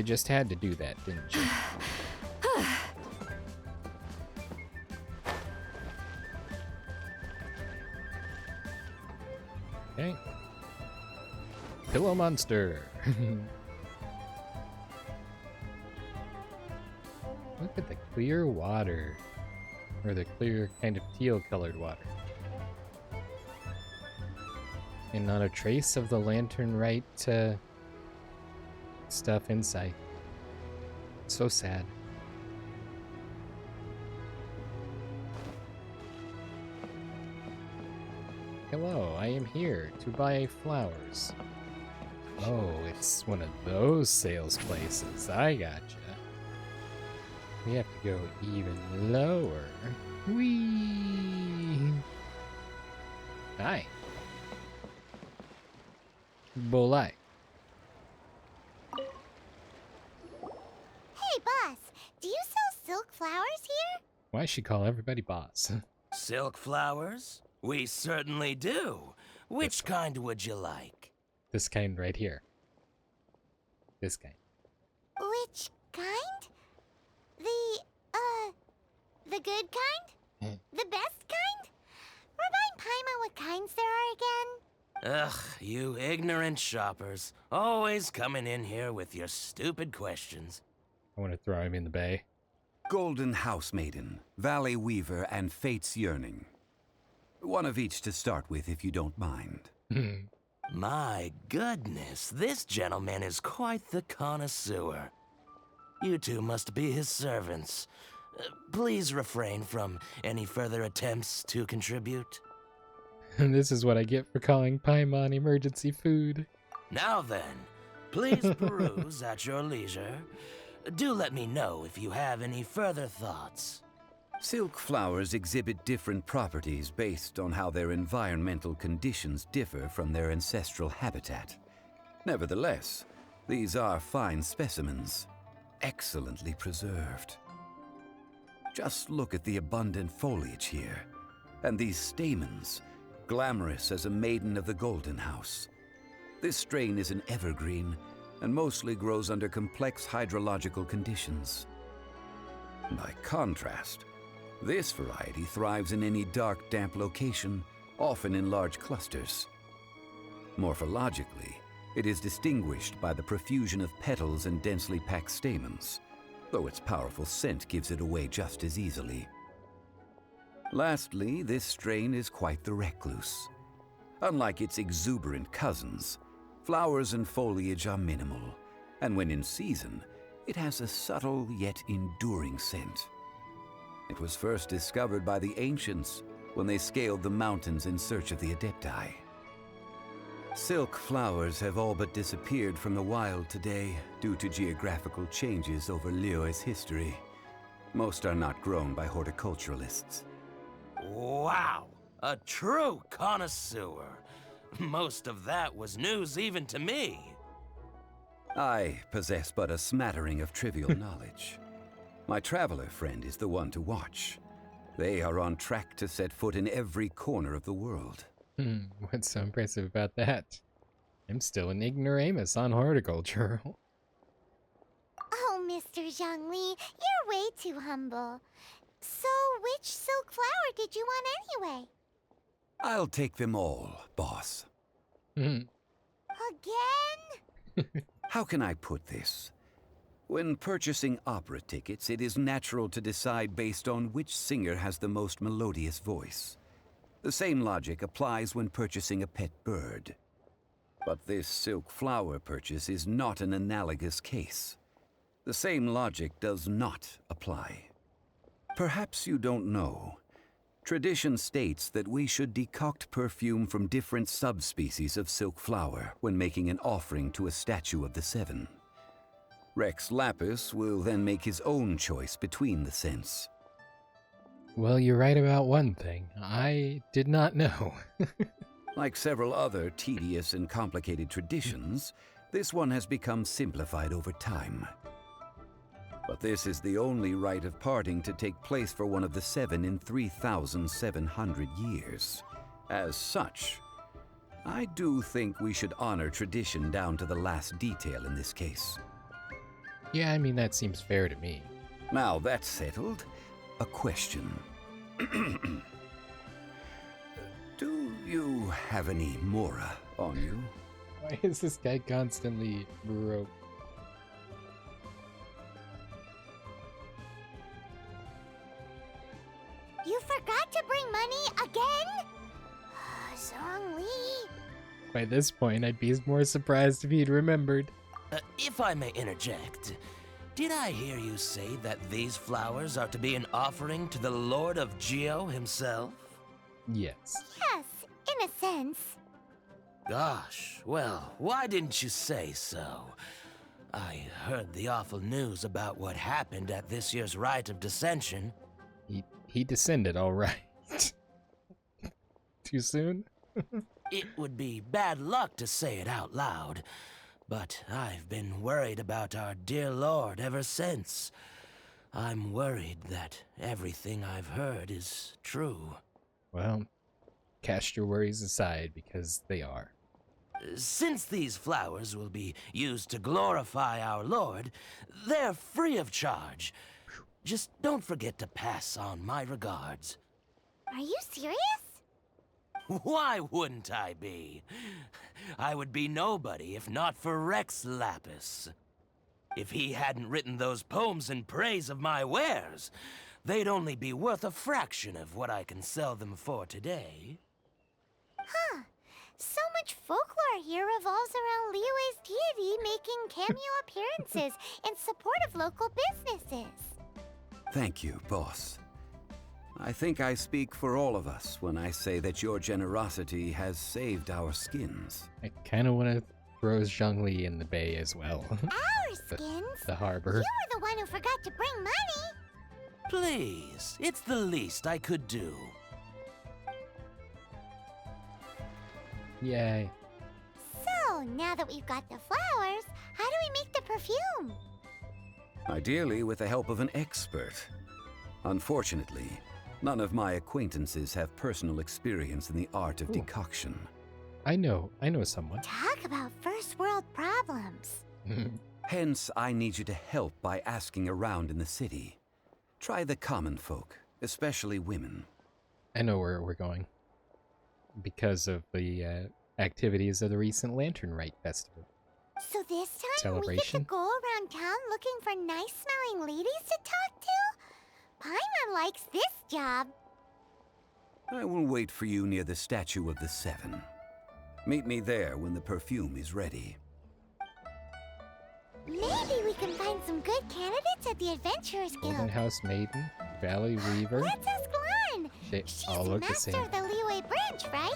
just had to do that, didn't you? Okay. Pillow Monster! Look at the clear water. Or the clear, kind of teal-colored water. And not a trace of the lantern-right stuff inside. So sad. Hello, I am here to buy flowers. Oh, it's one of those sales places. I gotcha. We have to go even lower. Whee! Hi. Bolai. Hey, boss, do you sell silk flowers here? Why should call everybody boss? Silk flowers? We certainly do. Which kind would you like? This kind right here. This kind. Which kind? The good kind? The best kind? Remind Paimon what kinds there are again? Ugh, you ignorant shoppers. Always coming in here with your stupid questions. I want to throw him in the bay. Golden Housemaiden, Valley Weaver, and Fate's Yearning. One of each to start with, if you don't mind. My goodness, this gentleman is quite the connoisseur. You two must be his servants. Please refrain from any further attempts to contribute. And this is what I get for calling Paimon emergency food. Now then, please peruse at your leisure. Do let me know if you have any further thoughts. Silk flowers exhibit different properties based on how their environmental conditions differ from their ancestral habitat. Nevertheless, these are fine specimens, excellently preserved. Just look at the abundant foliage here, and these stamens, glamorous as a maiden of the Golden House. This strain is an evergreen, and mostly grows under complex hydrological conditions. By contrast, this variety thrives in any dark, damp location, often in large clusters. Morphologically, it is distinguished by the profusion of petals and densely packed stamens, though its powerful scent gives it away just as easily. Lastly, this strain is quite the recluse. Unlike its exuberant cousins, flowers and foliage are minimal, and when in season, it has a subtle yet enduring scent. It was first discovered by the ancients when they scaled the mountains in search of the Adepti. Silk flowers have all but disappeared from the wild today due to geographical changes over Liyue's history. Most are not grown by horticulturalists. Wow! A true connoisseur. Most of that was news even to me. I possess but a smattering of trivial knowledge. My traveler friend is the one to watch. They are on track to set foot in every corner of the world. What's so impressive about that? I'm still an ignoramus on horticulture. Oh, Mr. Zhongli, you're way too humble. So, which silk flower did you want anyway? I'll take them all, boss. Again? How can I put this? When purchasing opera tickets, it is natural to decide based on which singer has the most melodious voice. The same logic applies when purchasing a pet bird. But this silk flower purchase is not an analogous case. The same logic does not apply. Perhaps you don't know. Tradition states that we should decoct perfume from different subspecies of silk flower when making an offering to a statue of the Seven. Rex Lapis will then make his own choice between the scents. Well, you're right about one thing. I did not know. Like several other tedious and complicated traditions, this one has become simplified over time. But this is the only rite of parting to take place for one of the Seven in 3,700 years. As such, I do think we should honor tradition down to the last detail in this case. Yeah, I mean, that seems fair to me. Now that's settled, a question. Do you have any Mora on you? Why is this guy constantly broke? You forgot to bring money again? Zhongli. By this point, I'd be more surprised if he'd remembered. If I may interject, did I hear you say that these flowers are to be an offering to the Lord of Geo himself? Yes. Yes, in a sense. Gosh, well, why didn't you say so? I heard the awful news about what happened at this year's Rite of Descension. He descended all right. Too soon? It would be bad luck to say it out loud, but I've been worried about our dear Lord ever since. I'm worried that everything I've heard is true. Well, cast your worries aside, because they are. Since these flowers will be used to glorify our Lord, they're free of charge. Just don't forget to pass on my regards. Are you serious? Why wouldn't I be? I would be nobody if not for Rex Lapis. If he hadn't written those poems in praise of my wares, they'd only be worth a fraction of what I can sell them for today. Huh. So much folklore here revolves around Liyue's deity making cameo appearances in support of local businesses. Thank you, boss. I think I speak for all of us when I say that your generosity has saved our skins. I kind of want to throw Zhongli in the bay as well. Our skins? The harbor. You were the one who forgot to bring money. Please, it's the least I could do. Yay. So, now that we've got the flowers, how do we make the perfume? Ideally with the help of an expert. Unfortunately, none of my acquaintances have personal experience in the art of decoction. I know someone. Talk about first world problems. Hence, I need you to help by asking around in the city. Try the common folk, especially women. I know where we're going. Because of the activities of the recent Lantern Rite Festival. So this time we Celebration? get to go around town looking for nice-smelling ladies to talk to? Paimon likes this job. I will wait for you near the Statue of the Seven. Meet me there when the perfume is ready. Maybe we can find some good candidates at the Adventurers Golden Guild. House Maiden, Valley Weaver. Let's ask Lan. They She's all the look the master same. of the Liyue branch, right?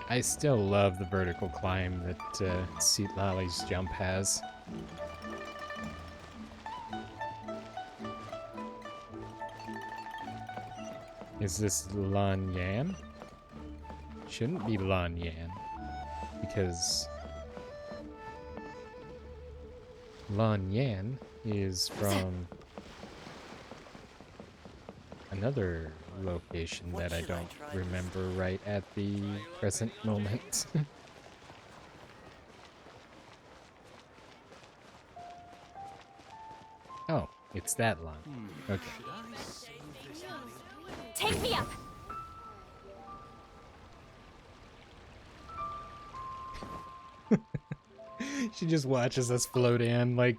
I still love the vertical climb that Seat Lolly's jump has. Is this Lan Yan? Shouldn't be Lan Yan. Because Lan Yan is from another location that I don't remember right at the present moment. Oh, it's that Lan. Okay. Take me up! She just watches us float in, like,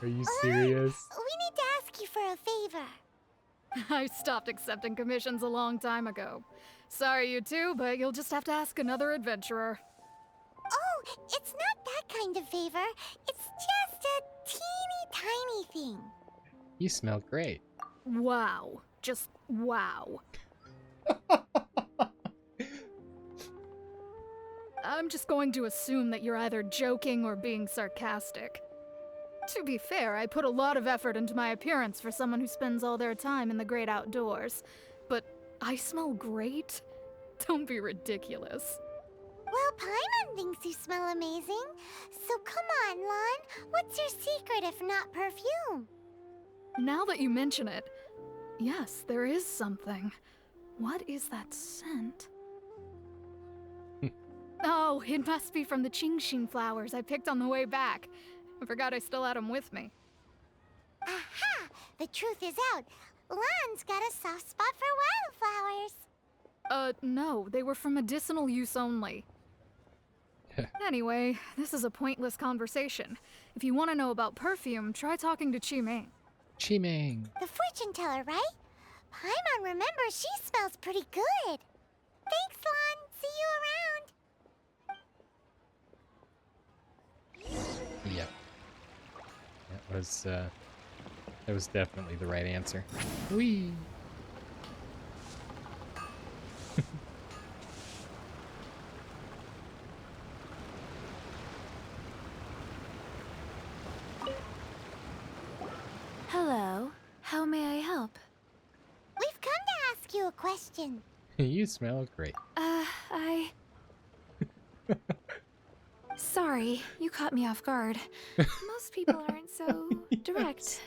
are you serious? We need to ask you for a favor. I stopped accepting commissions a long time ago. Sorry, you two, but you'll just have to ask another adventurer. Oh, it's not that kind of favor. It's just a teeny tiny thing. You smell great. Wow. Just wow. I'm just going to assume that you're either joking or being sarcastic. To be fair, I put a lot of effort into my appearance for someone who spends all their time in the great outdoors. But I smell great? Don't be ridiculous. Well, Paimon thinks you smell amazing. So come on, Lan. What's your secret if not perfume? Now that you mention it, yes, there is something. What is that scent? Oh, it must be from the Qingxin flowers I picked on the way back. I forgot I still had them with me. Aha! The truth is out. Lan's got a soft spot for wildflowers. No, they were for medicinal use only. Anyway, this is a pointless conversation. If you want to know about perfume, try talking to Qiming. Qiming. The fortune teller, right? Paimon remembers she smells pretty good. Thanks, Lan. See you around. Yep. That was definitely the right answer. Whee! Hello. How may I help? We've come to ask you a question. You smell great. Sorry, you caught me off guard. Most people aren't so direct.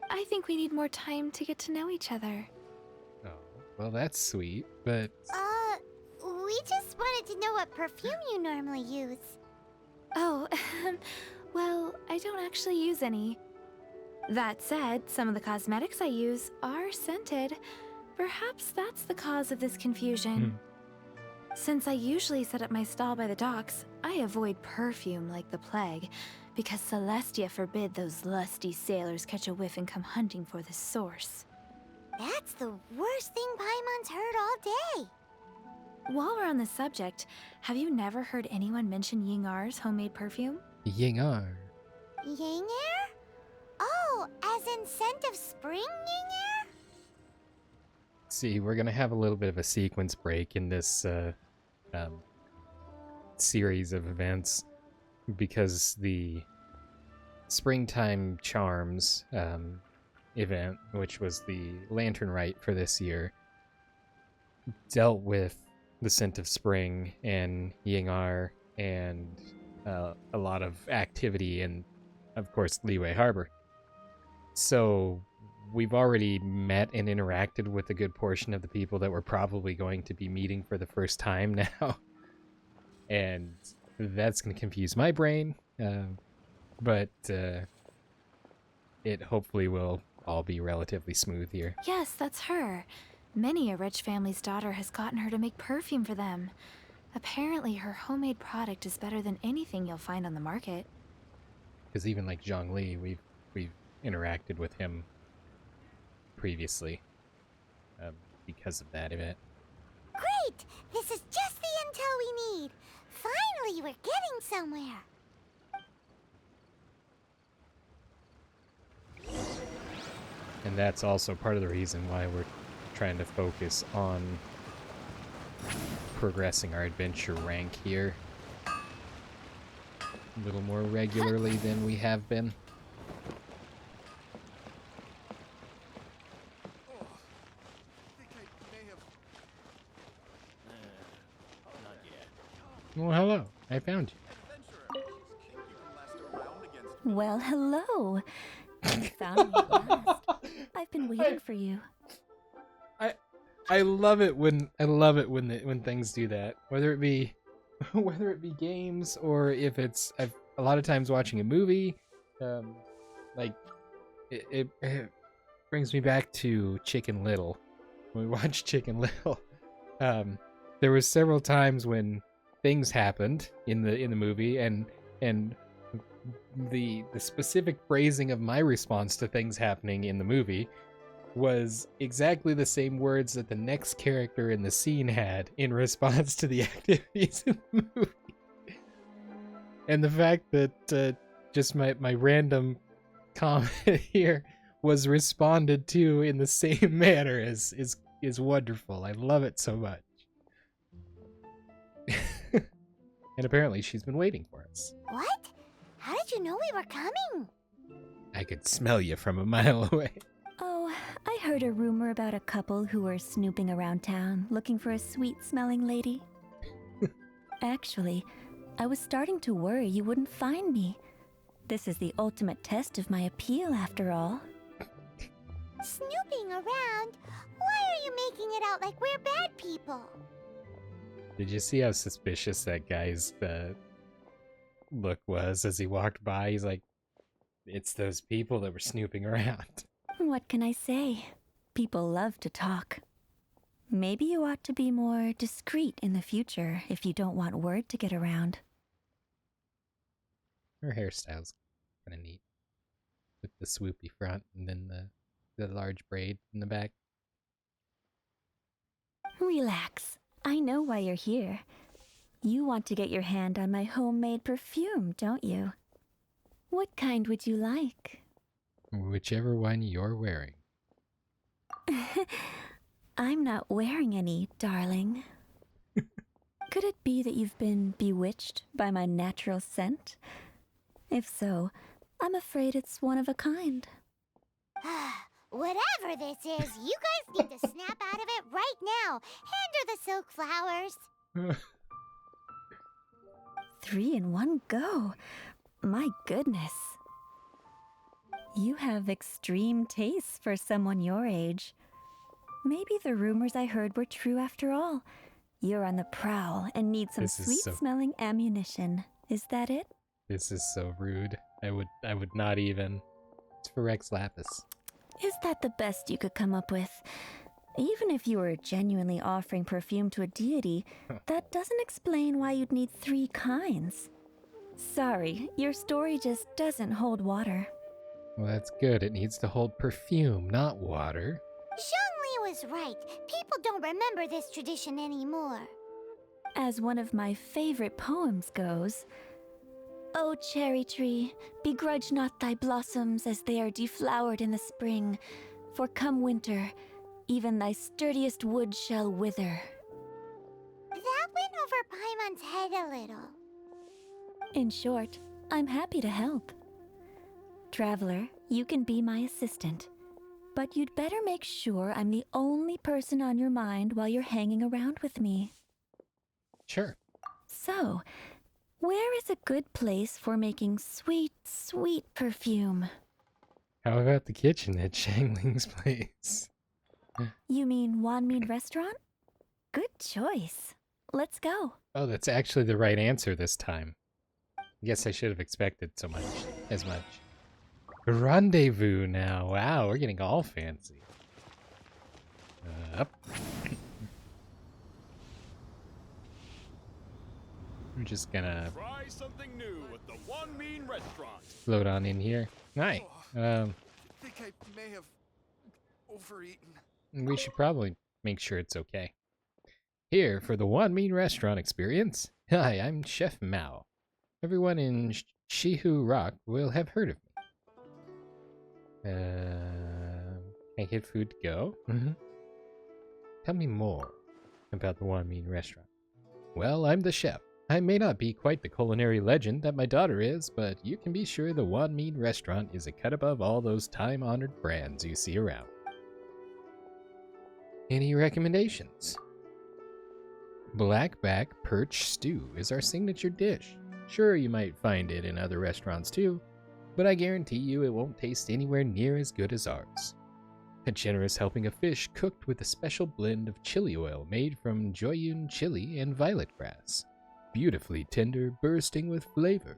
I think we need more time to get to know each other. Oh, well, that's sweet, but We just wanted to know what perfume you normally use. Oh, well, I don't actually use any. That said, some of the cosmetics I use are scented. Perhaps that's the cause of this confusion. Since I usually set up my stall by the docks, I avoid perfume like the plague, because Celestia forbid those lusty sailors catch a whiff and come hunting for the source. That's the worst thing Paimon's heard all day. While we're on the subject, have you never heard anyone mention Yingar's homemade perfume? Yingar. Yingar? Oh, as in scent of spring, Yingar? See, we're gonna have a little bit of a sequence break in this series of events because the Springtime Charms event, which was the Lantern Rite for this year, dealt with the scent of spring and Yingar and a lot of activity in, of course, Liyue Harbor. So we've already met and interacted with a good portion of the people that we're probably going to be meeting for the first time now. And that's going to confuse my brain, but it hopefully will all be relatively smooth here. Yes, that's her. Many a rich family's daughter has gotten her to make perfume for them. Apparently, her homemade product is better than anything you'll find on the market. Because even like Zhongli, we've interacted with him previously because of that event. Great! This is just the intel we need. Finally, we're getting somewhere. And that's also part of the reason why we're trying to focus on progressing our adventure rank here a little more regularly than we have been. Well, hello. I found you. Well, hello. You found me at last. I've been waiting for you. I love it when when things do that. Whether it be games or if it's a lot of times watching a movie, like it brings me back to Chicken Little. When we watched Chicken Little, there was several times when things happened in the movie and the specific phrasing of my response to things happening in the movie was exactly the same words that the next character in the scene had in response to the activities in the movie. And the fact that just my random comment here was responded to in the same manner is wonderful. I love it so much. And apparently she's been waiting for us. What? How did you know we were coming? I could smell you from a mile away. Oh, I heard a rumor about a couple who were snooping around town looking for a sweet-smelling lady. Actually, I was starting to worry you wouldn't find me. This is the ultimate test of my appeal, after all. Snooping around? Why are you making it out like we're bad people? Did you see how suspicious that guy's look was as he walked by? He's like, it's those people that were snooping around. What can I say? People love to talk. Maybe you ought to be more discreet in the future if you don't want word to get around. Her hairstyle's kind of neat. With the swoopy front and then the large braid in the back. Relax. I know why you're here. You want to get your hand on my homemade perfume, don't you? What kind would you like? Whichever one you're wearing. I'm not wearing any, darling. Could it be that you've been bewitched by my natural scent? If so, I'm afraid it's one of a kind. Whatever this is, you guys need to snap out of it right now. Hand her the silk flowers. 3 in one go. My goodness. You have extreme tastes for someone your age. Maybe the rumors I heard were true after all. You're on the prowl and need some sweet-smelling ammunition. Is that it? This is so rude. I would not even. It's for Rex Lapis. Is that the best you could come up with? Even if you were genuinely offering perfume to a deity, that doesn't explain why you'd need 3 kinds. Sorry, your story just doesn't hold water. Well, that's good. It needs to hold perfume, not water. Zhongli was right. People don't remember this tradition anymore. As one of my favorite poems goes, "O cherry tree, begrudge not thy blossoms as they are deflowered in the spring, for come winter, even thy sturdiest wood shall wither." That went over Paimon's head a little. In short, I'm happy to help. Traveler, you can be my assistant, but you'd better make sure I'm the only person on your mind while you're hanging around with me. Sure. So, where is a good place for making sweet, sweet perfume? How about the kitchen at Shangling's place? You mean Wanmin Restaurant? Good choice. Let's go. Oh, that's actually the right answer this time. I guess I should have expected as much. Rendezvous now. Wow, we're getting all fancy. Up. I'm just gonna Try something new at the One Mean Restaurant. float on in here. Hi. I think I may have overeaten. We should probably make sure it's okay. Here for the One Mean Restaurant experience. Hi, I'm Chef Mao. Everyone in Shihu Rock will have heard of me. I get food to go. Tell me more about the One Mean Restaurant. Well, I'm the chef. I may not be quite the culinary legend that my daughter is, but you can be sure the One Mean Restaurant is a cut above all those time-honored brands you see around. Any recommendations? Blackback perch stew is our signature dish. Sure, you might find it in other restaurants too, but I guarantee you it won't taste anywhere near as good as ours. A generous helping of fish cooked with a special blend of chili oil made from Joyun chili and violet grass. Beautifully tender, bursting with flavor.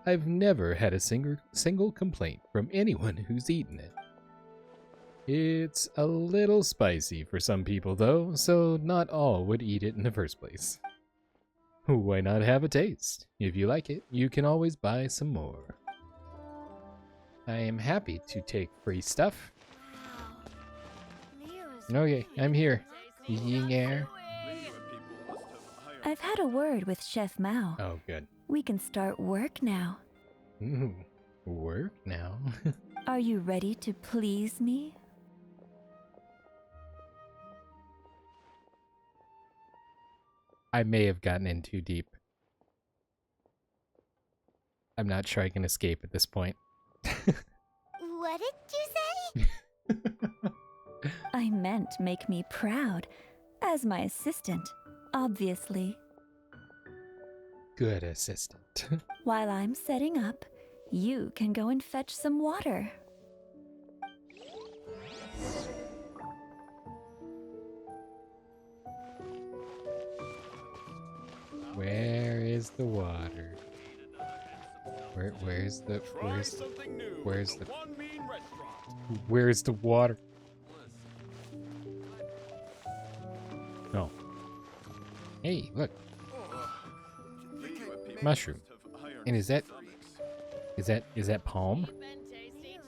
I've never had a single complaint from anyone who's eaten it. It's a little spicy for some people though, so not all would eat it in the first place. Why not have a taste? If you like it, you can always buy some more. I am happy to take free stuff. Okay, I'm here. Ying air. I've had a word with Chef Mao. Oh, good. We can start work now. Ooh, work now? Are you ready to please me? I may have gotten in too deep. I'm not sure I can escape at this point. What did you say? I meant make me proud. As my assistant, obviously. Good assistant. While I'm setting up, you can go and fetch some water. Where is the water? Where's the water? Oh. Hey, look. Mushroom. And is that palm?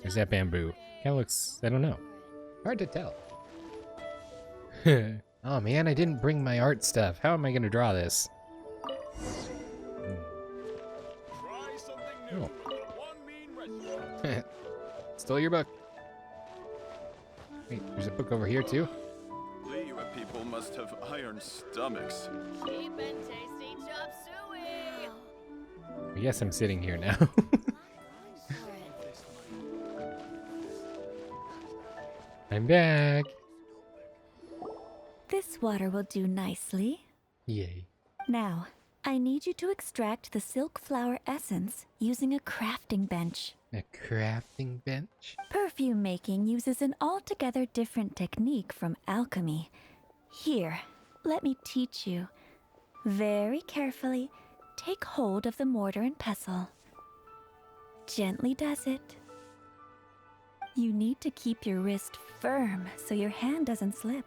Or is that bamboo? Kinda looks, I don't know. Hard to tell. Oh man, I didn't bring my art stuff. How am I gonna draw this? Oh. Stole your book. Wait, there's a book over here too? Liyue people must have iron stomachs. Cheap and tasty chop suey. I guess I'm sitting here now. I'm back. This water will do nicely. Yay. Now, I need you to extract the silk flower essence using a crafting bench. A crafting bench? Perfume making uses an altogether different technique from alchemy. Here, let me teach you. Very carefully, take hold of the mortar and pestle. Gently does it. You need to keep your wrist firm so your hand doesn't slip.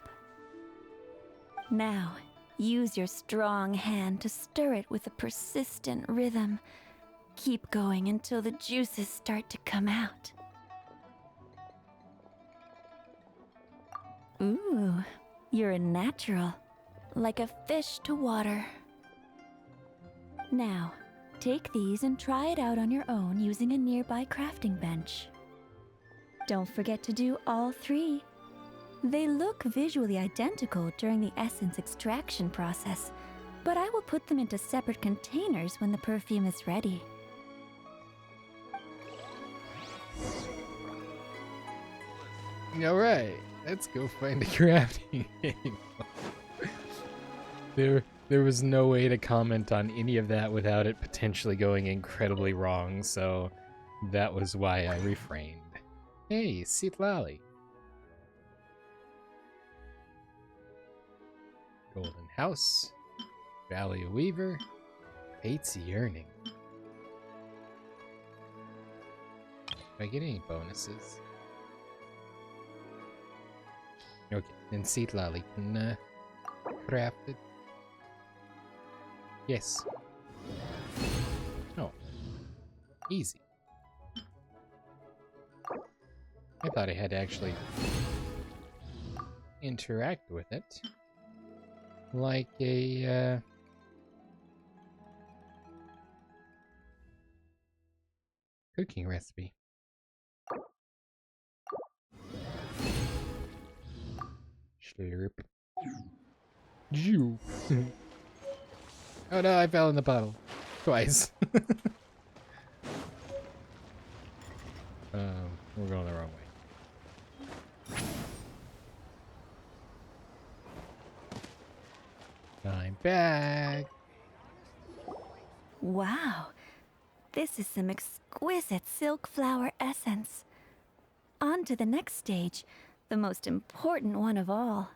Now, use your strong hand to stir it with a persistent rhythm. Keep going until the juices start to come out. Ooh, you're a natural, like a fish to water. Now, take these and try it out on your own using a nearby crafting bench. Don't forget to do all 3. They look visually identical during the essence extraction process, but I will put them into separate containers when the perfume is ready. Alright, let's go find a crafting table. There was no way to comment on any of that without it potentially going incredibly wrong, so that was why I refrained. Hey, Sitlali. Golden House, Valley of Weaver, Fate's Yearning. Do I get any bonuses? Okay, then Sitlali can craft it. Yes. Oh. Easy. I thought I had to actually interact with it. Like a, cooking recipe. Slurp. Ju. Oh no, I fell in the puddle. Twice. We're going the wrong way. I'm back. Wow, this is some exquisite silk flower essence. On to the next stage, the most important one of all.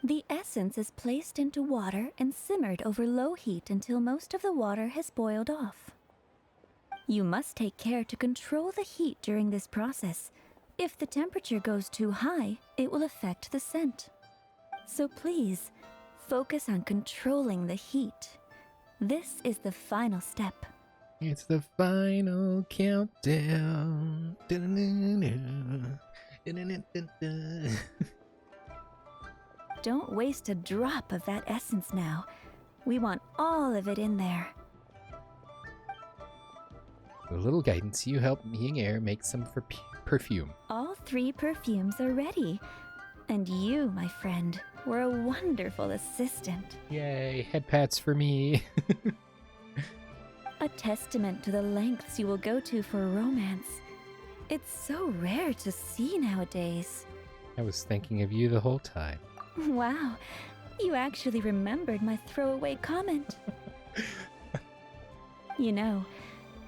The essence is placed into water and simmered over low heat until most of the water has boiled off. You must take care to control the heat during this process. If the temperature goes too high, it will affect the scent. So please, focus on controlling the heat. This is the final step. It's the final countdown. Don't waste a drop of that essence now. We want all of it in there. With a little guidance, you help me and Air make some perfume. All 3 perfumes are ready. And you, my friend, were a wonderful assistant. Yay, head pats for me. A testament to the lengths you will go to for romance. It's so rare to see nowadays. I was thinking of you the whole time. Wow, you actually remembered my throwaway comment. You know,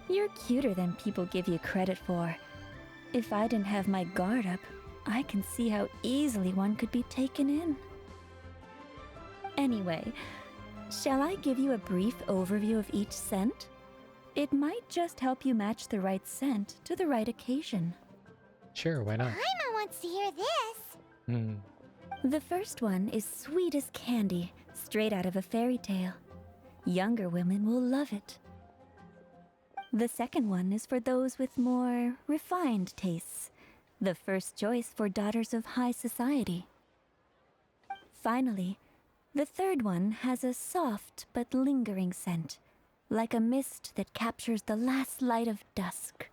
you're cuter than people give you credit for. If I didn't have my guard up, I can see how easily one could be taken in. Anyway, shall I give you a brief overview of each scent? It might just help you match the right scent to the right occasion. Sure, why not? Paimon wants to hear this. The first one is sweet as candy, straight out of a fairy tale. Younger women will love it. The second one is for those with more refined tastes. The first choice for daughters of high society. Finally, the third one has a soft but lingering scent, like a mist that captures the last light of dusk.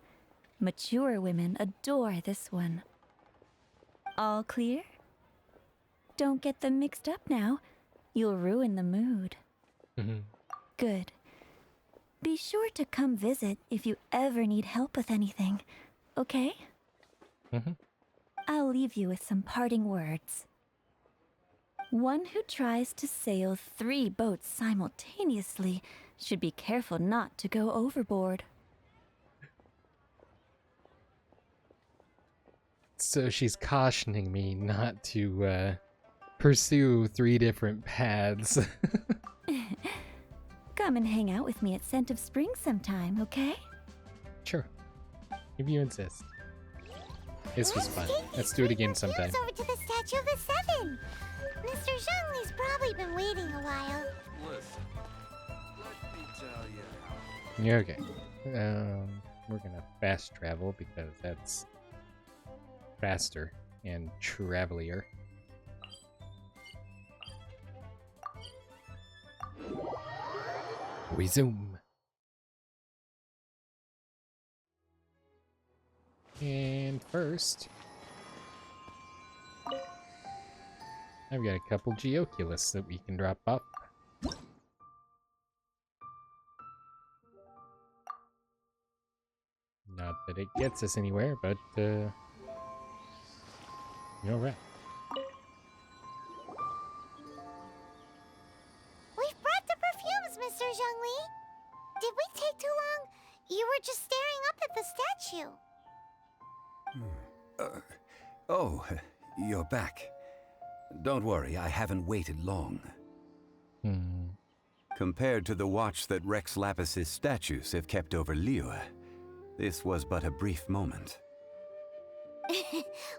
Mature women adore this one. All clear? Don't get them mixed up now. You'll ruin the mood. Good. Be sure to come visit if you ever need help with anything, okay? I'll leave you with some parting words. One who tries to sail 3 boats simultaneously should be careful not to go overboard. So she's cautioning me not to pursue 3 different paths. Come and hang out with me at Scent of Spring sometime, okay? Sure. If you insist. This was fun. Let's do it again sometime. Over to the Statue of the Seven. Mr. Zhongli's probably been waiting a while. Listen, let me tell you how. Yeah, okay. We're gonna fast travel because that's faster and travelier. We zoom. And first, I've got a couple Geoculus that we can drop off. Not that it gets us anywhere, but, you're right. We've brought the perfumes, Mr. Zhongli. Did we take too long? You were just staring up at the statue. Oh, you're back. Don't worry, I haven't waited long. Compared to the watch that Rex Lapis's statues have kept over Liyue, this was but a brief moment.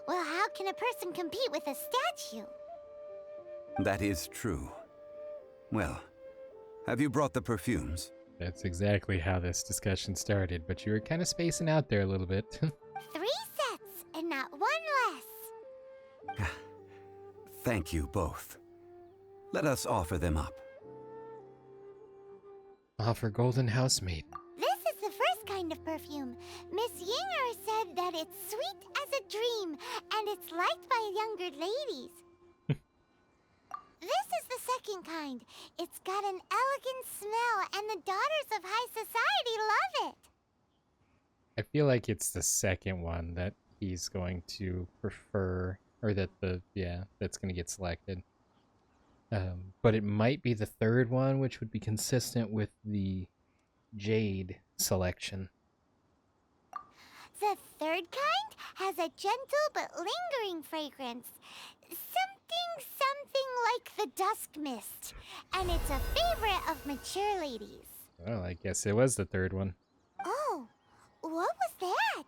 Well, how can a person compete with a statue? That is true. Well, have you brought the perfumes? That's exactly how this discussion started, but you were kind of spacing out there a little bit. 3 sets, and not 1 less. Thank you both. Let us offer them up. Offer Golden Housemaid. This is the first kind of perfume. Miss Yinger said that it's sweet as a dream, and it's liked by younger ladies. This is the second kind. It's got an elegant smell, and the daughters of high society love it. I feel like it's the second one that he's going to prefer, or that that's going to get selected. But it might be the third one, which would be consistent with the Jade selection. The third kind has a gentle but lingering fragrance. Something like the dusk mist. And it's a favorite of mature ladies. Well, I guess it was the third one. Oh, what was that?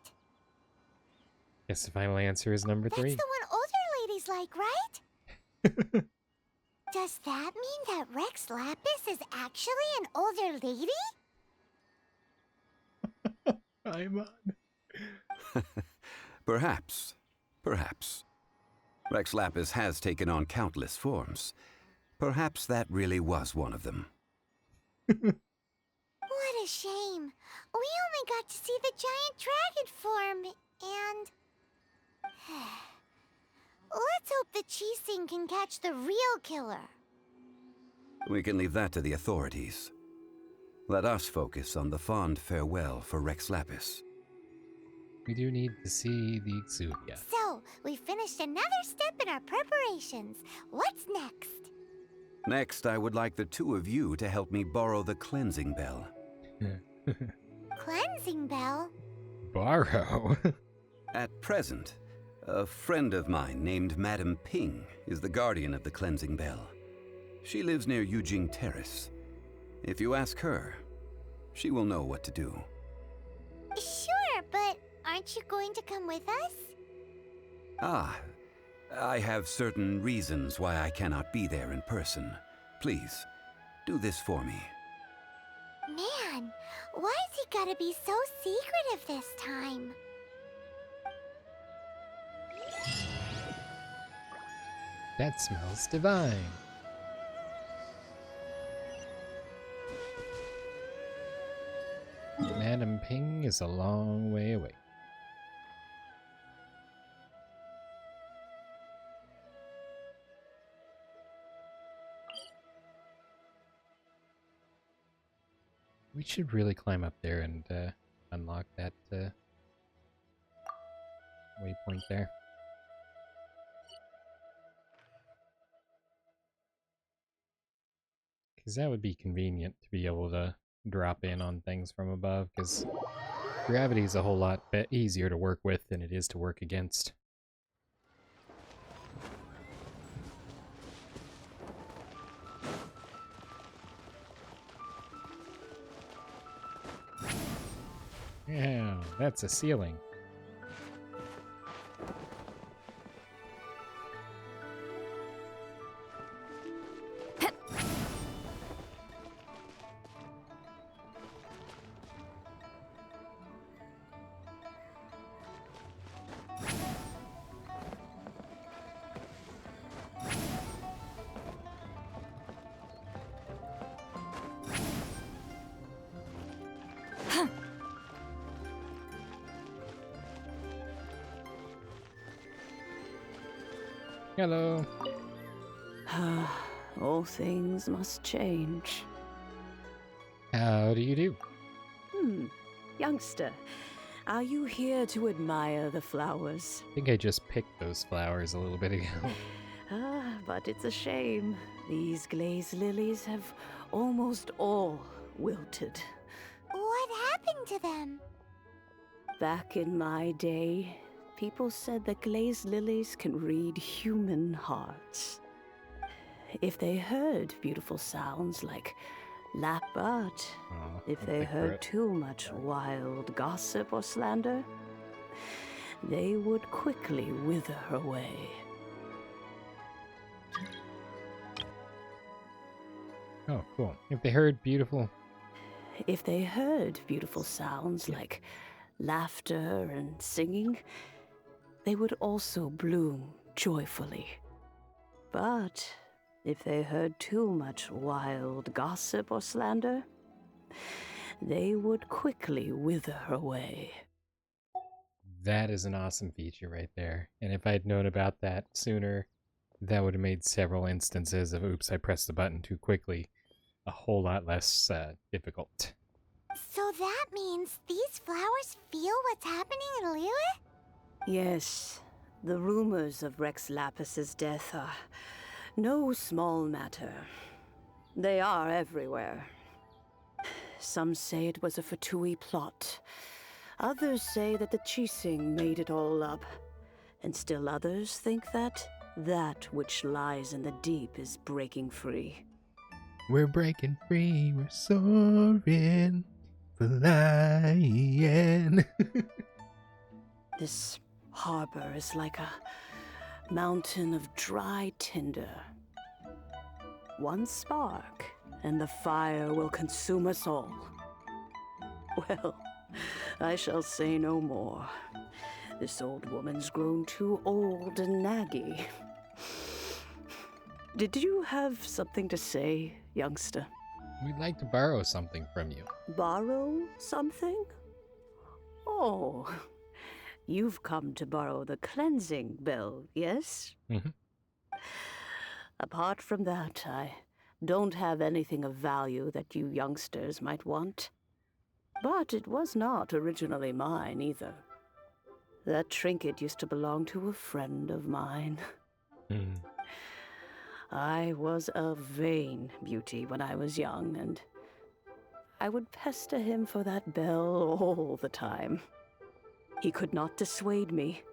Guess the final answer is number 3. That's the one older ladies like, right? Does that mean that Rex Lapis is actually an older lady? I'm on. Perhaps. Rex Lapis has taken on countless forms. Perhaps that really was one of them. What a shame. We only got to see the giant dragon form, and... Let's hope the Qixing can catch the real killer. We can leave that to the authorities. Let us focus on the fond farewell for Rex Lapis. We do need to see the Exudia. So, we finished another step in our preparations. What's next? Next, I would like the 2 of you to help me borrow the cleansing bell. Cleansing bell? Borrow? At present, a friend of mine named Madame Ping is the guardian of the cleansing bell. She lives near Yujing Terrace. If you ask her, she will know what to do. Sure, but aren't you going to come with us? Ah, I have certain reasons why I cannot be there in person. Please, do this for me. Man, why's he gotta be so secretive this time? That smells divine. Madam Ping is a long way away. We should really climb up there and unlock that waypoint there. Because that would be convenient to be able to drop in on things from above, because gravity is a whole lot easier to work with than it is to work against. Yeah, that's a ceiling. Hello. All things must change. How do you do? Youngster, are you here to admire the flowers? I think I just picked those flowers a little bit ago. But it's a shame. These glazed lilies have almost all wilted. What happened to them? Back in my day, people said that glazed lilies can read human hearts. If they heard beautiful sounds like lap art, if they heard too much wild gossip or slander, they would quickly wither away. Oh, cool. If they heard beautiful... If they heard beautiful sounds like laughter and singing, they would also bloom joyfully. But if they heard too much wild gossip or slander, they would quickly wither away. That is an awesome feature right there. And if I'd known about that sooner, that would have made several instances of oops, I pressed the button too quickly a whole lot less difficult. So that means these flowers feel what's happening in Liyue? Yes, the rumors of Rex Lapis's death are no small matter. They are everywhere. Some say it was a Fatui plot. Others say that the Chising made it all up. And still others think that that which lies in the deep is breaking free. We're breaking free, we're soaring, flying. This harbor is like a mountain of dry tinder. One spark, and the fire will consume us all. Well, I shall say no more. This old woman's grown too old and naggy. Did you have something to say, youngster? We'd like to borrow something from you. Borrow something? Oh, you've come to borrow the cleansing bell, yes? Mm-hmm. Apart from that, I don't have anything of value that you youngsters might want. But it was not originally mine, either. That trinket used to belong to a friend of mine. I was a vain beauty when I was young, and I would pester him for that bell all the time. He could not dissuade me,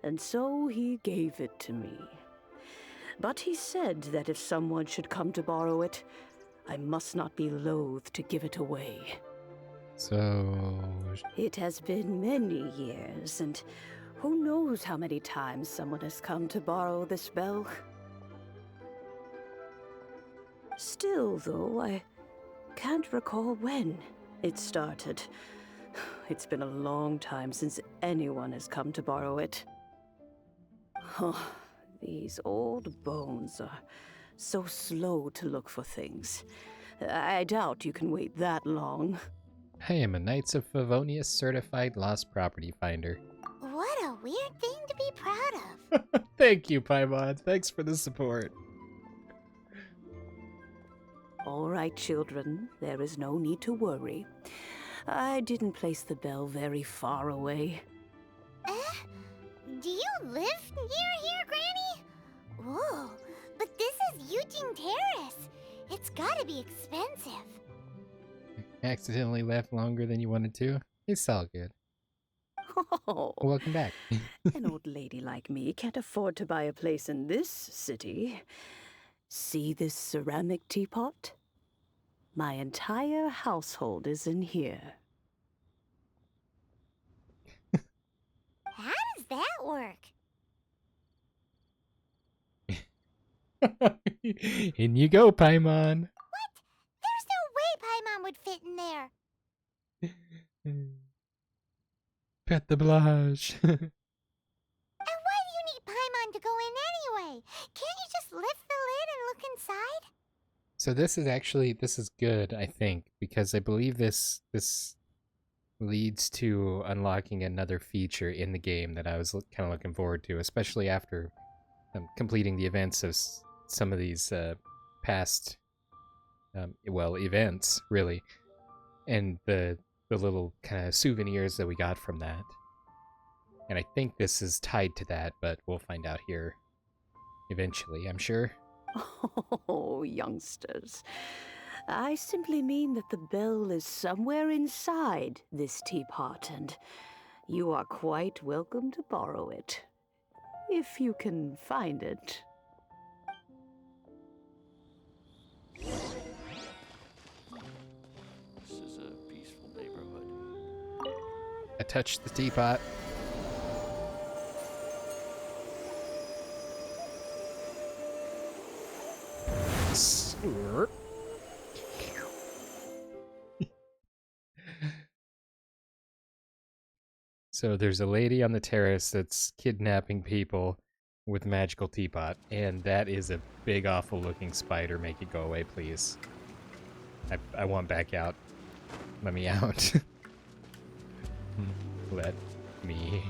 and so he gave it to me. But he said that if someone should come to borrow it, I must not be loath to give it away. So... It has been many years, and who knows how many times someone has come to borrow this bell. Still, though, I can't recall when it started. It's been a long time since anyone has come to borrow it. Oh, these old bones are so slow to look for things. I doubt you can wait that long. I am a Knights of Favonius certified lost property finder. What a weird thing to be proud of. Thank you, Paimon. Thanks for the support. All right, children, there is no need to worry. I didn't place the bell very far away. Do you live near here, Granny? Whoa, but this is Eugene Terrace. It's gotta be expensive. Accidentally left longer than you wanted to? It's all good. Oh, welcome back. An old lady like me can't afford to buy a place in this city. See this ceramic teapot? My entire household is in here. How does that work? In you go, Paimon. What? There's no way Paimon would fit in there. Pet the blush. And why do you need Paimon to go in anyway? Can't you just lift the lid and look inside? So this is good, I think, because I believe this leads to unlocking another feature in the game that I was kind of looking forward to, especially after completing the events of some of these past, events, really. And the little kind of souvenirs that we got from that. And I think this is tied to that, but we'll find out here eventually, I'm sure. Oh, youngsters. I simply mean that the bell is somewhere inside this teapot, and you are quite welcome to borrow it. If you can find it. This is a peaceful neighborhood. I touched the teapot. So there's a lady on the terrace that's kidnapping people with magical teapot, and that is a big, awful looking spider. Make it go away, please. I want back out. Let me out. Let me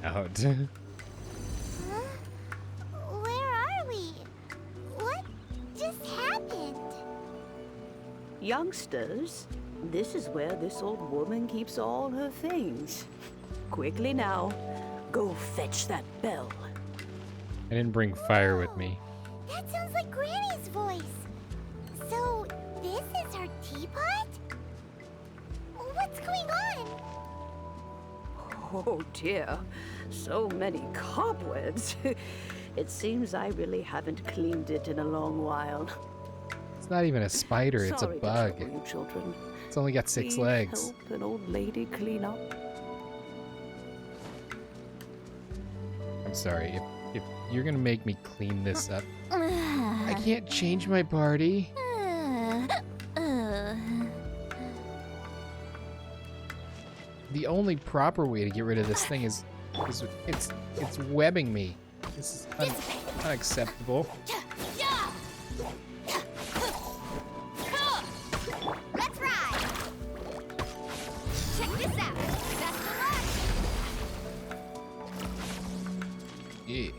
out. Huh? Where are we? What just happened? Youngsters, this is where this old woman keeps all her things. Quickly now, go fetch that bell. I didn't bring fire with me. That sounds like Granny's voice. So, this is her teapot? What's going on? Oh dear, so many cobwebs. It seems I really haven't cleaned it in a long while. It's not even a spider, it's a Sorry to bug. trouble you children. It's only got 6 Please legs. help an old lady clean up. I'm sorry, if you're gonna make me clean this up, I can't change my party. The only proper way to get rid of this thing is it's webbing me. This is unacceptable. Let's ride! Check this out! Best of luck! Yeah.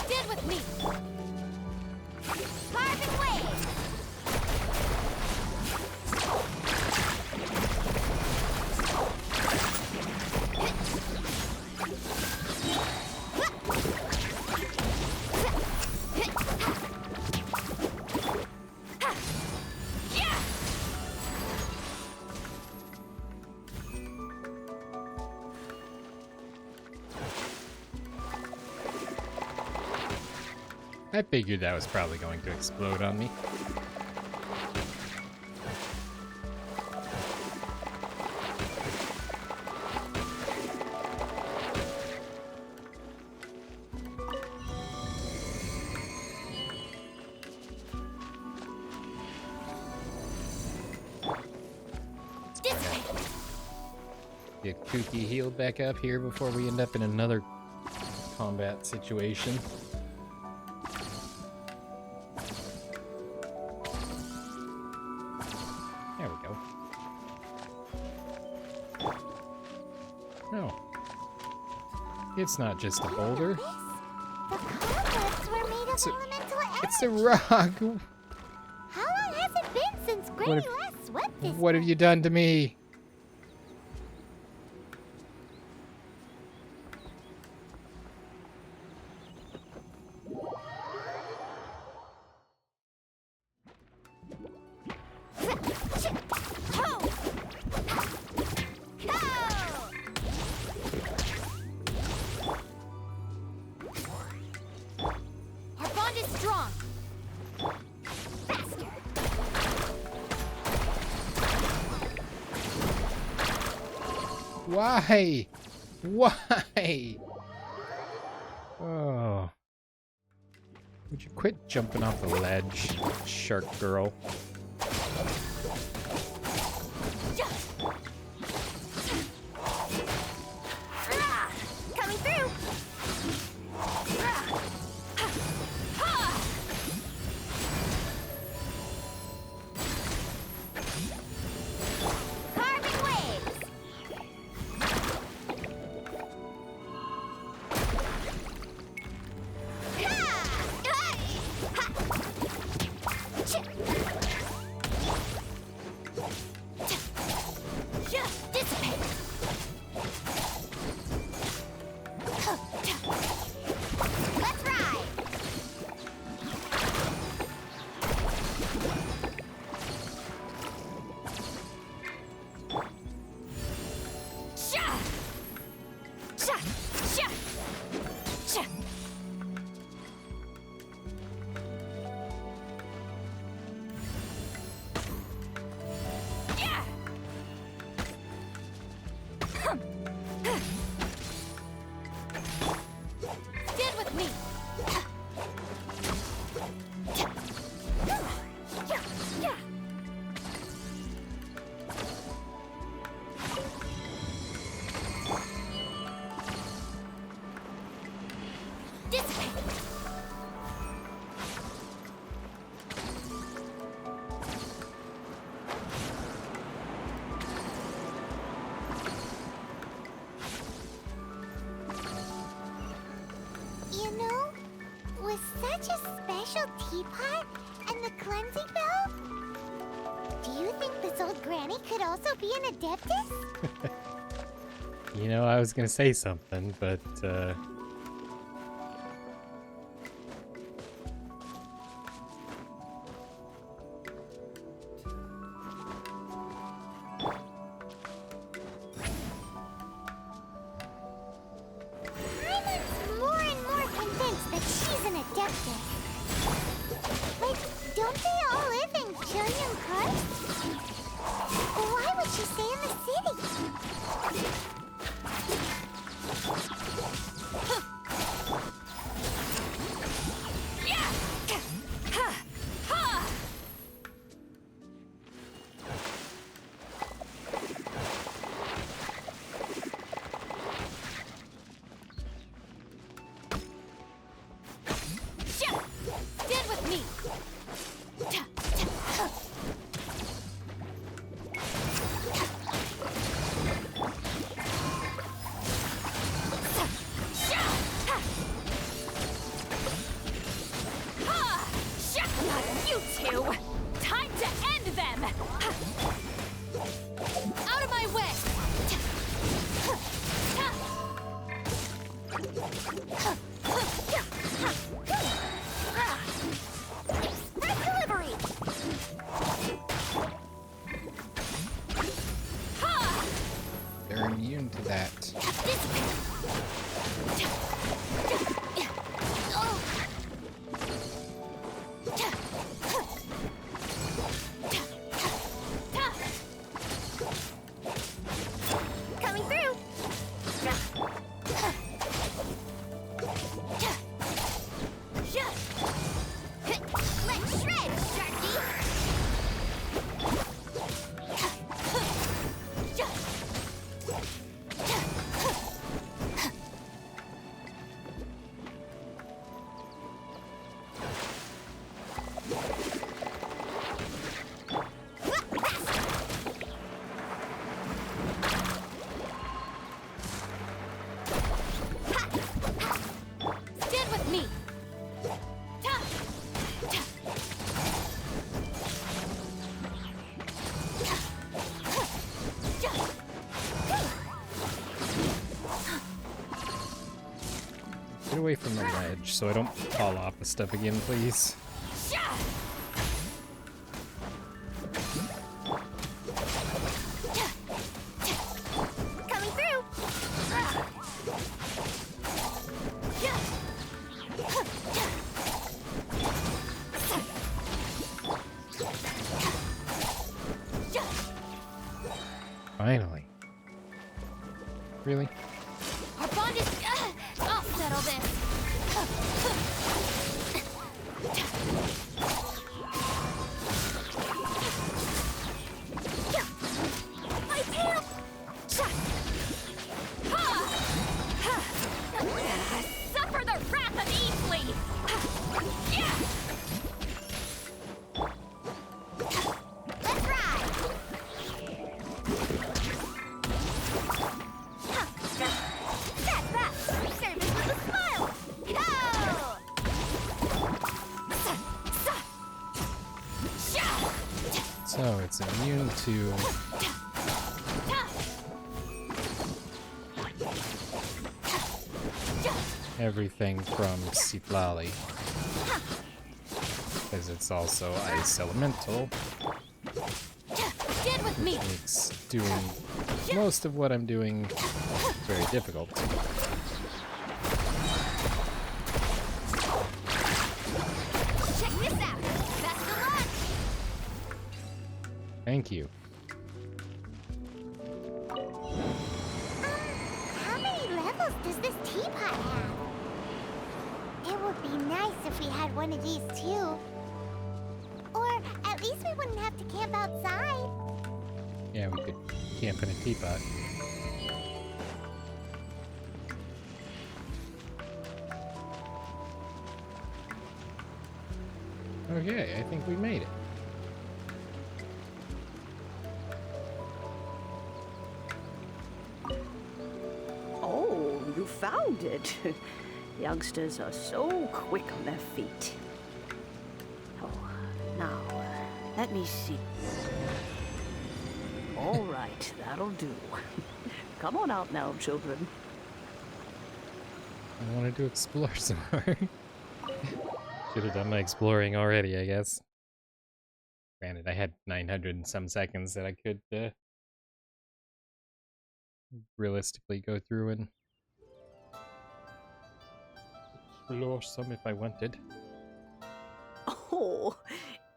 Stand with me! Carving waves! I figured that was probably going to explode on me. Get Kooky healed back up here before we end up in another combat situation. There we go. No. It's not just a boulder. The cobwebs were made of elemental energy. It's a rock. How long has it been since Granny last swept this? What have you done to me? Our bond is strong. Faster. Why? Why? Oh. Would you quit jumping off the ledge, shark girl? Coming through. Dissipate. You know, with such a special teapot and the cleansing bell, do you think this old granny could also be an adeptus? You know, I was gonna say something, but, I'm more and more convinced that she's an adeptus. Like, don't they all live in Junyun Karst? Why would she stay in the city? Stand with me. You two! Time to end them! Out of my way! Express delivery! they're immune to that. Coming through! Let's shred, Sharky! Stand with me! Get away from the ledge so I don't fall off the stuff again, please. Coming through! Finally. Really? Our bond is... I'll settle this. My tail! Suffer the wrath of Easley! Let's ride! That's that! Service with a smile! So it's immune to everything from Sitlali. Because it's also ice elemental. Stand with me! It's doing most of what I'm doing very difficult. Check this out! Best of luck! Thank you. How many levels does this teapot have? It would be nice if we had one of these too. Or at least we wouldn't have to camp outside. Yeah, we could camp in a teapot. Okay, I think we made it. Oh, you found it. Youngsters are so quick on their feet. Oh, now, let me see. All right, that'll do. Come on out now, children. I wanted to explore some more. Should have done my exploring already, I guess. Granted, I had 900 and some seconds that I could realistically go through and explore some if I wanted. Oh,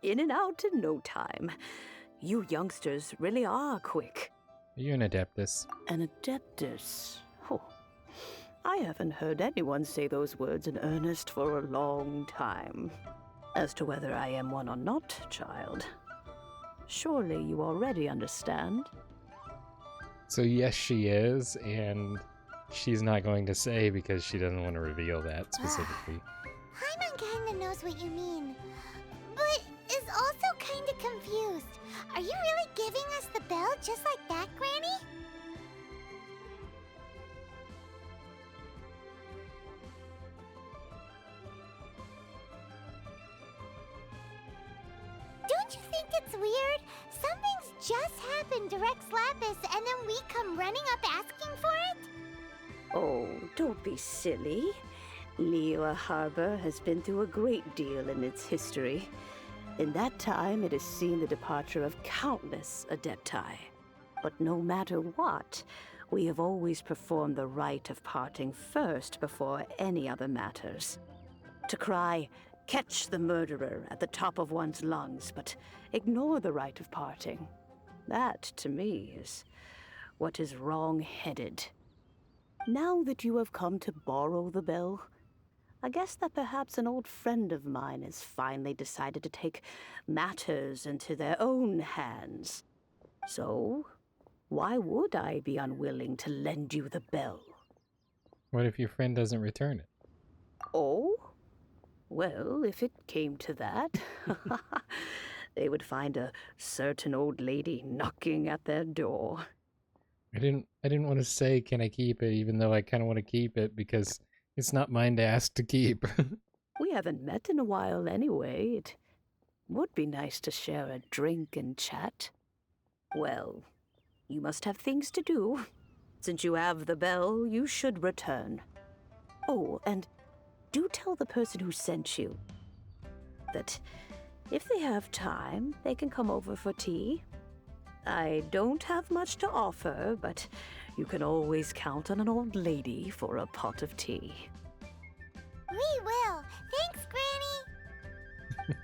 in and out in no time. You youngsters really are quick. Are you an Adeptus? An Adeptus? Oh, I haven't heard anyone say those words in earnest for a long time. As to whether I am one or not, child, surely you already understand. So yes, she is, and she's not going to say because she doesn't want to reveal that specifically. Hyman kinda knows what you mean, but is also kinda confused. Are you really giving us the bell just like that, Granny? Don't you think it's weird? Something's just happened to Rex Lapis and then we come running up asking for it? Oh, don't be silly. Liyue Harbor has been through a great deal in its history. In that time, it has seen the departure of countless Adepti. But no matter what, we have always performed the rite of parting first before any other matters. To cry, "Catch the murderer," at the top of one's lungs, but ignore the rite of parting. That, to me, is what is wrong-headed. Now that you have come to borrow the bell, I guess that perhaps an old friend of mine has finally decided to take matters into their own hands. So, why would I be unwilling to lend you the bell? What if your friend doesn't return it? Oh? Well, if it came to that, they would find a certain old lady knocking at their door. I didn't want to say can I keep it, even though I kind of want to keep it because it's not mine to ask to keep. We haven't met in a while anyway. It would be nice to share a drink and chat. Well, you must have things to do. Since you have the bell, you should return. Oh, and do tell the person who sent you that if they have time, they can come over for tea. I don't have much to offer, but you can always count on an old lady for a pot of tea. We will. Thanks, Granny.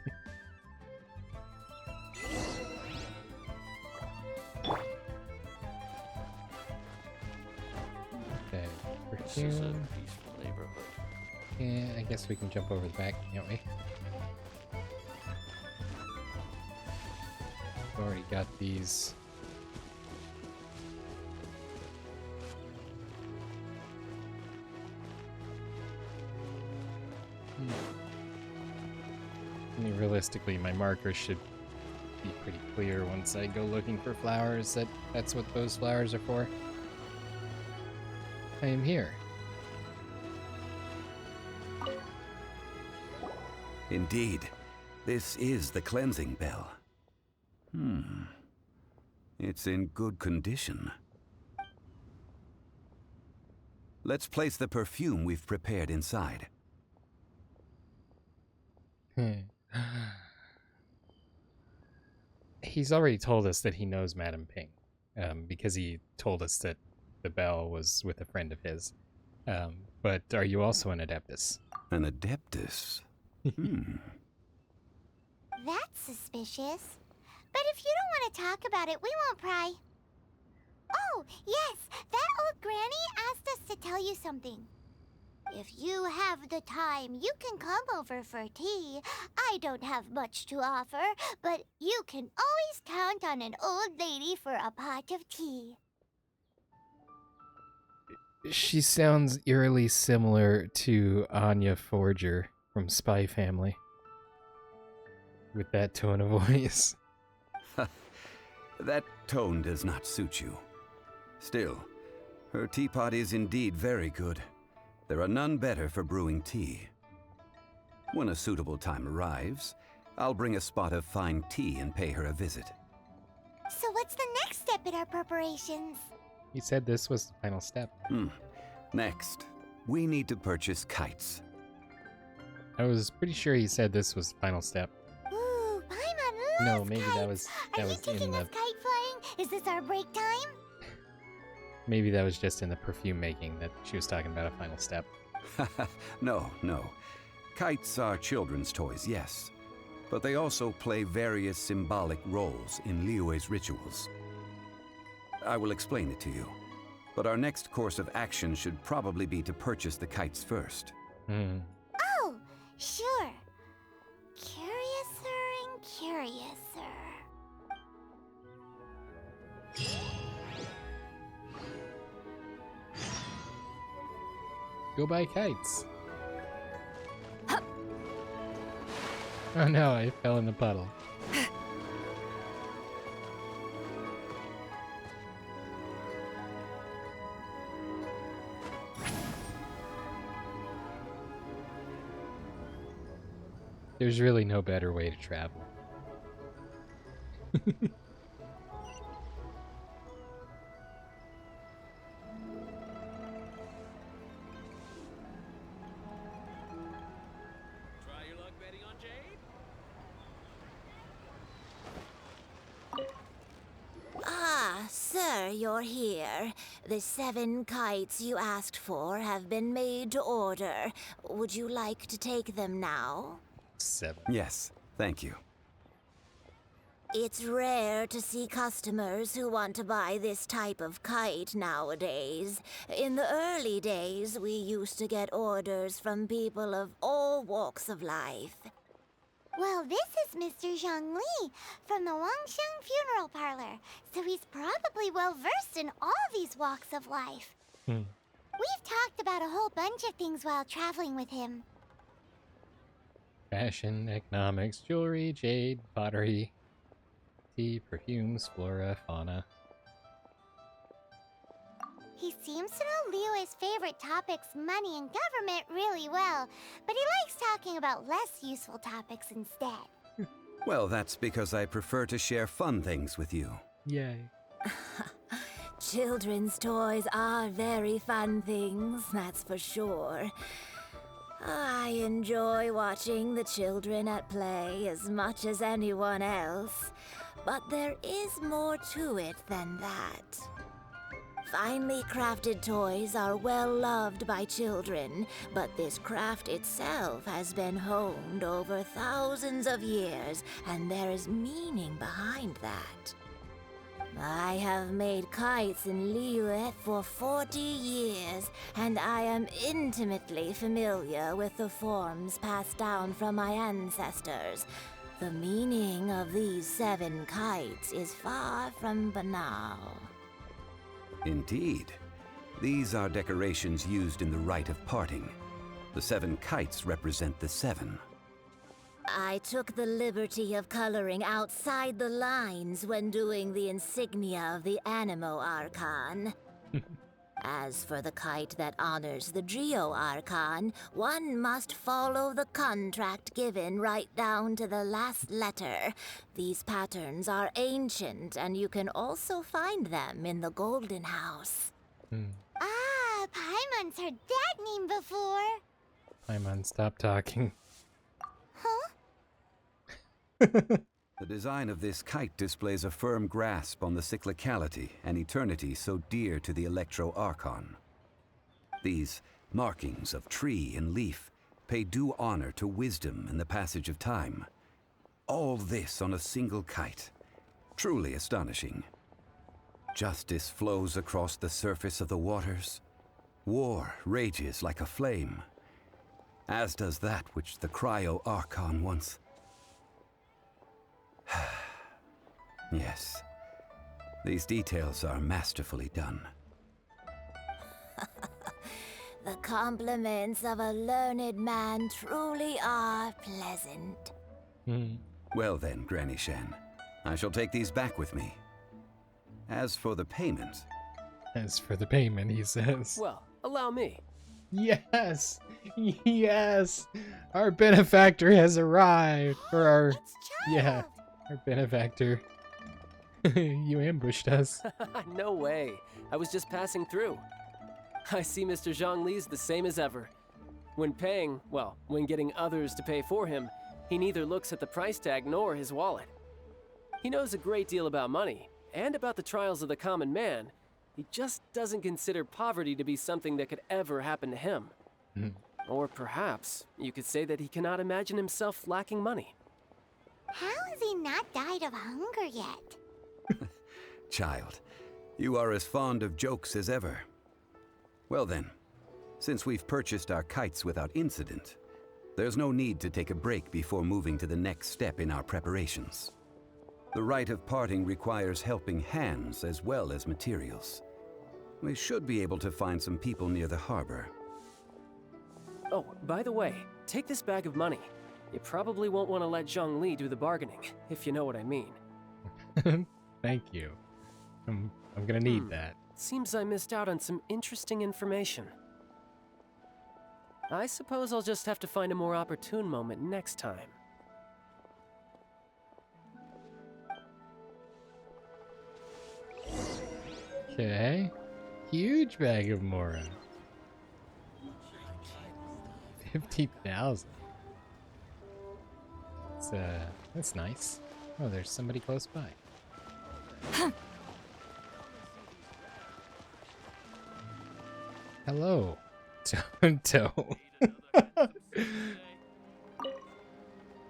Okay, This is a peaceful neighborhood. yeah, I guess we can jump over the back, can't we? Already got these. I mean, realistically, my markers should be pretty clear once I go looking for flowers. That's what those flowers are for. I am here. Indeed, this is the cleansing bell. It's in good condition. Let's place the perfume we've prepared inside. He's already told us that he knows Madame Ping, because he told us that the bell was with a friend of his. But are you also an Adeptus? An Adeptus? That's suspicious. But if you don't want to talk about it, we won't pry. Oh, yes, that old granny asked us to tell you something. If you have the time, you can come over for tea. I don't have much to offer, but you can always count on an old lady for a pot of tea. She sounds eerily similar to Anya Forger from Spy Family. with that tone of voice. That tone does not suit you. Still, her teapot is indeed very good. There are none better for brewing tea. When a suitable time arrives, I'll bring a spot of fine tea and pay her a visit. So what's the next step in our preparations? He said this was the final step. Next, we need to purchase kites. I was pretty sure he said this was the final step. Ooh, Paimon No, loves maybe kites. that was Are you in thinking the of kite flying? Is this our break time? maybe that was just in the perfume making that she was talking about a final step. No. Kites are children's toys, yes. But they also play various symbolic roles in Liyue's rituals. I will explain it to you. But our next course of action should probably be to purchase the kites first. Oh, sure. Curiouser and curiouser. Go buy kites. Oh no, I fell in the puddle. There's really no better way to travel. Try your luck betting on Jade? Ah, sir, you're here. The 7 kites you asked for have been made to order. Would you like to take them now? 7. Yes, thank you. It's rare to see customers who want to buy this type of kite nowadays. In the early days, we used to get orders from people of all walks of life. Well, this is Mr. Zhongli from the Wangsheng Funeral Parlor, so he's probably well-versed in all these walks of life. We've talked about a whole bunch of things while traveling with him. Fashion, economics, jewelry, jade, pottery, tea, perfumes, flora, fauna. He seems to know Liyue's favorite topics, money and government, really well, but he likes talking about less useful topics instead. Well, that's because I prefer to share fun things with you. Yay. Children's toys are very fun things, that's for sure. I enjoy watching the children at play as much as anyone else, but there is more to it than that. Finely crafted toys are well loved by children, but this craft itself has been honed over thousands of years, and there is meaning behind that. I have made kites in Liyue for 40 years, and I am intimately familiar with the forms passed down from my ancestors. The meaning of these 7 kites is far from banal. Indeed. These are decorations used in the rite of parting. The 7 kites represent the 7. I took the liberty of coloring outside the lines when doing the insignia of the Animo Archon. As for the kite that honors the Geo Archon, one must follow the contract given right down to the last letter. These patterns are ancient, and you can also find them in the Golden House. Ah, Paimon's heard that name before. Paimon, stop talking. Huh? The design of this kite displays a firm grasp on the cyclicality and eternity so dear to the Electro Archon. These markings of tree and leaf pay due honor to wisdom and the passage of time. All this on a single kite. Truly astonishing. Justice flows across the surface of the waters. War rages like a flame. As does that which the Cryo Archon once... Yes. These details are masterfully done. The compliments of a learned man truly are pleasant. Well then, Granny Shan, I shall take these back with me. As for the payment... As for the payment, he says. Well, allow me. Yes! Yes! Our benefactor has arrived! For our... Yeah, our benefactor. You ambushed us. No way. I was just passing through. I see Mr. Zhongli's the same as ever. When paying, well, when getting others to pay for him, he neither looks at the price tag nor his wallet. He knows a great deal about money, and about the trials of the common man. He just doesn't consider poverty to be something that could ever happen to him. Or perhaps you could say that he cannot imagine himself lacking money. How has he not died of hunger yet? Child, you are as fond of jokes as ever. Well then, since we've purchased our kites without incident, there's no need to take a break before moving to the next step in our preparations. The rite of parting requires helping hands as well as materials. We should be able to find some people near the harbor. Oh, by the way, take this bag of money. You probably won't want to let Zhongli do the bargaining, if you know what I mean. Thank you. I'm gonna need that. Seems I missed out on some interesting information. I suppose I'll just have to find a more opportune moment next time. Okay. Huge bag of Mora. 50,000. That's nice. Oh, there's somebody close by. Hello, Tonto.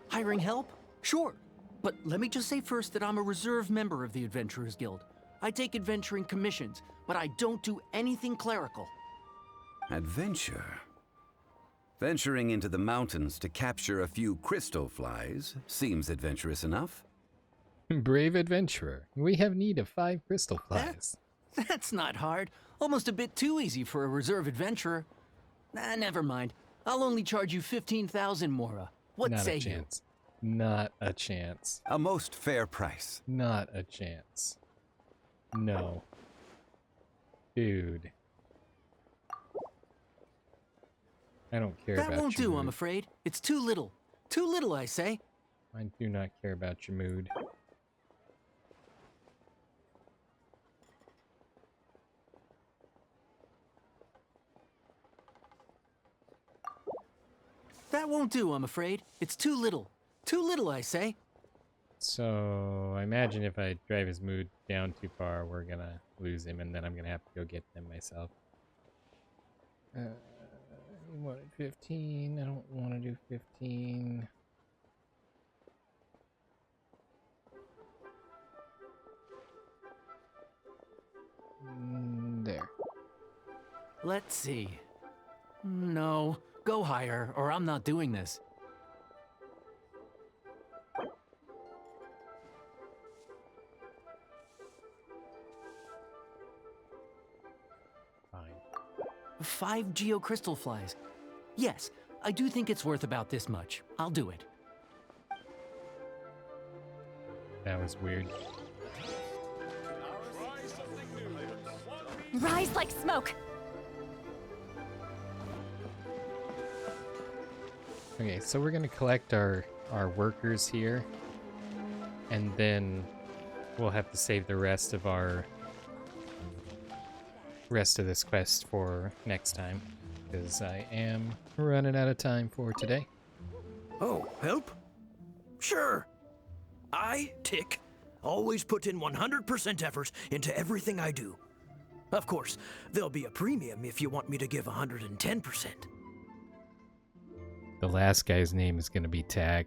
Hiring help? Sure. But let me just say first that I'm a reserve member of the Adventurers Guild. I take adventuring commissions, but I don't do anything clerical. Adventure? Venturing into the mountains to capture a few crystal flies seems adventurous enough. Brave adventurer, we have need of 5 crystal flies. That's not hard. Almost a bit too easy for a reserve adventurer. Never mind. I'll only charge you 15,000 Mora. What Not say a chance. Not a chance. A most fair price. Not a chance. No. Dude. I don't care about That won't your do, mood. I'm afraid. It's too little. Too little, I say. I do not care about your mood. That won't do, I'm afraid. It's too little. Too little, I say. So, I imagine if I drive his mood down too far, we're gonna lose him, and then I'm gonna have to go get them myself. You wanted 15. I don't want to do 15. There. Let's see. No, go higher, or I'm not doing this. Fine. 5 geocrystal flies. Yes, I do think it's worth about this much. I'll do it. That was weird. Rise like smoke! Okay, so we're gonna collect our workers here, and then we'll have to save the rest of this quest for next time, because I am running out of time for today. Oh, help? Sure. I, Tick, always put in 100% effort into everything I do. Of course, there'll be a premium if you want me to give 110%. The last guy's name is gonna be Tack.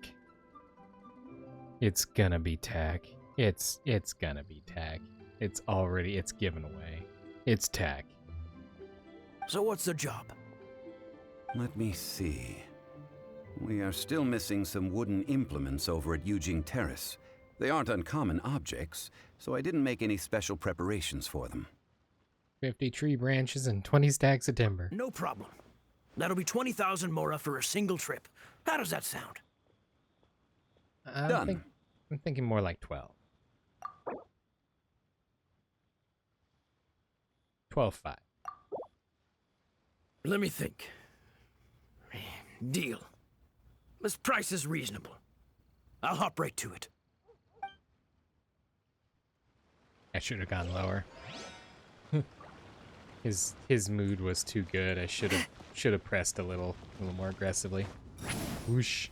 It's gonna be Tack. It's gonna be Tack. It's given away. It's Tack. So what's the job? Let me see. We are still missing some wooden implements over at Yujing Terrace. They aren't uncommon objects, so I didn't make any special preparations for them. 50 tree branches and 20 stacks of timber. No problem. That'll be 20,000 Mora for a single trip. How does that sound? I don't think I'm thinking more like 12. 12.5. Let me think. Deal. This price is reasonable. I'll hop right to it. I should have gone lower. His mood was too good. I should have pressed a little more aggressively. Whoosh.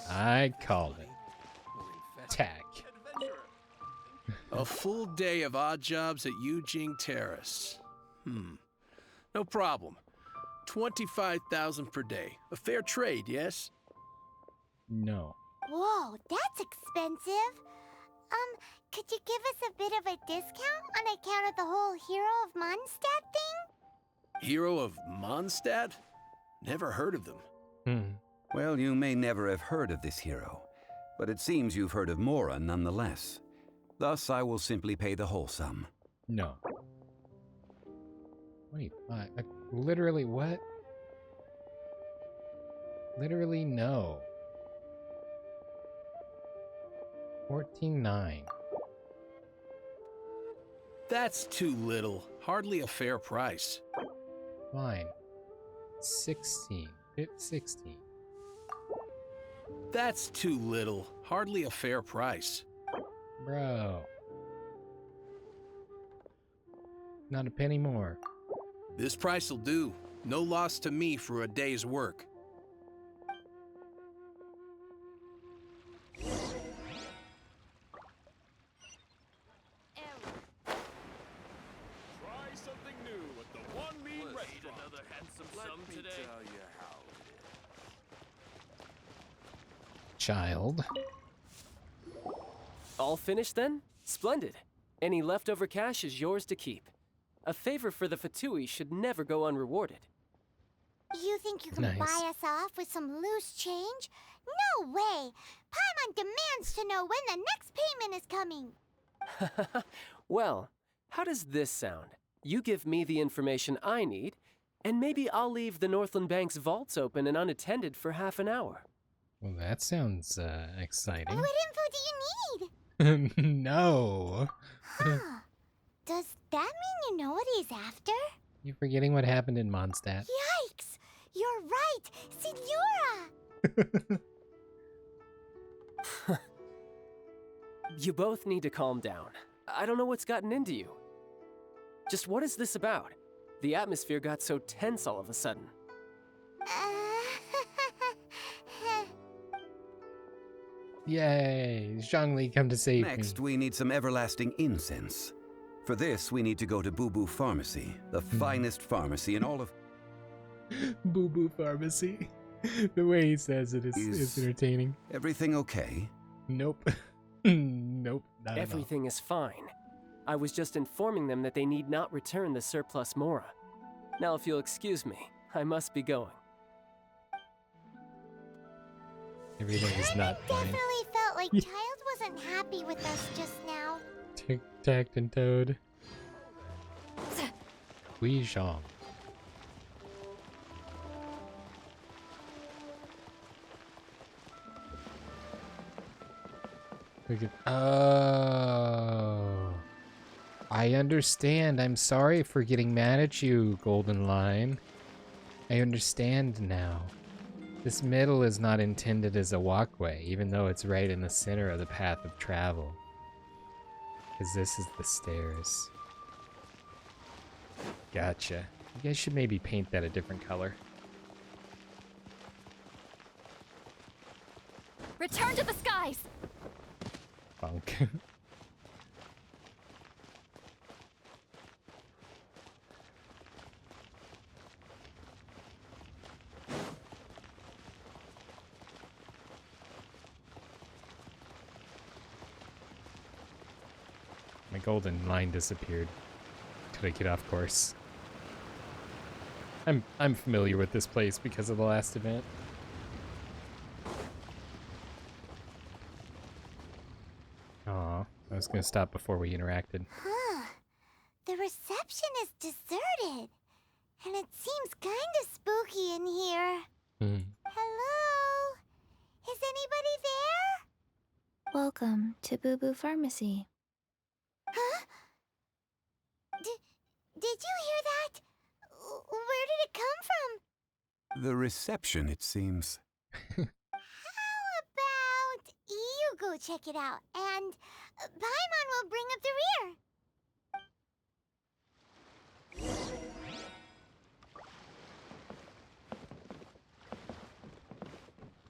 I called it. Tack. A full day of odd jobs at Eugene Terrace. No problem. 25,000 per day. A fair trade, yes? No. Whoa, that's expensive. Could you give us a bit of a discount on account of the whole Hero of Mondstadt thing? Hero of Mondstadt? Never heard of them. Well, you may never have heard of this hero, but it seems you've heard of Mora nonetheless. Thus, I will simply pay the whole sum. No. 25. Literally what? Literally no. 14.9. That's too little. Hardly a fair price. Fine. 16. 16. That's too little. Hardly a fair price. Bro. Not a penny more. This price will do. No loss to me for a day's work. Try something new at the One Mean Restaurant. Another handsome sum today. Tell you how Child. All finished then? Splendid. Any leftover cash is yours to keep. A favor for the Fatui should never go unrewarded. You think you can Nice. buy us off with some loose change? No way! Paimon demands to know when the next payment is coming. Well, how does this sound? You give me the information I need, and maybe I'll leave the Northland Bank's vaults open and unattended for half an hour. Well, that sounds exciting. What info do you need? No. Does that mean you know what he's after? You're forgetting what happened in Mondstadt. Yikes! You're right! Signora! You both need to calm down. I don't know what's gotten into you. Just what is this about? The atmosphere got so tense all of a sudden. Yay! Zhongli, come to save me. Next, we need some everlasting incense. For this, we need to go to Boo Boo Pharmacy, the finest pharmacy in all of... Boo Boo Pharmacy. The way he says it is entertaining. Everything okay? Nope. Nope, not Everything is fine. I was just informing them that they need not return the surplus Mora. Now, if you'll excuse me, I must be going. Everything is not fine. Definitely felt like Child wasn't happy with us just now. Tic Tac and Toad. Wee Zhong. Oh. I understand. I'm sorry for getting mad at you, Golden Line. I understand now. This middle is not intended as a walkway, even though it's right in the center of the path of travel. Because this is the stairs. Gotcha. You guys should maybe paint that a different color. Return to the skies! Funk. My golden line disappeared. Could I get off course? I'm familiar with this place because of the last event. Aw, I was gonna stop before we interacted. Huh. The reception is deserted, and it seems kinda spooky in here. Hello? Is anybody there? Welcome to Boo Boo Pharmacy. Huh? Did you hear that? Where did it come from? The reception, it seems. How about you go check it out, and Paimon will bring up the rear.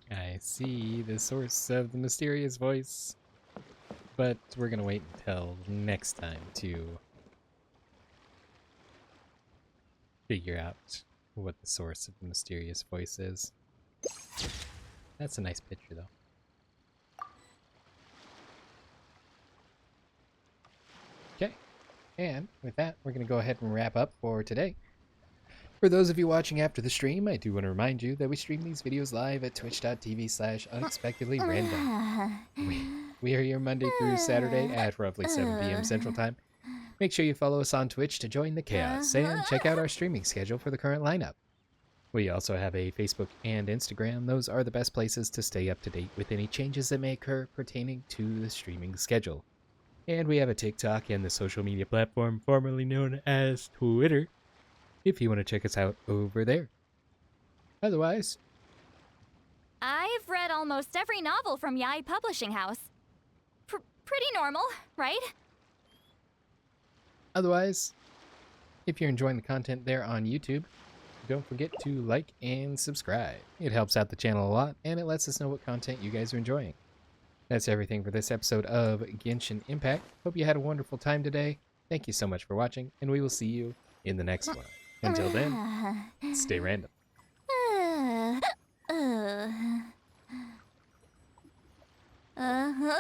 I see the source of the mysterious voice. But we're gonna wait until next time to figure out what the source of the mysterious voice is. That's a nice picture, though. Okay, and with that, we're going to go ahead and wrap up for today. For those of you watching after the stream, I do want to remind you that we stream these videos live at twitch.tv/unexpectedlyrandom. We are here Monday through Saturday at roughly 7 p.m. Central Time. Make sure you follow us on Twitch to join the chaos and check out our streaming schedule for the current lineup. We also have a Facebook and Instagram. Those are the best places to stay up to date with any changes that may occur pertaining to the streaming schedule. And we have a TikTok and the social media platform formerly known as Twitter, if you want to check us out over there. Otherwise, I've read almost every novel from Yai Publishing House. Pretty normal, right? If you're enjoying the content there on YouTube, don't forget to like and subscribe. It helps out the channel a lot, and it lets us know what content you guys are enjoying. That's everything for this episode of Genshin Impact. Hope you had a wonderful time today. Thank you so much for watching, and we will see you in the next one. Until then, stay random. Uh-huh.